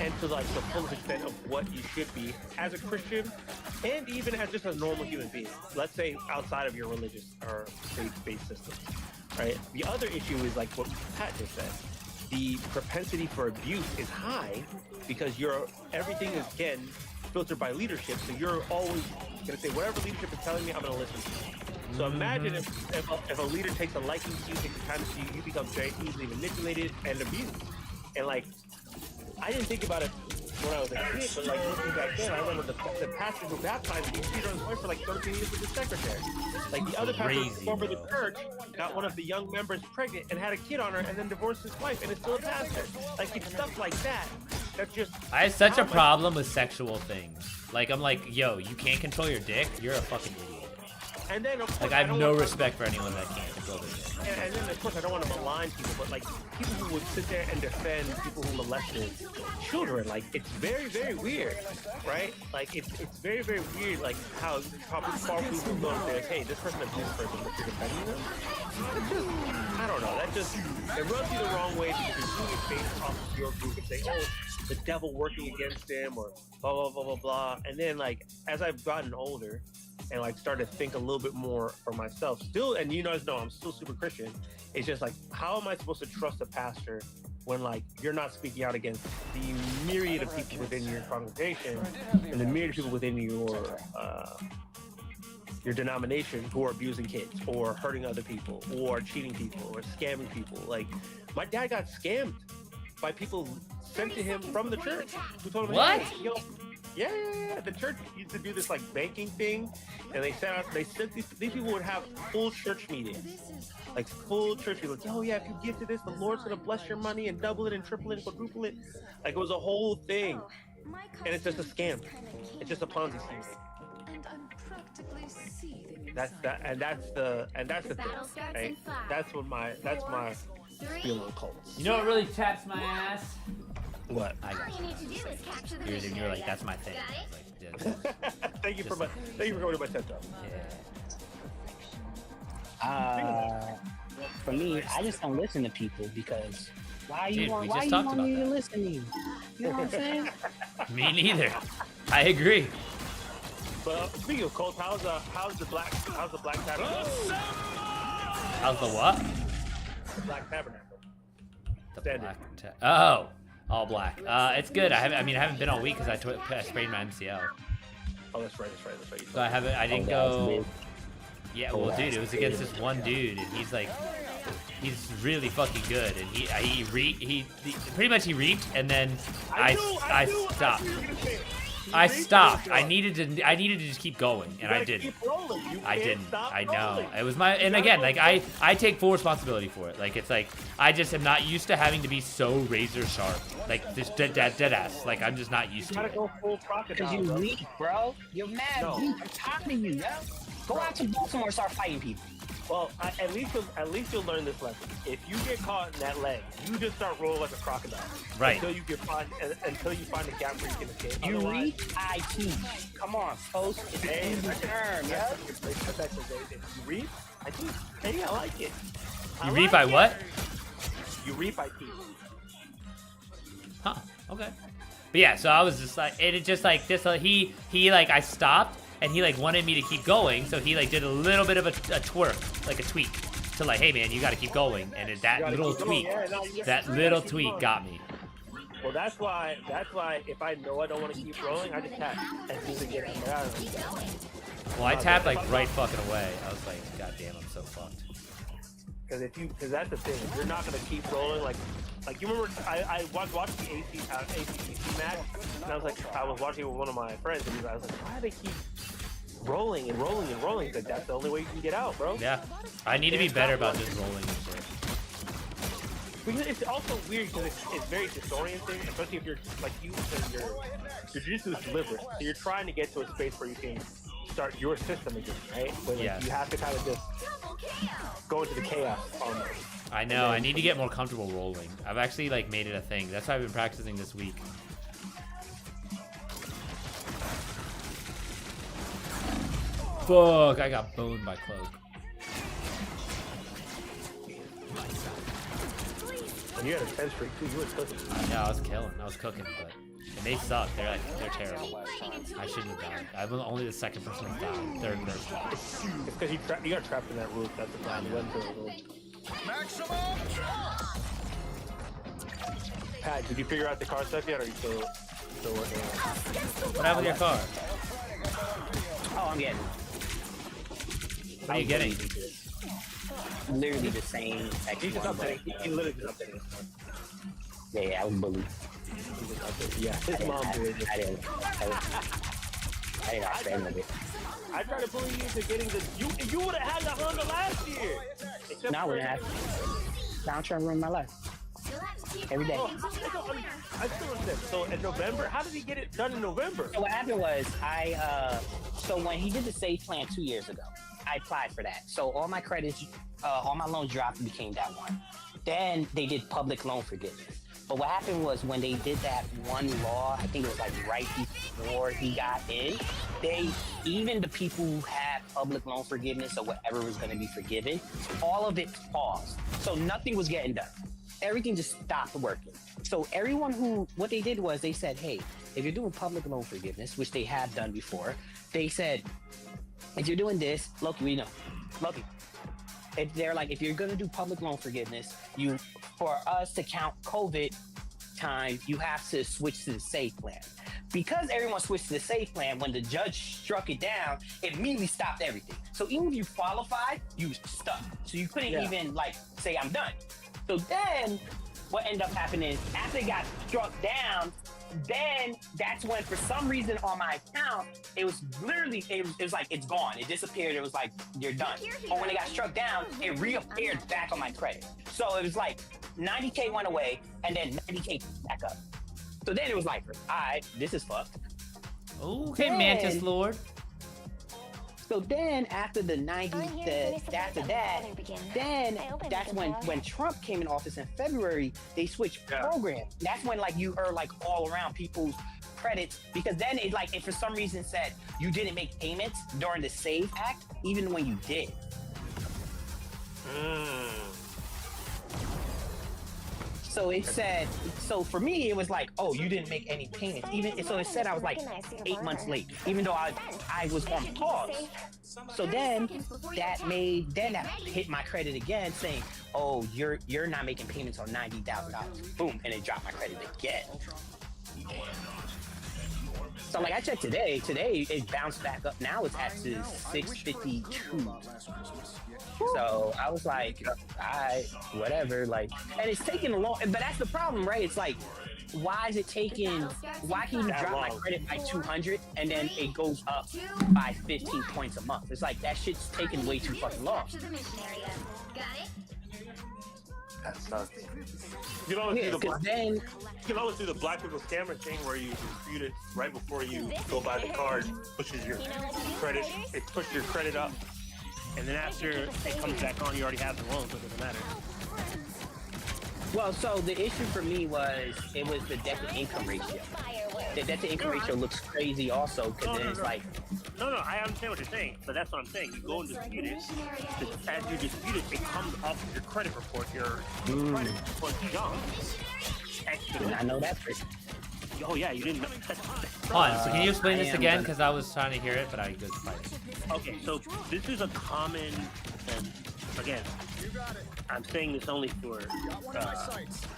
Speaker 4: and to like the fullest extent of what you should be as a Christian and even as just a normal human being. Let's say outside of your religious or faith-based system, right? The other issue is like what Pat just said. The propensity for abuse is high because everything is again filtered by leadership. So you're always going to say whatever leadership is telling me, I'm going to listen to you. So imagine if a leader takes a liking to you, takes a kindness to you, you become very easily manipulated and abused. And like, I didn't think about it when I was a kid, but like looking back then, I remember the pastor who baptized me, cheated on his wife for like 13 years with his secretary. Like the other pastor over the church got one of the young members pregnant and had a kid on her and then divorced his wife and is still a pastor. Like it's stuff like that. That's just.
Speaker 1: I have such a problem with sexual things. Like I'm like, yo, you can't control your dick? You're a fucking idiot.
Speaker 4: And then, of course,
Speaker 1: like I have no respect for anyone that can't control their dick.
Speaker 4: And then, of course, I don't want to malign people, but like people who would sit there and defend people who molested children, like it's very, very weird, right? Like it's very, very weird, like how far people go and say, like, hey, this person abused this person, but you're defending them. It's just, I don't know. That just it rubs you the wrong way because you're doing it based off of your group and saying, oh, the devil working against them or blah blah blah blah blah. And then like as I've gotten older. And like started to think a little bit more for myself still, and you guys know I'm still super Christian. It's just like, how am I supposed to trust a pastor when like you're not speaking out against the myriad of people within your congregation and the myriad of people within your denomination who are abusing kids or hurting other people or cheating people or scamming people? Like my dad got scammed by people sent to him from the church who told him,
Speaker 1: what?
Speaker 4: Hey, yo, yeah. The church used to do this like banking thing, and they sent these people would have full church meetings, like full church meetings. Like, oh yeah, if you give to this, the Lord's gonna bless your money and double it and triple it and quadruple it. Like it was a whole thing, and it's just a scam. It's just a Ponzi scheme. That's the thing, right? That's my spiel on cults.
Speaker 1: You know what really chaps my ass?
Speaker 4: What?
Speaker 1: I got you. You're like, that's my thing. Like,
Speaker 4: thank you for going to my TED Talk.
Speaker 5: Yeah. For me, I just don't listen to people because why
Speaker 1: Dude,
Speaker 5: you want
Speaker 1: me
Speaker 5: to listen to you? You know what I'm saying?
Speaker 1: Me neither. I agree.
Speaker 4: But speaking of cults, how's the Black Tabernacle?
Speaker 1: How's the what?
Speaker 4: The Black Tabernacle.
Speaker 1: All black. It's good. I haven't been all week because I sprained my MCL.
Speaker 4: Oh, that's right.
Speaker 1: So I didn't go. Yeah, well, dude, it was against this one dude, and he's really fucking good, and he pretty much reaped, and then I stopped. I stopped. I needed to just keep going, and I didn't.
Speaker 4: Keep rolling. You
Speaker 1: I
Speaker 4: can't
Speaker 1: didn't.
Speaker 4: stop
Speaker 1: I know.
Speaker 4: rolling.
Speaker 1: It was my, and again, like I take full responsibility for it. Like it's like I just am not used to having to be so razor sharp. Like this dead ass. Like I'm just not used
Speaker 4: You
Speaker 1: to
Speaker 4: gotta
Speaker 1: it.
Speaker 4: go full crocodile.
Speaker 5: Cause you
Speaker 4: bro.
Speaker 5: weak, bro. You're mad
Speaker 4: No.
Speaker 5: weak. I'm tired of you, yo. Go out to Baltimore and start fighting people.
Speaker 4: Well, at least you'll learn this lesson. If you get caught in that leg, you just start rolling like a crocodile.
Speaker 1: Right.
Speaker 4: Until you find a gap where you can escape.
Speaker 5: You
Speaker 4: Otherwise-
Speaker 5: weak, I teach. Come on, post. It's an
Speaker 4: Hey,
Speaker 5: easy term, yo.
Speaker 4: that's actually great. If you reap, I teach. Hey, I like it. I
Speaker 1: You read
Speaker 4: like
Speaker 1: by
Speaker 4: it.
Speaker 1: what?
Speaker 4: You reap, I teach.
Speaker 1: Huh. Okay. But yeah, so I was just like, it just like this. He like I stopped, and he like wanted me to keep going, so he like did a little bit of a twerk, like a tweak, to like, hey man, you got to keep going, and that
Speaker 4: gotta
Speaker 1: little
Speaker 4: keep going.
Speaker 1: tweak,
Speaker 4: Yeah, no, you
Speaker 1: that
Speaker 4: gotta
Speaker 1: little
Speaker 4: keep
Speaker 1: tweak
Speaker 4: going.
Speaker 1: got me.
Speaker 4: Well, that's why if I know I don't want to keep rolling, I just tap and see to get out of it.
Speaker 1: Well, I tapped like right fucking away. I was like, god damn, I'm so fucked.
Speaker 4: Because that's the thing. If you're not gonna keep rolling, like you remember, I watched the ACC match, and I was watching it with one of my friends, and I was like, why do they keep rolling and rolling and rolling? He's like, that's the only way you can get out, bro.
Speaker 1: Yeah, I need to be better about just rolling and shit.
Speaker 4: Because it's also weird because it's very disorienting, especially if you're like your jiu-jitsu is deliberate, so you're trying to get to a space where you can start your system again, right? But like,
Speaker 1: Yes.
Speaker 4: you have to kind of just go into the chaos almost.
Speaker 1: I know. I need to get more comfortable rolling. I've actually like made it a thing. That's why I've been practicing this week. Fuck! I got boned by Cloak.
Speaker 4: And you had a 10 streak too. You were cooking.
Speaker 1: Yeah, I was killing. I was cooking, but and they suck. They're terrible. I shouldn't have died. I'm only the second person to die. Third person.
Speaker 4: It's because you got trapped in that roof. That's the problem. You went through the roof. Pat, did you figure out the car stuff yet, or are you still working on it?
Speaker 1: What happened with your car?
Speaker 5: Oh, I'm getting
Speaker 1: What are you getting?
Speaker 5: literally the same
Speaker 4: He just
Speaker 5: X1, but
Speaker 4: updated. He literally just updated.
Speaker 5: yeah, I was bullied.
Speaker 4: He just updated. Yeah, his mom did.
Speaker 5: I didn't understand of it.
Speaker 4: I tried to bully you into getting the. You would have had the Honda last year. Except
Speaker 5: No, I
Speaker 4: for-
Speaker 5: wouldn't have. Now I'm trying to ruin my life. Every day.
Speaker 4: Oh, I still understand. So in November, how did he get it done in November?
Speaker 5: So what happened was so when he did the safe plan 2 years ago, I applied for that. So all my credits, all my loans dropped and became that one. Then they did public loan forgiveness. But what happened was when they did that one law, I think it was like right before he got in, even the people who had public loan forgiveness or whatever was going to be forgiven, all of it paused. So nothing was getting done. Everything just stopped working. So what they did was they said, hey, if you're doing public loan forgiveness, which they have done before, they said, if you're doing this, Loki, we know. Loki. If you're going to do public loan forgiveness, for us to count COVID time, you have to switch to the safe plan. Because everyone switched to the safe plan, when the judge struck it down, it immediately stopped everything. So even if you qualified, you was stuck. So you couldn't even say I'm done. So then what ended up happening, after it got struck down, then that's when for some reason on my account, it was literally, it was like, it's gone. It disappeared. It was like, you're done. But when it got struck down, it reappeared back on my credit. So it was like 90K went away and then 90K back up. So then it was like, all right, this is fucked.
Speaker 1: Okay,
Speaker 5: Then-
Speaker 1: Mantis Lord.
Speaker 5: So then after the 90, after that, then that's when Trump came in office in February, they switched program. That's when you earn all around people's credits, because then it if for some reason said you didn't make payments during the SAVE Act, even when you did. So it said, so for me, it was oh, you didn't make any payments. So it said I was 8 months late, even though I was on pause. So then that hit my credit again, saying, oh, you're not making payments on $90,000. Boom, and it dropped my credit again. So I checked today it bounced back up. Now it's at 652. So I was like, whatever, and it's taking a long, but that's the problem, right? It's why is it taking? Why can you
Speaker 4: That
Speaker 5: drop my
Speaker 4: long.
Speaker 5: credit by 200 and then it goes up by 15 points a month? It's like that shit's taking way too fucking long.
Speaker 4: That sucks. You can always
Speaker 5: Yeah,
Speaker 4: do the
Speaker 5: because
Speaker 4: black,
Speaker 5: then
Speaker 4: you can always do the black people scammer thing where you dispute it right before you go buy the card, pushes your credit, it pushes your credit up, and then after it comes back on, you already have the loan, so it doesn't matter.
Speaker 5: well, so the issue for me was it was the debt to income ratio. The debt to income ratio looks crazy also because then it's like
Speaker 4: No, I understand what you're saying, but that's what I'm saying. You go and dispute it. As you dispute it, it comes up your credit report. Your credit report jumps.
Speaker 5: did I know that trick.
Speaker 4: Oh yeah, you didn't know.
Speaker 1: Hold on, so can you explain
Speaker 5: I
Speaker 1: this
Speaker 5: am
Speaker 1: again?
Speaker 5: gonna-
Speaker 1: Because I was trying to hear it, but I couldn't find it.
Speaker 4: Okay, so this is a common, and again, I'm saying this only for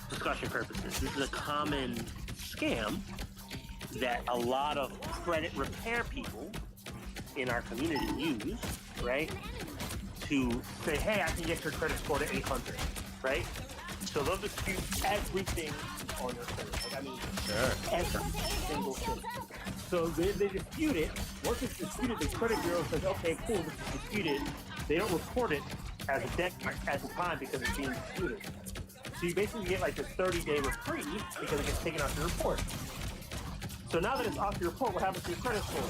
Speaker 4: discussion purposes. This is a common scam that a lot of credit repair people in our community use, right? To say, hey, I can get your credit score to 800, right? So they'll dispute everything on your credit. Like, I mean, every single thing. So they dispute it. Once it's disputed, the credit bureau says, okay, cool, this is disputed. They don't report it as a debt at the time because it's being disputed. So you basically get like this 30-day reprieve because it gets taken off your report. So now that it's off your report, what happens to your credit score?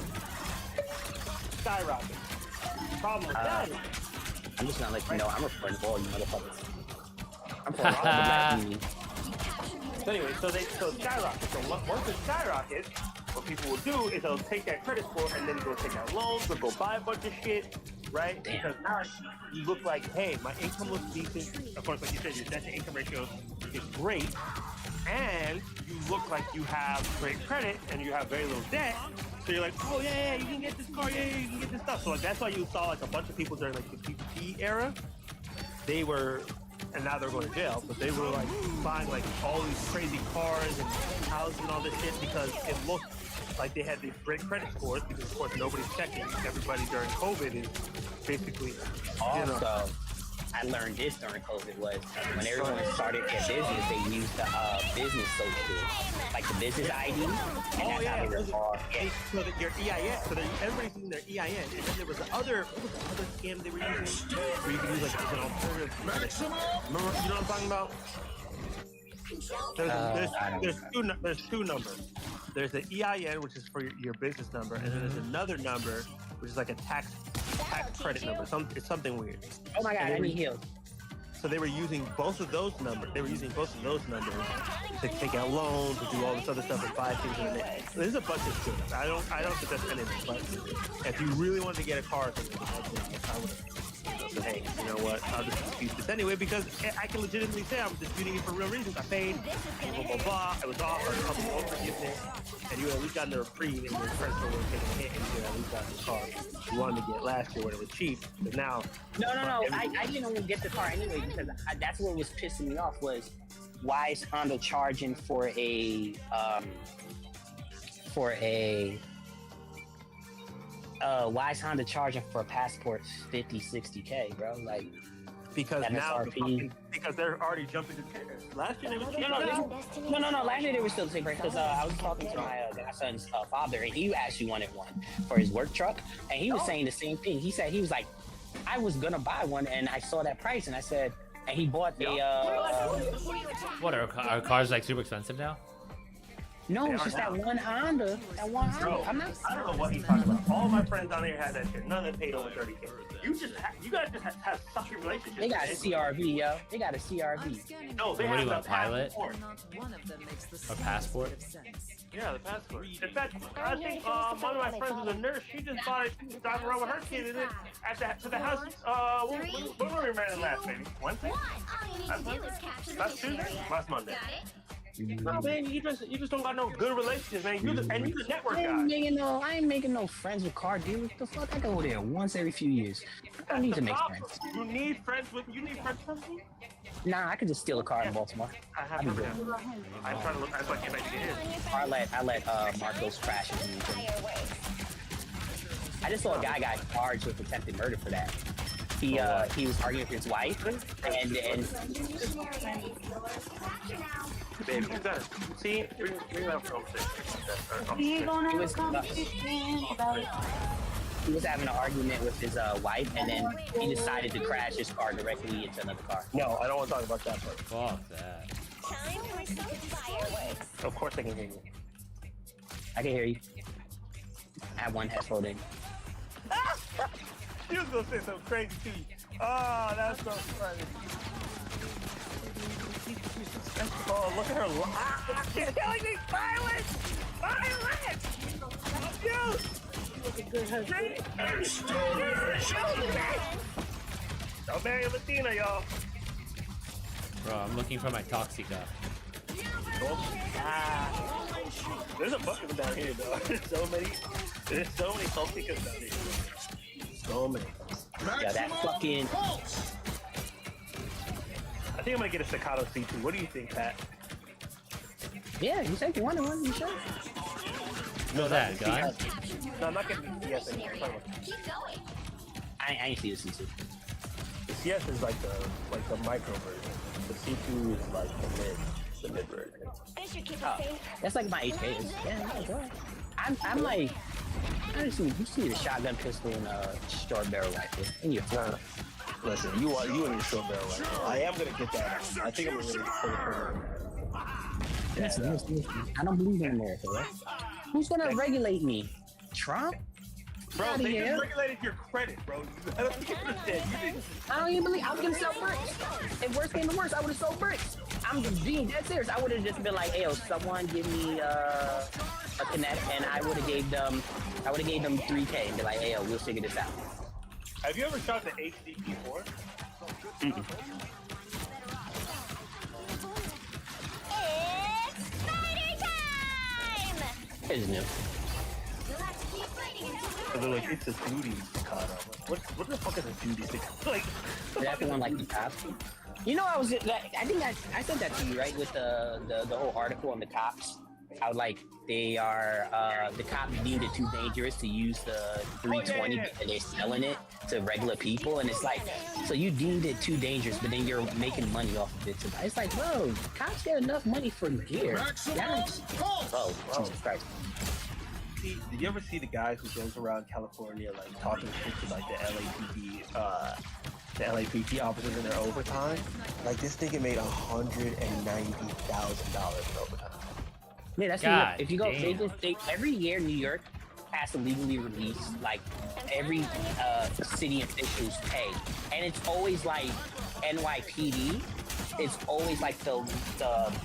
Speaker 4: Skyrocket. The problem with that is,
Speaker 5: I'm just gonna let you know I'm reporting all you motherfuckers. I'm reporting all of you.
Speaker 4: so anyway, so it skyrockets. So once it skyrockets, what people will do is they'll take that credit score and then go take out loans or go buy a bunch of shit, right?
Speaker 5: Damn.
Speaker 4: Because now you look like, hey, my income looks decent. Of course, like you said, your debt to income ratio is great. And you look like you have great credit and you have very little debt. So you're like, oh yeah, you can get this car, yeah, you can get this stuff. So like that's why you saw like a bunch of people during like the PPP era. They were, and now they're going to jail, but they were like buying like all these crazy cars and houses and all this shit because it looked like they had these great credit scores because of course nobody's checking. Everybody during COVID is basically, you know.
Speaker 5: Also, I learned this during COVID was when everyone started their business, they used the business social, like the business ID, and that's how they were all. Yeah.
Speaker 4: So that your EIN, so that everybody's using their EIN, and then there was the other, what was the other scam they were using? Where you could use like an alternative. Remember, you know what I'm talking about? There's two numbers. There's the EIN, which is for your business number, and then there's another number, which is like a tax credit number. It's something weird.
Speaker 5: Oh my god, I need heals.
Speaker 4: So they were using both of those numbers. They were using both of those numbers to take out loans, to do all this other stuff, and buy things in the net. There's a bunch of shit. I don't think that's anything. But if you really wanted to get a car, I would say, hey, you know what? I'll just dispute this anyway because I can legitimately say I'm disputing it for real reasons. I paid, blah blah blah. It was off, or something over forgiveness, and you at least got the reprieve, and your credit score would take a hit, and you at least got the car you wanted to get last year when it was cheap. But now,
Speaker 5: No. I didn't only get the car anyway because that's what was pissing me off was why is Honda charging for a why is Honda charging for a passport 50-60K, bro? Like
Speaker 4: because
Speaker 5: that
Speaker 4: now
Speaker 5: MSRP.
Speaker 4: because they're already jumping to tickets. Last year they were
Speaker 5: No. Last year they were still the same price because I was talking to my grandson's father, and he actually wanted one for his work truck, and he was saying the same thing. He said he was like, I was gonna buy one, and I saw that price, and I said, and he bought
Speaker 1: What are cars like super expensive now?
Speaker 5: no, it's just that one Honda.
Speaker 4: Bro,
Speaker 5: I'm not.
Speaker 4: I don't know what he's talking about. All my friends down here had that shit. None of them paid over 30K. You guys just have such a relationship.
Speaker 5: They got a CRV, yo. They got a CRV.
Speaker 4: No, they
Speaker 1: What do
Speaker 4: have
Speaker 1: you
Speaker 4: the
Speaker 1: want, pilot?
Speaker 4: passport.
Speaker 1: Or passport?
Speaker 4: Yeah, the passport. In fact, I think one of my friends was a nurse. She just bought it. She was driving around with her kid in it to the house. When were we married last, baby? Wednesday? Last Tuesday? Last Monday. No, man, you just don't got no good relationships, man. You're the network
Speaker 5: I
Speaker 4: guy.
Speaker 5: ain't making no friends with car dealers. The fuck, I go there once every few years. I don't need to make friends.
Speaker 4: You need friends with me?
Speaker 5: Nah, I could just steal a car in Baltimore.
Speaker 4: I have no doubt. I'm trying to look. That's why I can't make it in.
Speaker 5: I let Marcos crash into me. I just saw a guy got charged with attempted murder for that. He was arguing with his wife, and
Speaker 4: Baby, you gotta see. Bring that conversation.
Speaker 2: We gonna
Speaker 5: He was-
Speaker 2: competition about
Speaker 5: he was having an argument with his wife, and then he decided to crash his car directly into another car.
Speaker 4: No, I don't want to talk about that part.
Speaker 1: Fuck that.
Speaker 4: Of course I can hear you.
Speaker 5: I can hear you. I have one headphone in.
Speaker 4: You was gonna say something crazy too. Oh, that's so funny. Oh, look at her. She's telling me violence! Violence! Don't marry a Latina, y'all.
Speaker 1: Bro, I'm looking for my Toxica.
Speaker 4: There's a bunch of them down here, though. There's so many Toxicas down here. So many.
Speaker 5: Yeah, that fucking.
Speaker 4: I think I'm gonna get a Staccato C2. What do you think, Pat?
Speaker 5: Yeah, you take one of them. You should.
Speaker 1: What's that, gun?
Speaker 4: No, I'm not getting the CS anymore.
Speaker 5: I ain't see this in two.
Speaker 4: The CS is like the micro version. The C2 is like the mid version.
Speaker 5: Oh, that's like my HK is. Yeah, no, go ahead. I'm like, honestly, you see the shotgun pistol and short barrel rifle in your phone.
Speaker 4: Listen, you and your short barrel rifle. I am gonna get that. I think I'm gonna really pull the trigger.
Speaker 5: I don't believe in America, right? Who's gonna regulate me? Trump?
Speaker 4: Bro,
Speaker 5: Outta
Speaker 4: they
Speaker 5: here.
Speaker 4: just regulated your credit, bro. I don't think you understand. You didn't.
Speaker 5: I don't even believe I was gonna sell bricks. If worst came to worst, I would have sold bricks. I'm just being dead serious. I would have just been like, "Hey, yo, someone give me a connect," and I would have gave them 3K and be like, "Hey, yo, we'll figure this out."
Speaker 4: Have you ever shot the HD before?
Speaker 5: It's new.
Speaker 4: They're like, it's a duty Staccato. What the fuck is a duty Staccato? Like,
Speaker 5: That's the one like the cops. You know, I think I said that to you, right? With the whole article on the cops. How like they are the cops deemed it too dangerous to use the 320 and they're selling it to regular people, and it's like, so you deemed it too dangerous, but then you're making money off of it. So it's like, bro, cops get enough money for gear. Oh, Jesus Christ.
Speaker 4: did you ever see the guy who goes around California like talking shit to like the LAPD officers in their overtime? Like this nigga made $190,000 in overtime.
Speaker 5: Yeah, that's
Speaker 1: God
Speaker 5: if you go,
Speaker 1: damn.
Speaker 5: they every year New York has to legally release like every city official's pay, and it's always like NYPD. It's always like the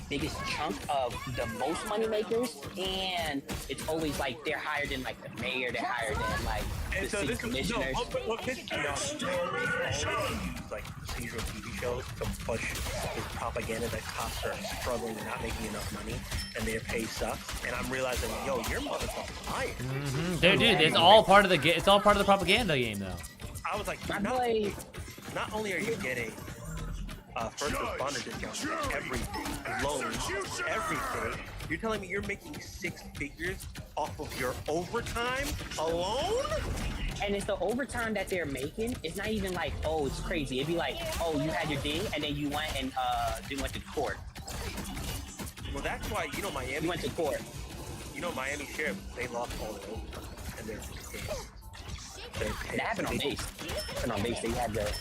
Speaker 5: biggest chunk of the most money makers, and it's always like they're higher than like the mayor, they're higher than like the city commissioners.
Speaker 4: What pisses me off is like procedural TV shows to push this propaganda that cops are struggling and not making enough money and their pay sucks. And I'm realizing, yo, your motherfucker's hired.
Speaker 1: Dude, it's all part of the it's all part of the propaganda game, though.
Speaker 4: I was like,
Speaker 5: My
Speaker 4: not
Speaker 5: boy,
Speaker 4: only are you getting first responder discounts, everything, loans, everything. You're telling me you're making 6 figures off of your overtime alone?
Speaker 5: and it's the overtime that they're making. It's not even like, oh, it's crazy. It'd be like, oh, you had your ding, and then you went and went to court.
Speaker 4: Well, that's why, you know, Miami.
Speaker 5: You went to court.
Speaker 4: You know, Miami Sheriff, they lost all their overtime, and they're pissed. They're pissed.
Speaker 5: That happened on base. Happened on base. They had that's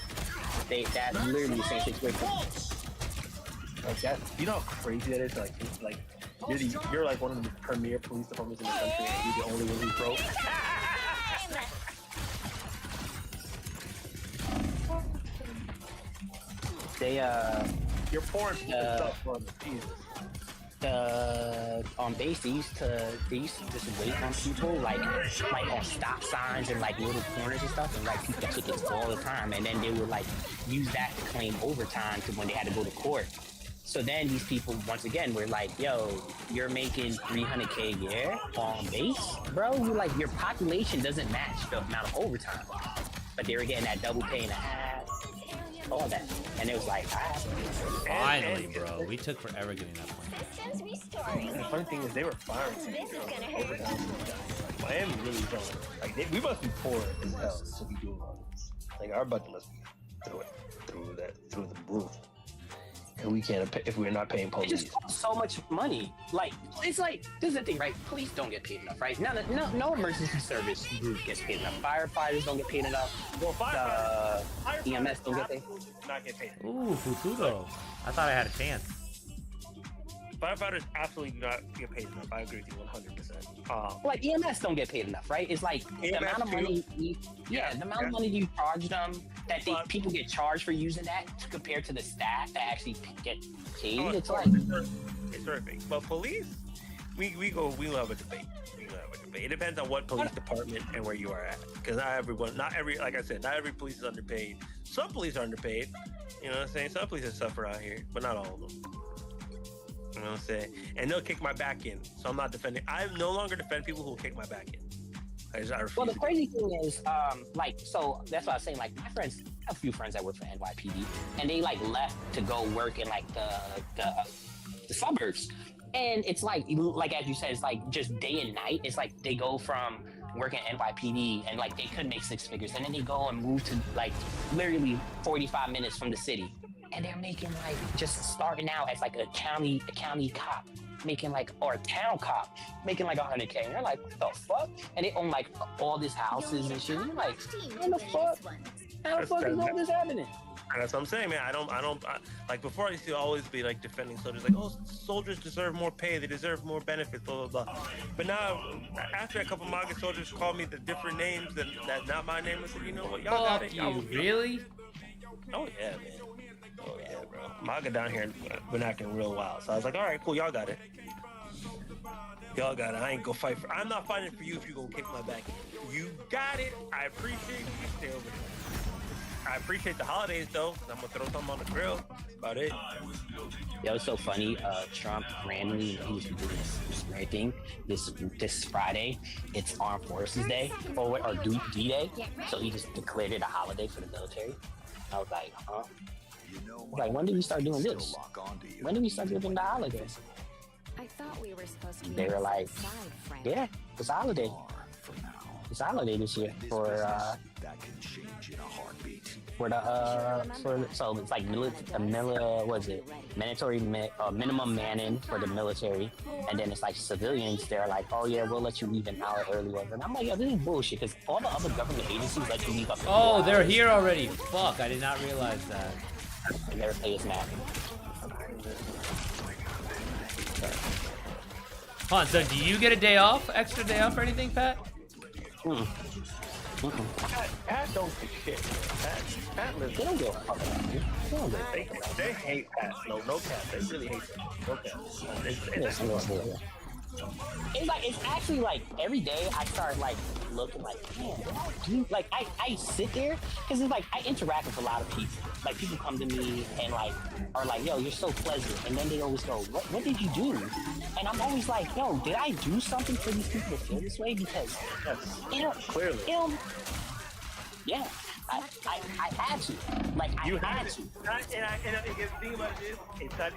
Speaker 5: literally the same situation.
Speaker 4: Like that, you know how crazy that is? Like you're like one of the premier police departments in the country, and you're the only one who's broke. You're pouring stuff on Jesus.
Speaker 5: On base, they used to just wait on people like on stop signs and like little corners and stuff, and like people get tickets all the time, and then they would like use that to claim overtime to when they had to go to court. So then these people once again were like, yo, you're making $300K a year on base, bro. You like your population doesn't match the amount of overtime, but they were getting that double pay and a half, all that, and it was like,
Speaker 1: Finally, bro. We took forever getting that point.
Speaker 4: And the funny thing is, they were firing people overtime. Like, Miami really don't. Like we must be poor as hell to be doing all this. Like our budget must be through the roof. And we can't pay if we're not paying
Speaker 5: It
Speaker 4: police.
Speaker 5: just costs so much money. Like, it's like, this is the thing, right? Police don't get paid enough, right? No emergency service group gets paid enough. Firefighters don't get paid enough.
Speaker 4: Well,
Speaker 5: EMS don't get paid.
Speaker 4: Not get paid.
Speaker 1: Ooh, Futuro. I thought I had a chance.
Speaker 4: Firefighters absolutely do not get paid enough. I agree with you 100%.
Speaker 5: Like, EMS don't get paid enough, right? It's like the
Speaker 4: EMS
Speaker 5: amount of
Speaker 4: too.
Speaker 5: money, the amount of money you charge them, that people get charged for using that compared to the staff that actually get paid. It's like,
Speaker 4: it's terrific. But police, we love a debate. We love a debate. It depends on what police department and where you are at. Because not every police is underpaid. Some police are underpaid. You know what I'm saying? Some police suffer out here, but not all of them. You know what I'm saying? And they'll kick my back in. So I'm not defending. I no longer defend people who will kick my back in. I refuse.
Speaker 5: well, the crazy thing is, so that's what I was saying. Like, my friends, I have a few friends that work for NYPD, and they like left to go work in like the suburbs. And it's like as you said, it's like just day and night. It's like they go from working at NYPD and like they could make 6 figures, and then they go and move to like literally 45 minutes from the city, and they're making like just starting out as like a county cop, making like, or a town cop making like $100K. And you're like, what the fuck? And they own like all these houses and shit. You're like, what the fuck? How the fuck is all this happening?
Speaker 4: And that's what I'm saying, man. I don't like before I used to always be like defending soldiers, like, oh, soldiers deserve more pay, they deserve more benefits, blah blah blah. But now, after a couple MAGA soldiers called me the different names that's not my name, I said, you know what, y'all got it.
Speaker 1: You really?
Speaker 4: Oh yeah, man. Oh yeah, bro. MAGA down here been acting real wild. So I was like, all right, cool, y'all got it. Y'all got it. I ain't gonna fight for. I'm not fighting for you if you gonna kick my back. You got it. I appreciate you. Stay over there. I appreciate the holidays though. I'm gonna throw something on the grill. That's about it.
Speaker 5: Yeah, it was so funny. Trump randomly, he was doing this great thing. This Friday, it's Armed Forces Day or D-Day. So he just declared it a holiday for the military. I was like, huh? Like, when did we start doing this? When did we start giving the holidays?
Speaker 10: I thought we were supposed to.
Speaker 5: They were like, yeah, it's a holiday. It's a holiday this year for so it's like mandatory minimum manning for the military, and then it's like civilians. They're like, oh yeah, we'll let you leave an hour earlier. And I'm like, yo, this is bullshit because all the other government agencies let you leave up.
Speaker 1: Oh, they're here already. Fuck, I did not realize that.
Speaker 5: Their pay is mad.
Speaker 1: Hold on, so do you get a day off, extra day off or anything, Pat?
Speaker 4: Pat don't do shit. Pat lives.
Speaker 5: They don't give a fuck about you.
Speaker 4: They hate Pat. No cap. They really hate Pat. No cap.
Speaker 5: It's like, it's actually like every day I start like looking like, man, like I sit there because it's like I interact with a lot of people. Like people come to me and like are like, yo, you're so pleasant, and then they always go, what did you do? And I'm always like, yo, did I do something for these people to feel this way? Because
Speaker 4: clearly,
Speaker 5: yeah, I had to. Like I had to.
Speaker 4: And the thing about it is, it's not.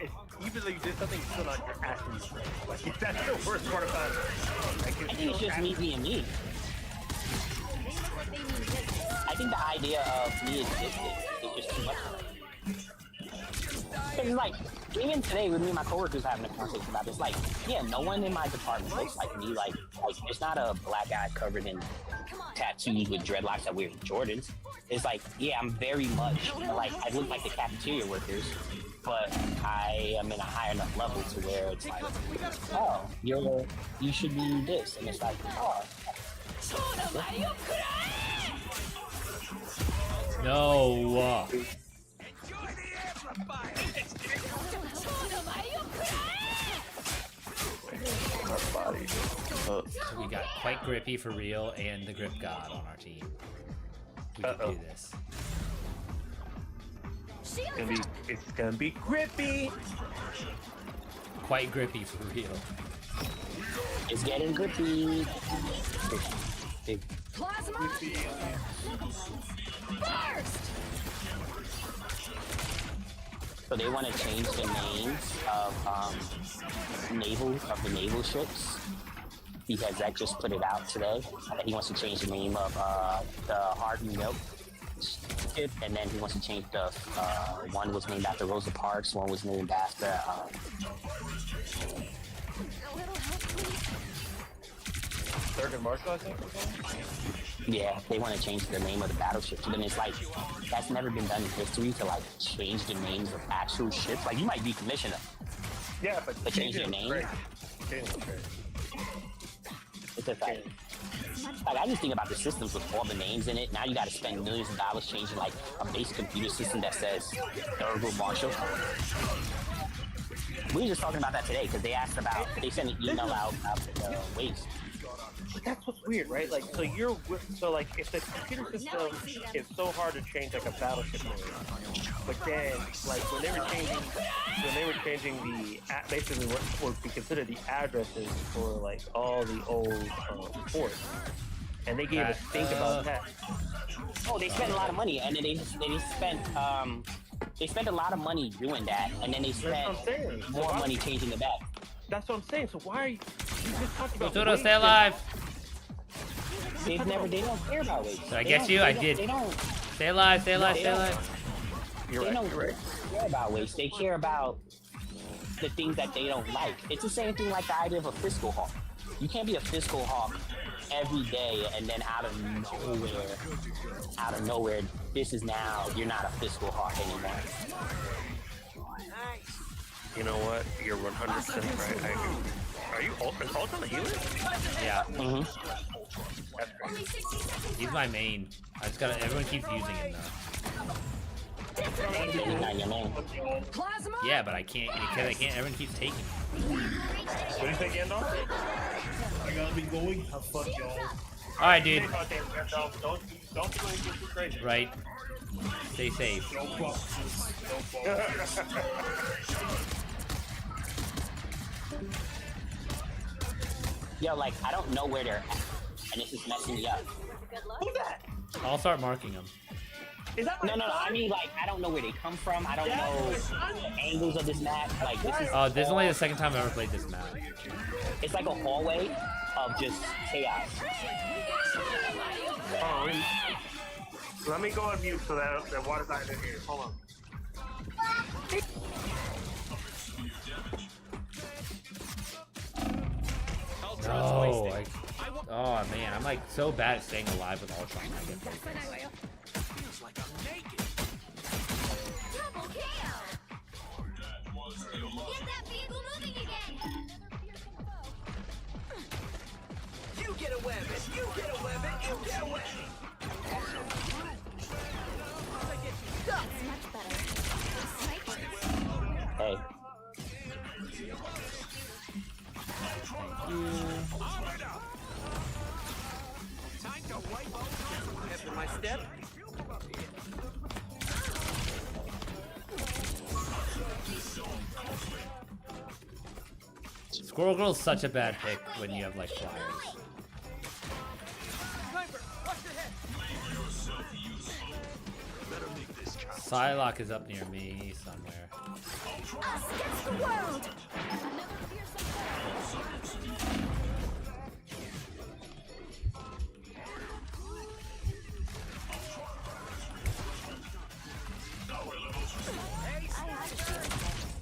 Speaker 4: Even though you did something, it's still not asking you. Like that's the worst part about it. Like,
Speaker 5: I think it's just me being me. I think the idea of me existing is just too much. It's like, even today with me and my coworkers having a conversation about this, like, yeah, no one in my department looks like me. Like there's not a black guy covered in tattoos with dreadlocks that wear Jordans. It's like, yeah, I'm very much like, I look like the cafeteria workers, but I am in a high enough level to where it's like, oh, you should be this, and it's like, oh.
Speaker 1: No. So we got Quite Grippy for real and the Grip God on our team. We can do this.
Speaker 4: It's gonna be grippy.
Speaker 1: Quite Grippy for real.
Speaker 5: It's getting grippy.
Speaker 10: Plasma burst.
Speaker 5: So they want to change the names of the naval ships because Zach just put it out today that he wants to change the name of the Harvey Milk ship, and then he wants to change the one was named after Rosa Parks, one was named after
Speaker 10: A little help, please.
Speaker 4: Thurgood Marshall, I think.
Speaker 5: yeah, they want to change the name of the battleship. So then it's like that's never been done in history to like change the names of actual ships. Like you might decommission them,
Speaker 4: Yeah, but
Speaker 5: but change your name.
Speaker 4: Changing it, great.
Speaker 5: It's just like I just think about the systems with all the names in it. Now you got to spend millions of dollars changing like a base computer system that says Thurgood Marshall. We were just talking about that today because they sent an email out about waste.
Speaker 4: But that's what's weird, right? Like, so like, if the computer system is so hard to change, like a battleship name, but then, like, when they were changing basically what would be considered the addresses for like all the old ports, and they gave us think about that.
Speaker 5: Oh, they spent a lot of money, and then they spent a lot of money doing that, and then they spent more money changing it back.
Speaker 4: That's what I'm saying. So why are you just talking about?
Speaker 1: Dodo, stay alive.
Speaker 5: They don't care about waste.
Speaker 1: Did I get you? I did.
Speaker 5: They don't.
Speaker 1: Stay alive, stay alive, stay alive.
Speaker 5: They don't care about waste. They care about the things that they don't like. It's the same thing like the idea of a fiscal hawk. You can't be a fiscal hawk every day and then out of nowhere, this is now, you're not a fiscal hawk anymore.
Speaker 4: You know what? You're 100% right. Are you Ult on the healer?
Speaker 1: Yeah.
Speaker 5: Mm-hmm.
Speaker 1: He's my main. I just gotta, everyone keeps using him
Speaker 5: He's not your man.
Speaker 10: Plasma.
Speaker 1: though. Yeah, but I can't, because I can't, everyone keeps taking him.
Speaker 4: What do you think, Gandalf?
Speaker 9: I gotta be going. Have fun, y'all.
Speaker 1: Alright, dude.
Speaker 4: Okay, Gandalf, don't do anything too crazy.
Speaker 1: Right. Stay safe.
Speaker 9: No promises. No promises.
Speaker 5: Yo, like, I don't know where they're at, and this is messing me up.
Speaker 4: Who's that?
Speaker 1: I'll start marking him.
Speaker 4: Is that
Speaker 5: No, I mean, like, I don't know where they come from. I don't know the angles of this map. Like, this is...
Speaker 1: Oh, this is only the second time I've ever played this map.
Speaker 5: It's like a hallway of just chaos.
Speaker 4: Oh, let me go on mute so that water's not in here. Hold on.
Speaker 1: No, oh man, I'm like so bad at staying alive with Ultron. I get played.
Speaker 10: Double kill. Get that vehicle moving again.
Speaker 6: You get a weapon. You get a weapon. You get a weapon.
Speaker 10: That's much better. Sniper.
Speaker 5: Hey.
Speaker 6: After my step.
Speaker 1: Squirrel Girl's such a bad pick when you have like flyers. Psylocke is up near me somewhere.
Speaker 10: Us against the world. Another fearsome foe.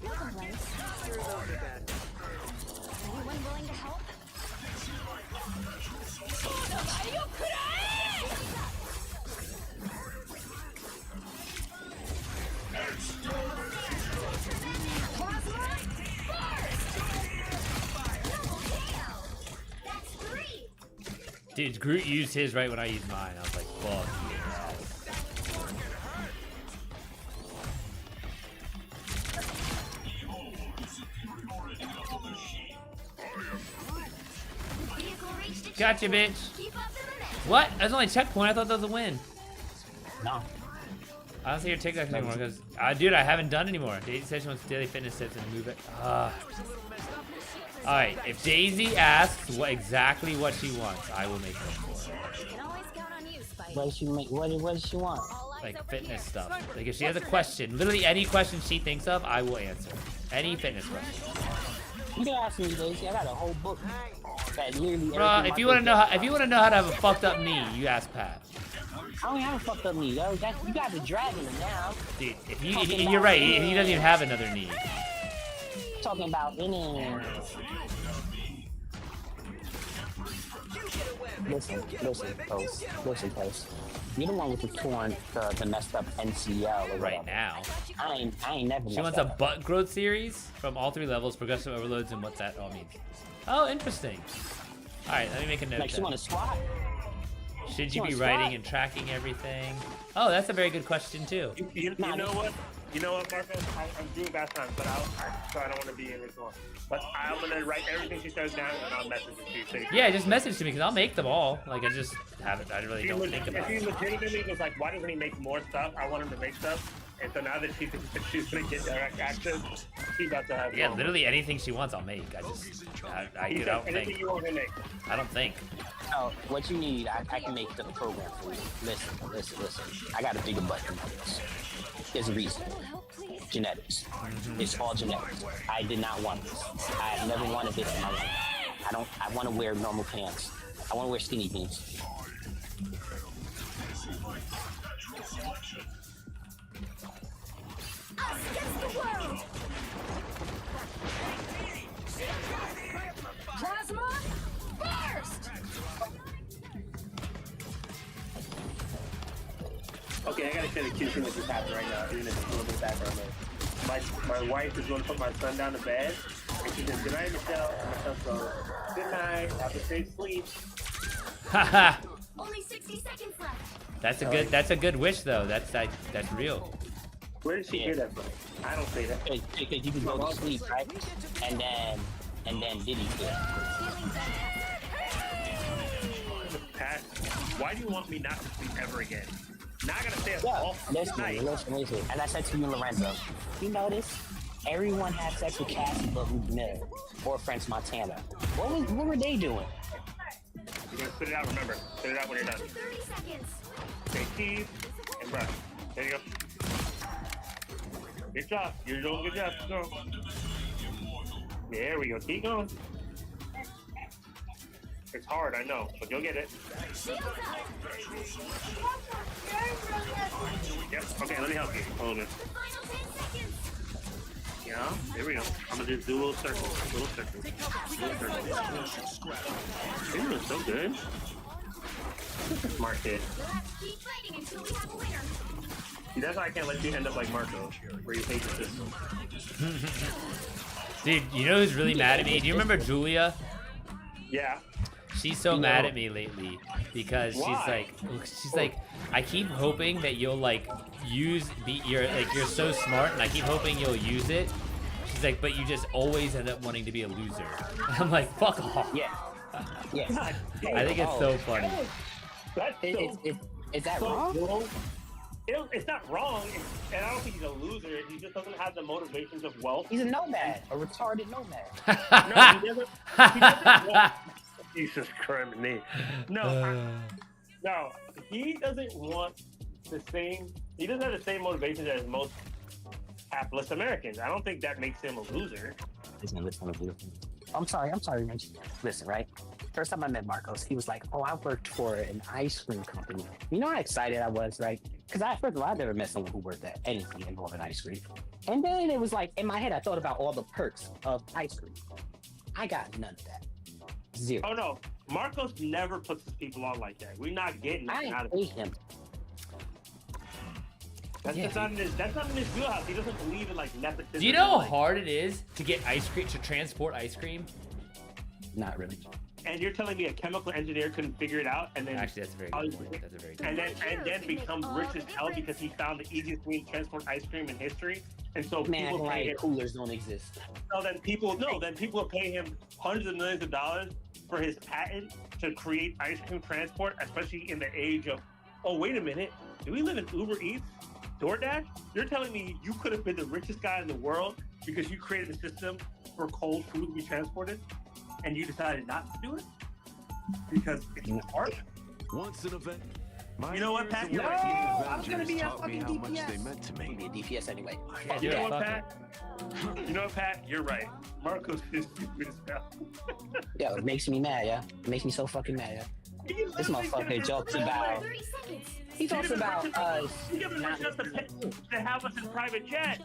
Speaker 10: No complaints. Anyone willing to help?
Speaker 1: Dude, Groot used his right when I used mine. I was like, fuck yeah. Gotcha, bitch. What? That's only checkpoint. I thought that was a win.
Speaker 5: No.
Speaker 1: I don't see your TikToks anymore because, dude, I haven't done anymore. Daisy says she wants daily fitness tips and move it. All right, if Daisy asks exactly what she wants, I will make her for her.
Speaker 10: Can always count on you, Spike.
Speaker 5: What does she make? What does she want?
Speaker 10: All eyes
Speaker 1: Like
Speaker 10: over
Speaker 1: fitness
Speaker 10: here.
Speaker 1: stuff. Like if she has a question, literally any question she thinks of, I will answer. Any fitness question.
Speaker 5: You can ask me, Daisy. I got a whole book that literally.
Speaker 1: Bruh, if you want to know how, to have a fucked up knee, you ask Pat.
Speaker 5: I don't have a fucked up knee, yo. You got the dragon now.
Speaker 1: Dude, you're right. He doesn't even have another knee.
Speaker 5: Talking about any. Listen, Post. You're the one with the torn, the messed up NCL or
Speaker 1: Right
Speaker 5: whatever.
Speaker 1: now.
Speaker 5: I ain't never.
Speaker 1: She
Speaker 5: messed
Speaker 1: wants a
Speaker 5: up.
Speaker 1: butt growth series from all 3 levels, progressive overloads, and what's that all mean? Oh, interesting. All right, let me make a note.
Speaker 5: Like she
Speaker 1: then.
Speaker 5: want to squat.
Speaker 1: Should
Speaker 5: she
Speaker 1: you be
Speaker 5: wanna
Speaker 1: writing
Speaker 5: squat.
Speaker 1: and tracking everything? Oh, that's a very good question too.
Speaker 4: You know what? You know what, Marco? I'm doing bad times, but so I don't want to be in this one. But I'm gonna write everything she says down, and I'll message it to you.
Speaker 1: Yeah, just message to me because I'll make them all. Like I just haven't. I really don't think about
Speaker 4: She
Speaker 1: it.
Speaker 4: legitimately was like, "Why doesn't he make more stuff? I want him to make stuff." And so now that she's gonna get direct access, she's about to have.
Speaker 1: Yeah,
Speaker 4: more.
Speaker 1: literally anything she wants, I'll make. I
Speaker 4: He
Speaker 1: don't
Speaker 4: said, anything
Speaker 1: think.
Speaker 4: you want to make.
Speaker 1: I don't think.
Speaker 5: Oh, what you need, I can make the program for you. Listen. I got a bigger butt than this. There's a reason. Genetics. It's all genetics. I did not want this. I have never wanted this in my life. I want to wear normal pants. I want to wear skinny jeans.
Speaker 10: Us against the world. Plasma burst.
Speaker 4: Okay, I gotta share the cute thing that just happened right now, even if it's a little bit background noise. My wife is going to put my son down to bed, and she says, "Good night, Michelle." And my son goes, "Good night, have a safe sleep."
Speaker 1: Haha.
Speaker 10: Only 60 seconds left.
Speaker 1: That's a good wish though. That's real.
Speaker 4: Where did she hear that from? I don't say that.
Speaker 5: Because you can go to sleep, right? And then Diddy did.
Speaker 4: Pat, why do you want me not to sleep ever again? Now I gotta stay up
Speaker 5: Yeah,
Speaker 4: all night.
Speaker 5: listen. And I said to you, Lorenzo, you notice everyone had sex with Cassie but Miller or French Montana. What were they doing?
Speaker 4: You're gonna spit it out, remember. Spit it out when you're done.
Speaker 10: 30 seconds.
Speaker 4: Say cheese and brush. There you go. Good job. You're doing a good job. Go. There we go. Keep going. It's hard, I know, but you'll get it.
Speaker 10: Shields up.
Speaker 4: Yep. Okay, let me help you a little bit.
Speaker 10: The final 10 seconds.
Speaker 4: Yeah, there we go. I'm gonna just do a little circle. Little circle. Little circle. You're doing so good. Smart kid.
Speaker 10: We'll have to keep fighting until we have a winner.
Speaker 4: See, that's why I can't let you end up like Marco, where you hate the system.
Speaker 1: Dude, you know who's really mad at me? Do you remember Julia?
Speaker 4: Yeah.
Speaker 1: She's so mad at me lately because
Speaker 4: Why?
Speaker 1: she's like, I keep hoping that you'll like you're so smart, and I keep hoping you'll use it. She's like, but you just always end up wanting to be a loser. I'm like, fuck off.
Speaker 5: Yeah.
Speaker 4: God damn.
Speaker 1: I think it's so funny.
Speaker 4: That's so,
Speaker 5: Is that
Speaker 4: so
Speaker 5: wrong?
Speaker 4: wrong. It's not wrong, and I don't think he's a loser. He just doesn't have the motivations of wealth.
Speaker 5: He's a nomad, a retarded nomad.
Speaker 4: No, he doesn't want, Jesus Christ, me. No, he doesn't want the same. He doesn't have the same motivations as most capitalist Americans. I don't think that makes him a loser.
Speaker 5: Listen. I'm sorry, Rich. Listen, right? First time I met Marcos, he was like, "Oh, I worked for an ice cream company." You know how excited I was, right? Because first of all, I never met someone who worked at anything involving ice cream. And then it was like, in my head, I thought about all the perks of ice cream. I got none of that. Zero.
Speaker 4: Oh no, Marcos never puts his people on like that. We're not getting nothing out
Speaker 5: I
Speaker 4: of it.
Speaker 5: hate him.
Speaker 4: That's not in his wheelhouse. He doesn't believe in like nepotism.
Speaker 1: Do you know how
Speaker 4: like,
Speaker 1: hard it is to get ice cream, to transport ice cream?
Speaker 5: Not really.
Speaker 4: And you're telling me a chemical engineer couldn't figure it out, and then
Speaker 1: Actually, that's a very good point. That's a very good
Speaker 4: and
Speaker 1: point.
Speaker 4: then becomes rich as hell because he found the easiest way to transport ice cream in history. And so
Speaker 5: Man,
Speaker 4: people pay him.
Speaker 5: like coolers don't exist.
Speaker 4: Then people are paying him hundreds of millions of dollars for his patent to create ice cream transport, especially in the age of, oh wait a minute, do we live in Uber Eats, DoorDash? You're telling me you could have been the richest guy in the world because you created a system for cold food to be transported, and you decided not to do it because it's hard.
Speaker 11: Once an event.
Speaker 4: You know what, Pat? You're
Speaker 11: No,
Speaker 4: right.
Speaker 11: I was gonna be a fucking DPS.
Speaker 5: Be a DPS anyway.
Speaker 4: You know what, Pat? You know what, Pat? You're right. Marcos is stupid as hell.
Speaker 5: Yeah, it makes me mad, yeah. It makes me so fucking mad, yeah. This motherfucker jokes about.
Speaker 10: 30 seconds.
Speaker 5: He talks about
Speaker 4: He gives us just to have us in private jet.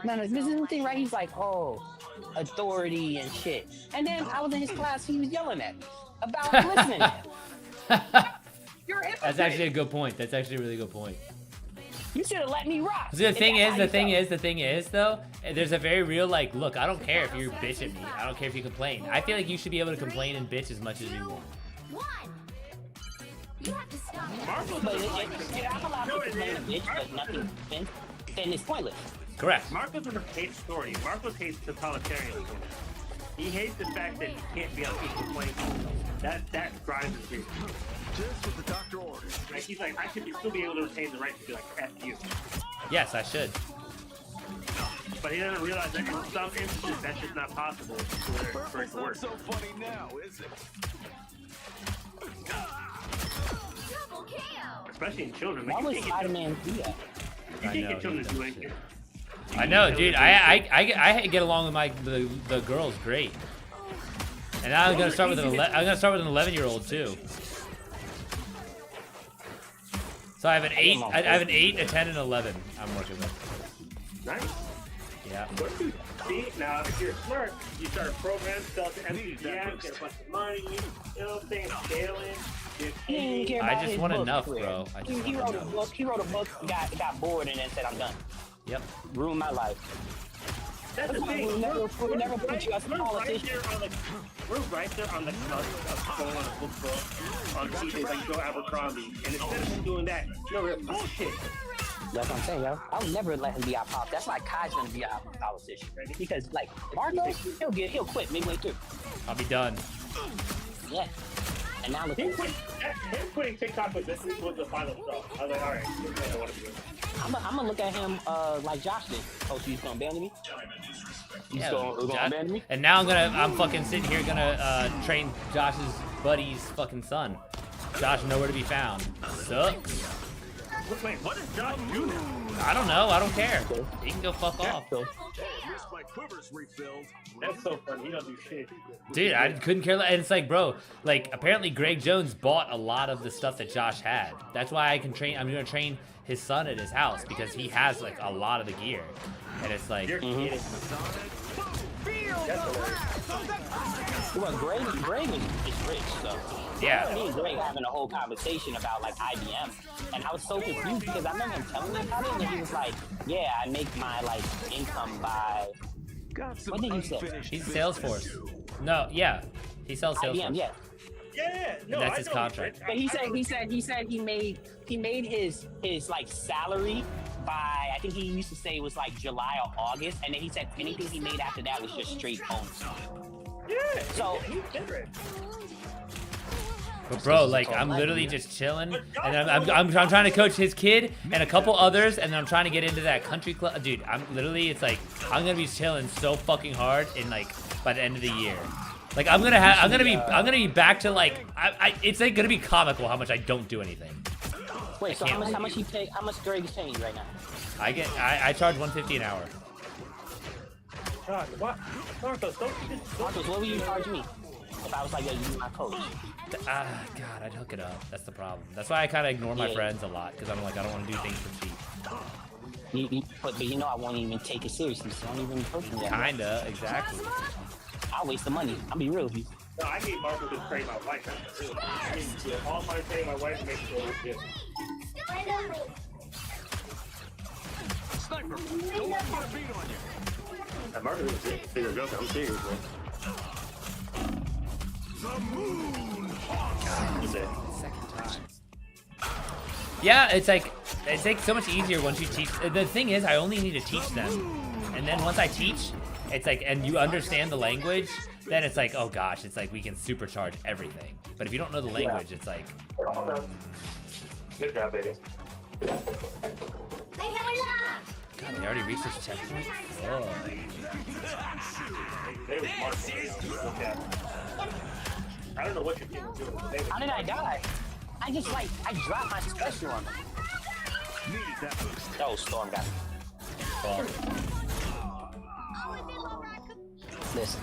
Speaker 5: No, this is the thing, right? He's like, oh, authority and shit. And then I was in his class, he was yelling at me about listening to him. You're a hypocrite.
Speaker 1: That's actually a good point. That's actually a really good point.
Speaker 5: You should have let me rock.
Speaker 1: The
Speaker 5: If
Speaker 1: thing
Speaker 5: that's
Speaker 1: is,
Speaker 5: how
Speaker 1: the
Speaker 5: you
Speaker 1: thing
Speaker 5: felt.
Speaker 1: is, the thing is, though, there's a very real, like, look, I don't care if you bitch at me. I don't care if you complain. I feel like you should be able to complain and bitch as much as you want.
Speaker 10: 1. You have to stop.
Speaker 5: But if I'm allowed to complain a bitch, but nothing happens, then it's pointless.
Speaker 1: Correct.
Speaker 4: Marcos hates authority. Marcos hates totalitarianism. He hates the fact that he can't be on equal playing field. That grinds his gears.
Speaker 11: Just what the doctor ordered.
Speaker 4: Like he's like, I should still be able to retain the right to be like, F you.
Speaker 1: Yes, I should.
Speaker 4: But he doesn't realize that in some instances that's just not possible for it to work.
Speaker 11: Not so funny now, is it?
Speaker 10: Double KO.
Speaker 4: Especially in children.
Speaker 5: Why
Speaker 4: Like,
Speaker 5: would
Speaker 4: you can't get
Speaker 5: Spider-Man do that?
Speaker 4: you
Speaker 1: I
Speaker 4: can't
Speaker 1: know,
Speaker 4: get children to
Speaker 1: he
Speaker 4: do
Speaker 1: does
Speaker 4: anything.
Speaker 1: I know, dude. I get along with the girls great. And now I'm gonna start with an 11-year-old too. So I have an 8, I have an 8, a 10, and 11. I'm working with.
Speaker 4: Nice.
Speaker 1: Yeah.
Speaker 4: What do you see? Now, if you're smart, you start a program, sell it to MCGM, get a bunch of money, you know what I'm saying, scaling.
Speaker 5: He didn't care
Speaker 1: I
Speaker 5: about
Speaker 1: just
Speaker 5: his
Speaker 1: want
Speaker 5: book
Speaker 1: enough,
Speaker 5: career.
Speaker 1: bro. I just
Speaker 5: He
Speaker 1: want
Speaker 5: wrote a
Speaker 1: enough.
Speaker 5: book. He wrote a book. Got bored and then said, "I'm done."
Speaker 1: Yep.
Speaker 5: Ruined my life.
Speaker 4: That's the thing.
Speaker 5: We'll never put you as a
Speaker 4: We're right
Speaker 5: politician.
Speaker 4: there on the, we're right there on the cusp of going on a book book on TV like Joe Abercrombie. And instead of him doing that, we're bullshit.
Speaker 5: That's what I'm saying, yo. I would never let him be our pop. That's why Kai's gonna be our politician, right? Because like Marcos, he'll quit midway through.
Speaker 1: I'll be done.
Speaker 5: Yeah. And now look.
Speaker 4: Him quitting TikTok was the final straw. I was like, all right, I don't want to do it.
Speaker 5: I'm gonna look at him like Josh did. Oh, so you gonna ban me? You
Speaker 1: Yeah,
Speaker 5: gonna ban me?
Speaker 1: and now I'm fucking sitting here gonna train Josh's buddy's fucking son. Josh nowhere to be found. Sucks.
Speaker 4: Wait, what does Josh do now?
Speaker 1: I don't know. I don't care. He can go fuck off.
Speaker 11: At least my quiver's refilled.
Speaker 4: That's so funny. He don't do shit.
Speaker 1: Dude, I couldn't care less. And it's like, bro, like apparently Greg Jones bought a lot of the stuff that Josh had. That's why I can train. I'm gonna train his son at his house because he has like a lot of the gear. And it's like,
Speaker 4: You're kidding.
Speaker 5: Well, Greg is rich, so.
Speaker 1: yeah.
Speaker 5: Me and Greg having a whole conversation about like IBM, and I was so confused because I remember him telling me about it, and he was like, "Yeah, I make my like income by."
Speaker 11: Got some
Speaker 5: What did you say?
Speaker 11: unfinished
Speaker 1: He's
Speaker 11: business.
Speaker 1: Salesforce. No, yeah. He sells Salesforce.
Speaker 5: IBM, yeah.
Speaker 4: Yeah, no,
Speaker 1: That's
Speaker 4: I
Speaker 1: his
Speaker 4: know
Speaker 1: contract.
Speaker 5: But he said he made his like salary by, I think he used to say it was like July or August, and then he said anything he made after that was just straight bonus.
Speaker 4: Yeah.
Speaker 5: So
Speaker 4: He's different.
Speaker 1: But bro, like I'm literally just chilling, and I'm trying to coach his kid and a couple others, and then I'm trying to get into that country club. Dude, I'm literally, it's like I'm gonna be chilling so fucking hard in like by the end of the year. Like I'm gonna be back to like it's like gonna be comical how much I don't do anything.
Speaker 5: wait, so
Speaker 1: can't
Speaker 5: how much Greg is paying you right now?
Speaker 1: I charge $150 an hour.
Speaker 4: God, what? Marcos, don't you just...
Speaker 5: Marcos, what would you charge me if I was like, yo, you my coach?
Speaker 1: God, I'd hook it up. That's the problem. That's why I kind of ignore my
Speaker 5: Yeah.
Speaker 1: friends a lot because I'm like I don't want to do things for cheap.
Speaker 5: But you know I won't even take it seriously, so don't even approach me that way.
Speaker 1: Kinda, exactly.
Speaker 5: I'll waste the money. I'll be real with you.
Speaker 4: No, I need Marcos to train my wife. Really. I mean, all my training my wife to make sure it's good.
Speaker 11: Sniper, don't let me put a beat on you.
Speaker 4: Marcos is a bigger joke. I'm serious, man.
Speaker 11: The moon.
Speaker 1: Yeah, it's like so much easier once you teach. The thing is, I only need to teach them, and then once I teach, it's like, and you understand the language, then it's like, oh gosh, it's like we can supercharge everything. But if you don't know the language, it's like.
Speaker 4: Good job, baby.
Speaker 1: God, they already reached this checkpoint. Oh.
Speaker 4: They were Marcos. Okay. I don't know what your team was doing. But they
Speaker 5: How did I die? I just like, I dropped my special on them.
Speaker 11: Need that.
Speaker 5: Oh, Storm got me.
Speaker 1: Well,
Speaker 5: Listen,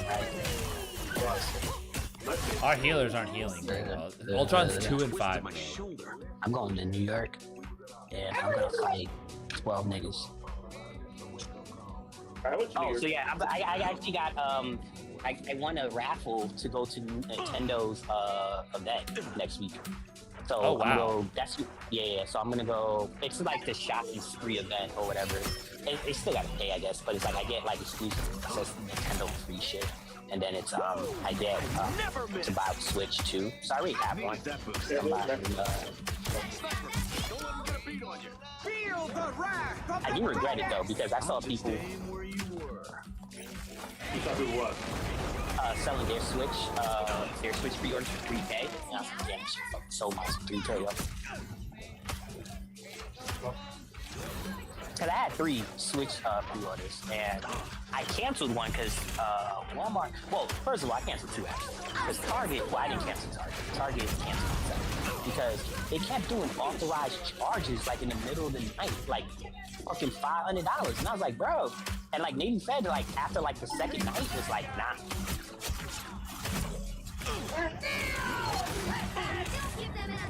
Speaker 5: right?
Speaker 1: Our healers aren't healing very well. Ultron's 2 and 5. Bro.
Speaker 5: I'm going to New York, and I'm gonna fight 12 niggas. Oh, so yeah, I actually got I won a raffle to go to Nintendo's event next week. So
Speaker 1: Oh,
Speaker 5: I'm gonna
Speaker 1: wow.
Speaker 5: go, so I'm gonna go. It's like the shopping spree event or whatever. They still gotta pay, I guess, but it's like I get like exclusive access to Nintendo free shit, and then it's I get to buy a Switch too. So I already have one. I'm buying, I do regret it though because I saw people selling their Switch pre-orders for $3K. And I was like, yeah, I fucking sold mine for $3K. Cause I had 3 Switch pre-orders and I canceled one because Walmart. Well, first of all, I canceled 2 actually. Because Target, well, I didn't cancel Target. Target canceled itself because they kept doing authorized charges like in the middle of the night, like fucking $500, and I was like, bro. And like Navy Fed, like after like the second night, was like, nah.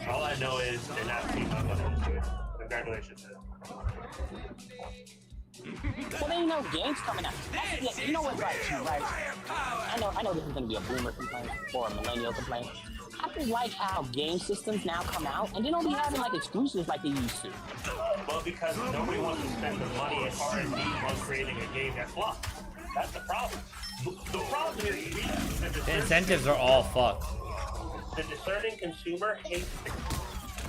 Speaker 4: All I know is they're not team up on it. Congratulations.
Speaker 5: Well, there ain't no games coming out. Yeah, you know what's like, right? I know this is gonna be a boomer complaint or a millennial complaint. I just like how game systems now come out and they don't be having like exclusives like they used to.
Speaker 4: Well, because nobody wants to spend the money at R&D on creating a game that flops. That's the problem. The problem is
Speaker 1: The incentives are all fucked.
Speaker 4: The discerning consumer hates it,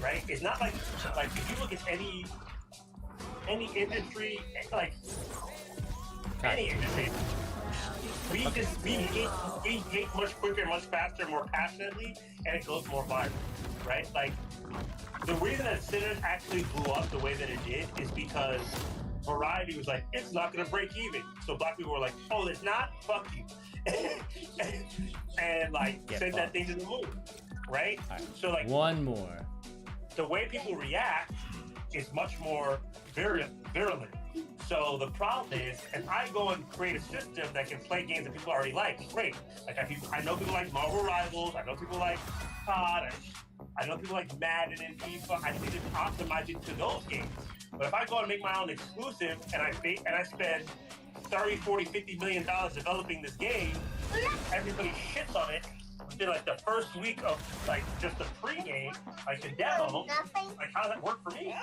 Speaker 4: right? It's not like if you look at any industry, like any industry, we hate much quicker, much faster, more passionately, and it goes more viral, right? Like the reason that Sinners actually blew up the way that it did is because Variety was like, it's not gonna break even. So black people were like, oh, it's not? Fuck you. and like send that thing to the moon, right? So like
Speaker 1: one more.
Speaker 4: The way people react is much more virulent. So the problem is, if I go and create a system that can play games that people already like, great. Like I know people like Marvel Rivals, I know people like COD, I know people like Madden and FIFA. I need to optimize it to those games. But if I go and make my own exclusive and I spend 30, 40, 50 million dollars developing this game, everybody shits on it within like the first week of like just the pre-game, like the demo. Like how does that work for me?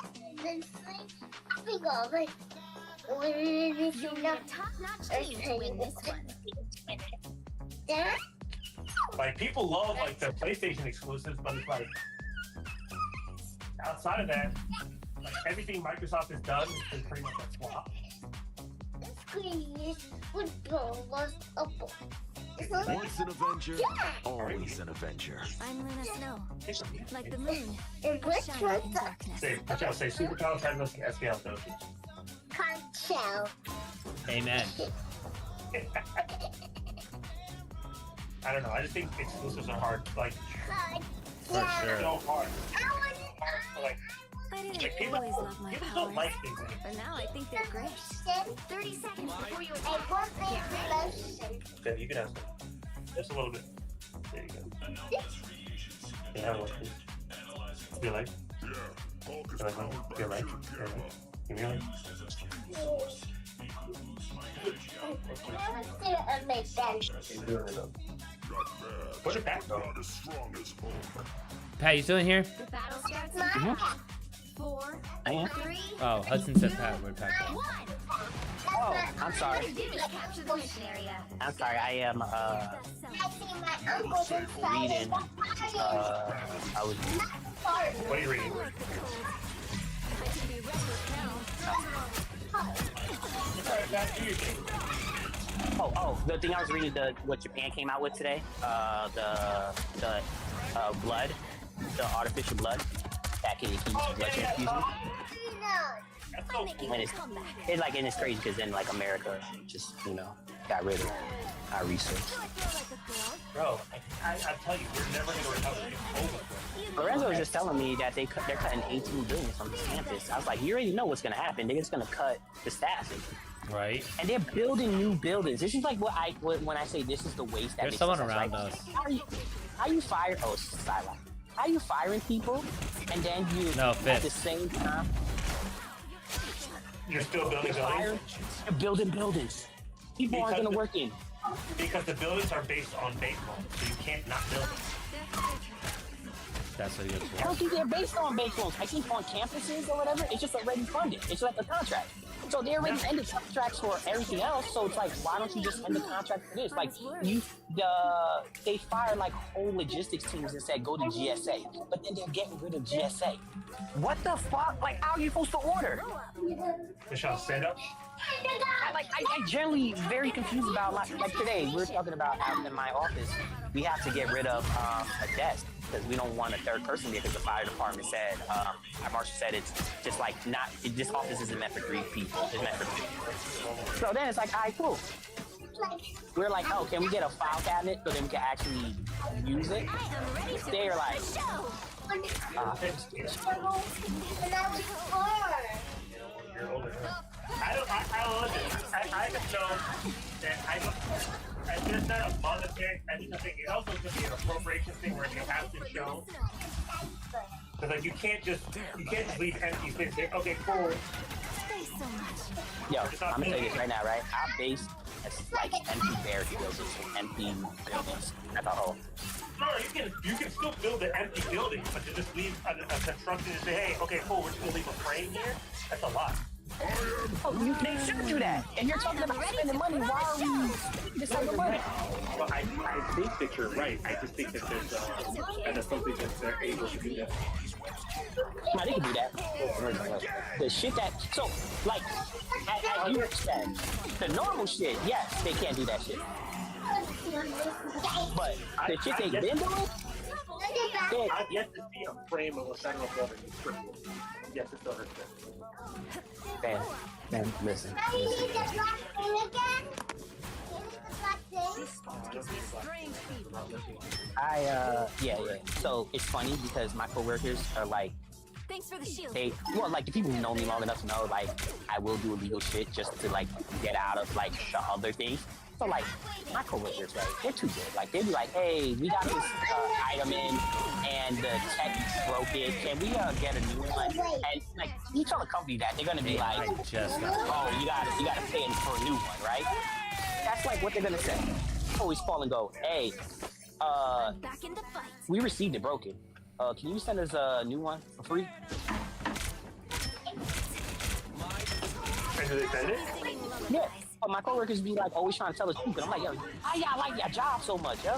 Speaker 10: Your top-notch team win this one.
Speaker 4: Like people love like the PlayStation exclusives, but it's like outside of that, like everything Microsoft has done has been pretty much a flop.
Speaker 11: Once an Avenger, always an Avenger.
Speaker 10: I'm Luna Snow, like the moon,
Speaker 2: Which
Speaker 10: shining
Speaker 2: one's
Speaker 10: in
Speaker 2: the
Speaker 10: darkness.
Speaker 4: I'll say super SPL dosage.
Speaker 2: Concho?
Speaker 1: Amen.
Speaker 4: I don't know. I just think exclusives are hard. Like
Speaker 1: For sure.
Speaker 4: so hard. Like
Speaker 10: I didn't
Speaker 4: like, people
Speaker 10: always love my
Speaker 4: don't
Speaker 10: powers,
Speaker 4: like things anymore.
Speaker 10: but now I think they're great. 30 seconds before you attack.
Speaker 4: Okay, you can ask them. Just a little bit. There you go. Yeah, what? You like? You like one? You like? Give me one. Where did that go?
Speaker 1: Pat, you still in here?
Speaker 10: The battle starts in 5, 4,
Speaker 5: I am.
Speaker 10: 3,
Speaker 1: Oh, Hudson said Pat. Where'd Pat go?
Speaker 10: 1.
Speaker 5: Oh, I'm sorry.
Speaker 10: What do you do to capture the mission area?
Speaker 5: I'm sorry. I am reading. I was.
Speaker 4: What are you reading?
Speaker 10: I can be reckless now.
Speaker 5: Oh, the thing I was reading, what Japan came out with today, the blood, the artificial blood that can keep blood transfusion.
Speaker 4: That's so cool.
Speaker 5: And it's crazy because then like America just got rid of our research.
Speaker 4: Bro, I tell you, we're never gonna recover. It's over.
Speaker 5: Lorenzo was just telling me that they're cutting 18 billion from this campus. I was like, you already know what's gonna happen. They're just gonna cut the staffing.
Speaker 1: Right.
Speaker 5: And they're building new buildings. This is like when I say this is the waste that
Speaker 1: There's
Speaker 5: makes
Speaker 1: someone
Speaker 5: sense,
Speaker 1: around
Speaker 5: right?
Speaker 1: us.
Speaker 5: How you fire? Oh, Skyline. How you firing people, and then you at the same time
Speaker 4: You're still building
Speaker 5: you're building buildings. People aren't gonna work in.
Speaker 4: Because the buildings are based on baseball, so you can't not build them.
Speaker 1: That's what he goes
Speaker 5: I don't think they're based on base loans. I think on campuses or whatever, it's just already funded. It's like a contract. So they already ended contracts for everything else. So it's like, why don't you just end the contract for this? Like they fired like whole logistics teams and said go to GSA, but then they're getting rid of GSA. What the fuck? Like, how are you supposed to order?
Speaker 4: Michelle, stand up.
Speaker 5: I generally very confused about like today we were talking about how in my office we have to get rid of a desk because we don't want a third person there because the fire department said our marshal said it's just like not this office isn't meant for 3 people. It's meant for 2. So then it's like, all right, cool. We're like, oh, can we get a file cabinet so then we can actually use it? They're like,
Speaker 4: I just know that there's not a monetary, I think it also could be an appropriation thing where they have to show. Because like you can't just leave empty space. Okay, cool.
Speaker 5: yo, I'm gonna tell you this right now, right? Our base is like empty barrack buildings, empty buildings at the whole.
Speaker 4: No, you can still build an empty building, but to just leave a construction and say, hey, okay, cool, we're just gonna leave a frame here. That's a lot.
Speaker 5: Oh, they should do that. And you're talking about spending money. Why are we deciding money?
Speaker 4: Well, I think that you're right. I just think that there's something that they're able to do that.
Speaker 5: No, they can do that. The shit that like as you said, the normal shit, yes, they can't do that shit. But the shit they've been doing,
Speaker 4: I've yet to see a frame of a federal building. Yes, it still hurts.
Speaker 5: Man, listen. Yeah. So it's funny because my coworkers are like,
Speaker 10: Thanks for the shield.
Speaker 5: like the people who know me long enough to know, like, I will do illegal shit just to like get out of like the other things. So like my coworkers, right? They're too good. Like they'd be like, "Hey, we got this item in, and the tech broke it. Can we get a new one?" And like you tell a company that, they're gonna be like, "Oh, you gotta pay for a new one, right?" That's like what they're gonna say. Always call and go, "Hey,
Speaker 10: Back in the fight.
Speaker 5: we received it broken. Can you send us a new one for free?"
Speaker 4: And do they send it?
Speaker 5: Yeah. But my coworkers be like always trying to tell us truth, and I'm like, yo, why y'all like your job so much, yo?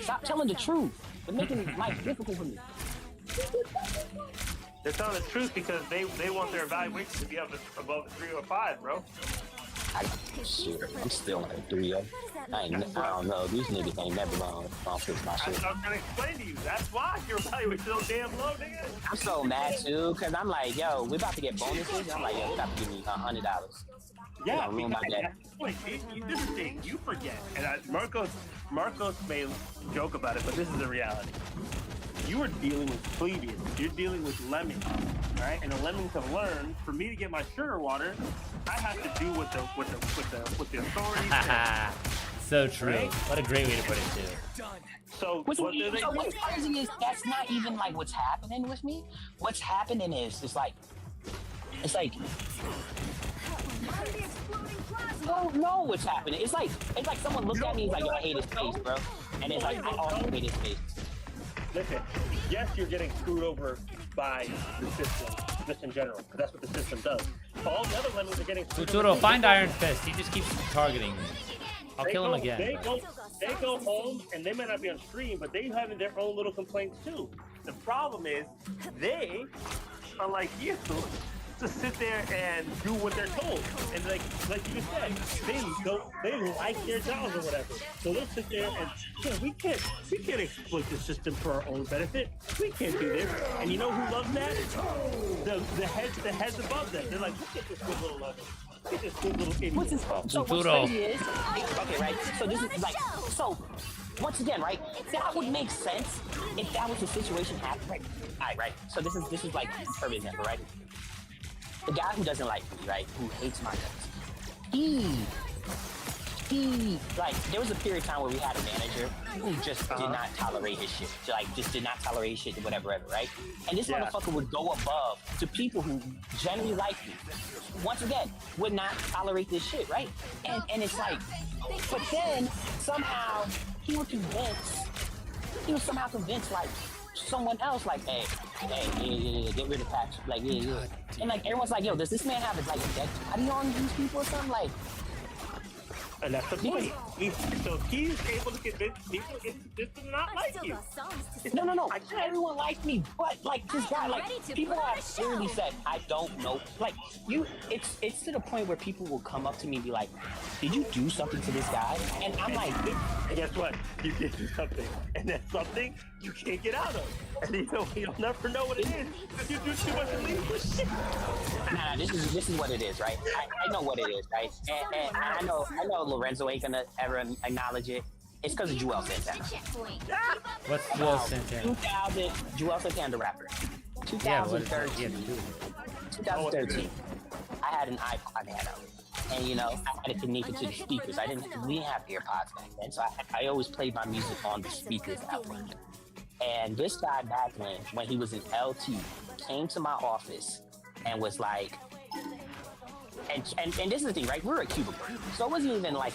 Speaker 5: Stop telling the truth. They're making life difficult for me.
Speaker 4: They're telling the truth because they want their evaluation to be up above 3 or 5, bro.
Speaker 5: Shit, I'm still at 3, yo. I don't know. These niggas ain't never gonna fix my shit.
Speaker 4: I'm trying to explain to you. That's why your evaluation so damn low, nigga.
Speaker 5: I'm so mad too, cause I'm like, yo, we're about to get bonuses. I'm like, yo, you got to give me $100.
Speaker 4: Yeah,
Speaker 5: ruin my day.
Speaker 4: wait, this is the thing. You forget, and Marcos may joke about it, but this is the reality. You are dealing with plebeians. You're dealing with lemmings, right? And the lemmings have learned. For me to get my sugar water, I have to do what the authorities say.
Speaker 1: So true.
Speaker 4: Right?
Speaker 1: What a great way to put it too.
Speaker 4: So
Speaker 5: What's
Speaker 4: do?
Speaker 5: crazy is that's not even like what's happening with me. What's happening is it's like I don't know what's happening. It's like someone looked at me and was like, yo, I hate his face, bro. And it's like, I also hate his face.
Speaker 4: Listen, yes, you're getting screwed over by the system, just in general, because that's what the system does. All the other lemmings are getting screwed
Speaker 1: Futuro,
Speaker 4: over.
Speaker 1: find Iron Fist. He just keeps targeting me. I'll kill him again.
Speaker 4: They go home, and they may not be on stream, but they having their own little complaints too. The problem is, they are like you, to sit there and do what they're told. And like you said, they like their jobs or whatever. So they'll sit there and, yeah, we can't exploit the system for our own benefit. We can't do this. And you know who loves that? The heads above them. They're like, look at this good little level. Look at this good little idiot.
Speaker 5: What's crazy is, okay, right? So this is like, so once again, right? That would make sense if that was the situation happening. Right? All right. So this is like perfect example, right? the guy who doesn't like me, right? Who hates my guts. He like there was a period of time where we had a manager who just did not tolerate his shit. Just did not tolerate his shit, whatever, right? And this motherfucker would go above to people who generally like me. Once again, would not tolerate this shit, right? And it's like, but then somehow he was somehow convinced like someone else, like, hey, yeah, get rid of Patch, like, yeah. And like everyone's like, yo, does this man have like a dead body on these people or something? Like,
Speaker 4: and that's the point. So he's able to convince people just to not like you.
Speaker 5: No. Everyone likes me, but like this guy, like people have clearly said, I don't know. Like it's to the point where people will come up to me and be like, did you do something to this guy? And I'm like,
Speaker 4: and guess what? You did do something, and that's something you can't get out of. And you'll never know what it is because you do too much illegal shit.
Speaker 5: Nah, this is what it is, right? I know what it is, right? And I know Lorenzo ain't gonna ever acknowledge it. It's because of Joel Santana.
Speaker 1: What's Joel Santana?
Speaker 5: 2000, Joel Santana, the rapper. 2013. 2013. I had an iPod Nano, and I had it connected to the speakers. We didn't have AirPods back then, so I always played my music on the speakers at work. And this guy back when he was in LT, came to my office and was like, and this is the thing, right? We're a cubicle, so it wasn't even like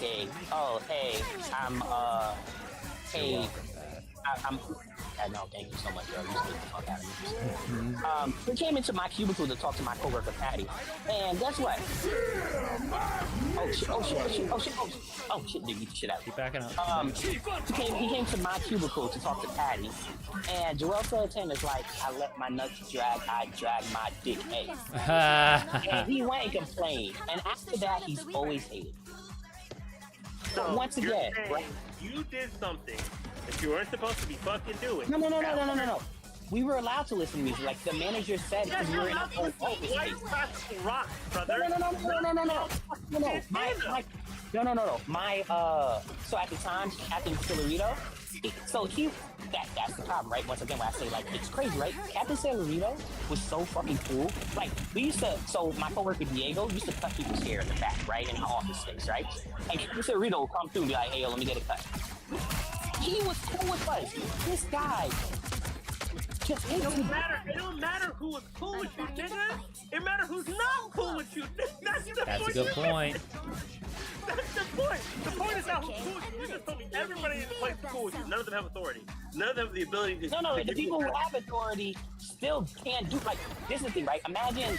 Speaker 5: no, thank you so much, yo. You scared the fuck out of me. He came into my cubicle to talk to my coworker Patty, and guess what? Oh shit, dude, get the shit out.
Speaker 1: Keep backing up.
Speaker 5: He came to my cubicle to talk to Patty, and Joel Santana's like, I let my nuts drag, I drag my dick, hey. And he went and complained, and after that, he's always hated.
Speaker 4: So
Speaker 5: once again, right?
Speaker 4: You did something that you weren't supposed to be fucking doing.
Speaker 5: No. We were allowed to listen to music. Like the manager said, because we were in a whole office space.
Speaker 4: Classical rock, brother.
Speaker 5: No. So at the time, Captain Celerito, that's the problem, right? Once again, when I say, like, it's crazy, right? Captain Celerito was so fucking cool. Like, so my coworker Diego used to cut people's hair in the back, right? In the office space, right? And Captain Celerito would come through and be like, hey, yo, let me get a cut. He was cool with us. This guy.
Speaker 4: It don't matter who is cool with you, nigga. It matters who's not cool with you.
Speaker 1: That's a good point.
Speaker 4: That's the point. The point is not who's cool with you. You just told me everybody in the place is cool with you. None of them have authority. None of them have the ability to...
Speaker 5: No, the people who have authority still can't do... Like, this is the thing, right? Imagine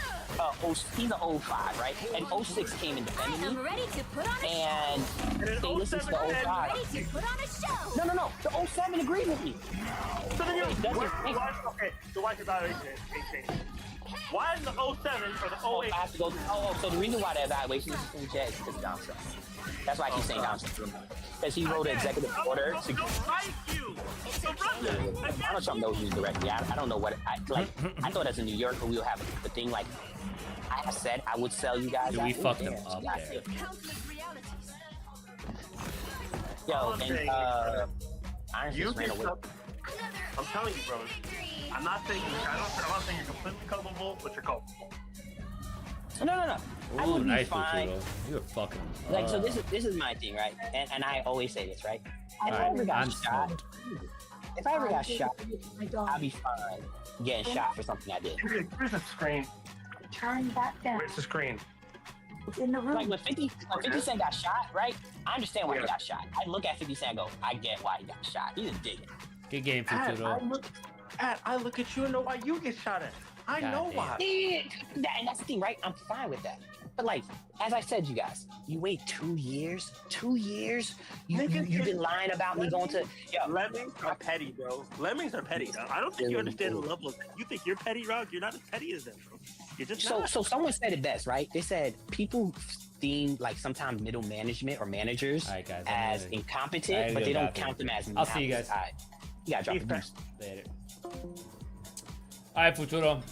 Speaker 5: he's an 05, right? And 06 came and defended me.
Speaker 10: I'm ready to put on a
Speaker 5: and they listened to the 05.
Speaker 10: Ready to put on a show.
Speaker 5: No. The 07 agreed with me.
Speaker 4: So then so why is your evaluation changing? Why is the 07 or the 08?
Speaker 5: So the reason why the evaluation is changed is because of Donald Trump. That's why I keep saying Donald Trump. Because he wrote an executive order to... Donald Trump knows who's directly. I don't know what... I thought as a New Yorker we would have the thing like... I said I would sell you guys...
Speaker 1: We fucked them up there.
Speaker 5: Yo, and Iron Fist ran away.
Speaker 4: I'm telling you, bro. I'm not saying you're completely culpable, but you're culpable.
Speaker 5: No. I would be fine.
Speaker 1: You were fucking.
Speaker 5: Like, so this is my thing, right? And I always say this, right? If I ever got shot, I'd be fine getting shot for something I did.
Speaker 4: Where's the screen?
Speaker 8: Turn that down.
Speaker 4: Where's the screen?
Speaker 8: It's in the room.
Speaker 5: Like when 50 Cent got shot, right? I understand why he got shot. I look at 50 Cent and go, I get why he got shot. He's a digger.
Speaker 1: Good game, Futuro.
Speaker 4: I look at you and know why you get shot at. I know why.
Speaker 5: And that's the thing, right? I'm fine with that. But like, as I said, you guys, you wait 2 years. 2 years. You've been lying about me going to.
Speaker 4: Yo, lemmings are petty, bro. Lemmings are petty. I don't think you understand the level of. You think you're petty, Rock? You're not as petty as them, bro. You're just not.
Speaker 5: So someone said it best, right? They said people deem like sometimes middle management or managers as incompetent, but they don't count them as.
Speaker 1: I'll see you guys.
Speaker 5: All right. You gotta drop the boost.
Speaker 1: Later. All right, Futuro.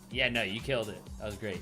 Speaker 1: Yeah, no, you killed it. That was great.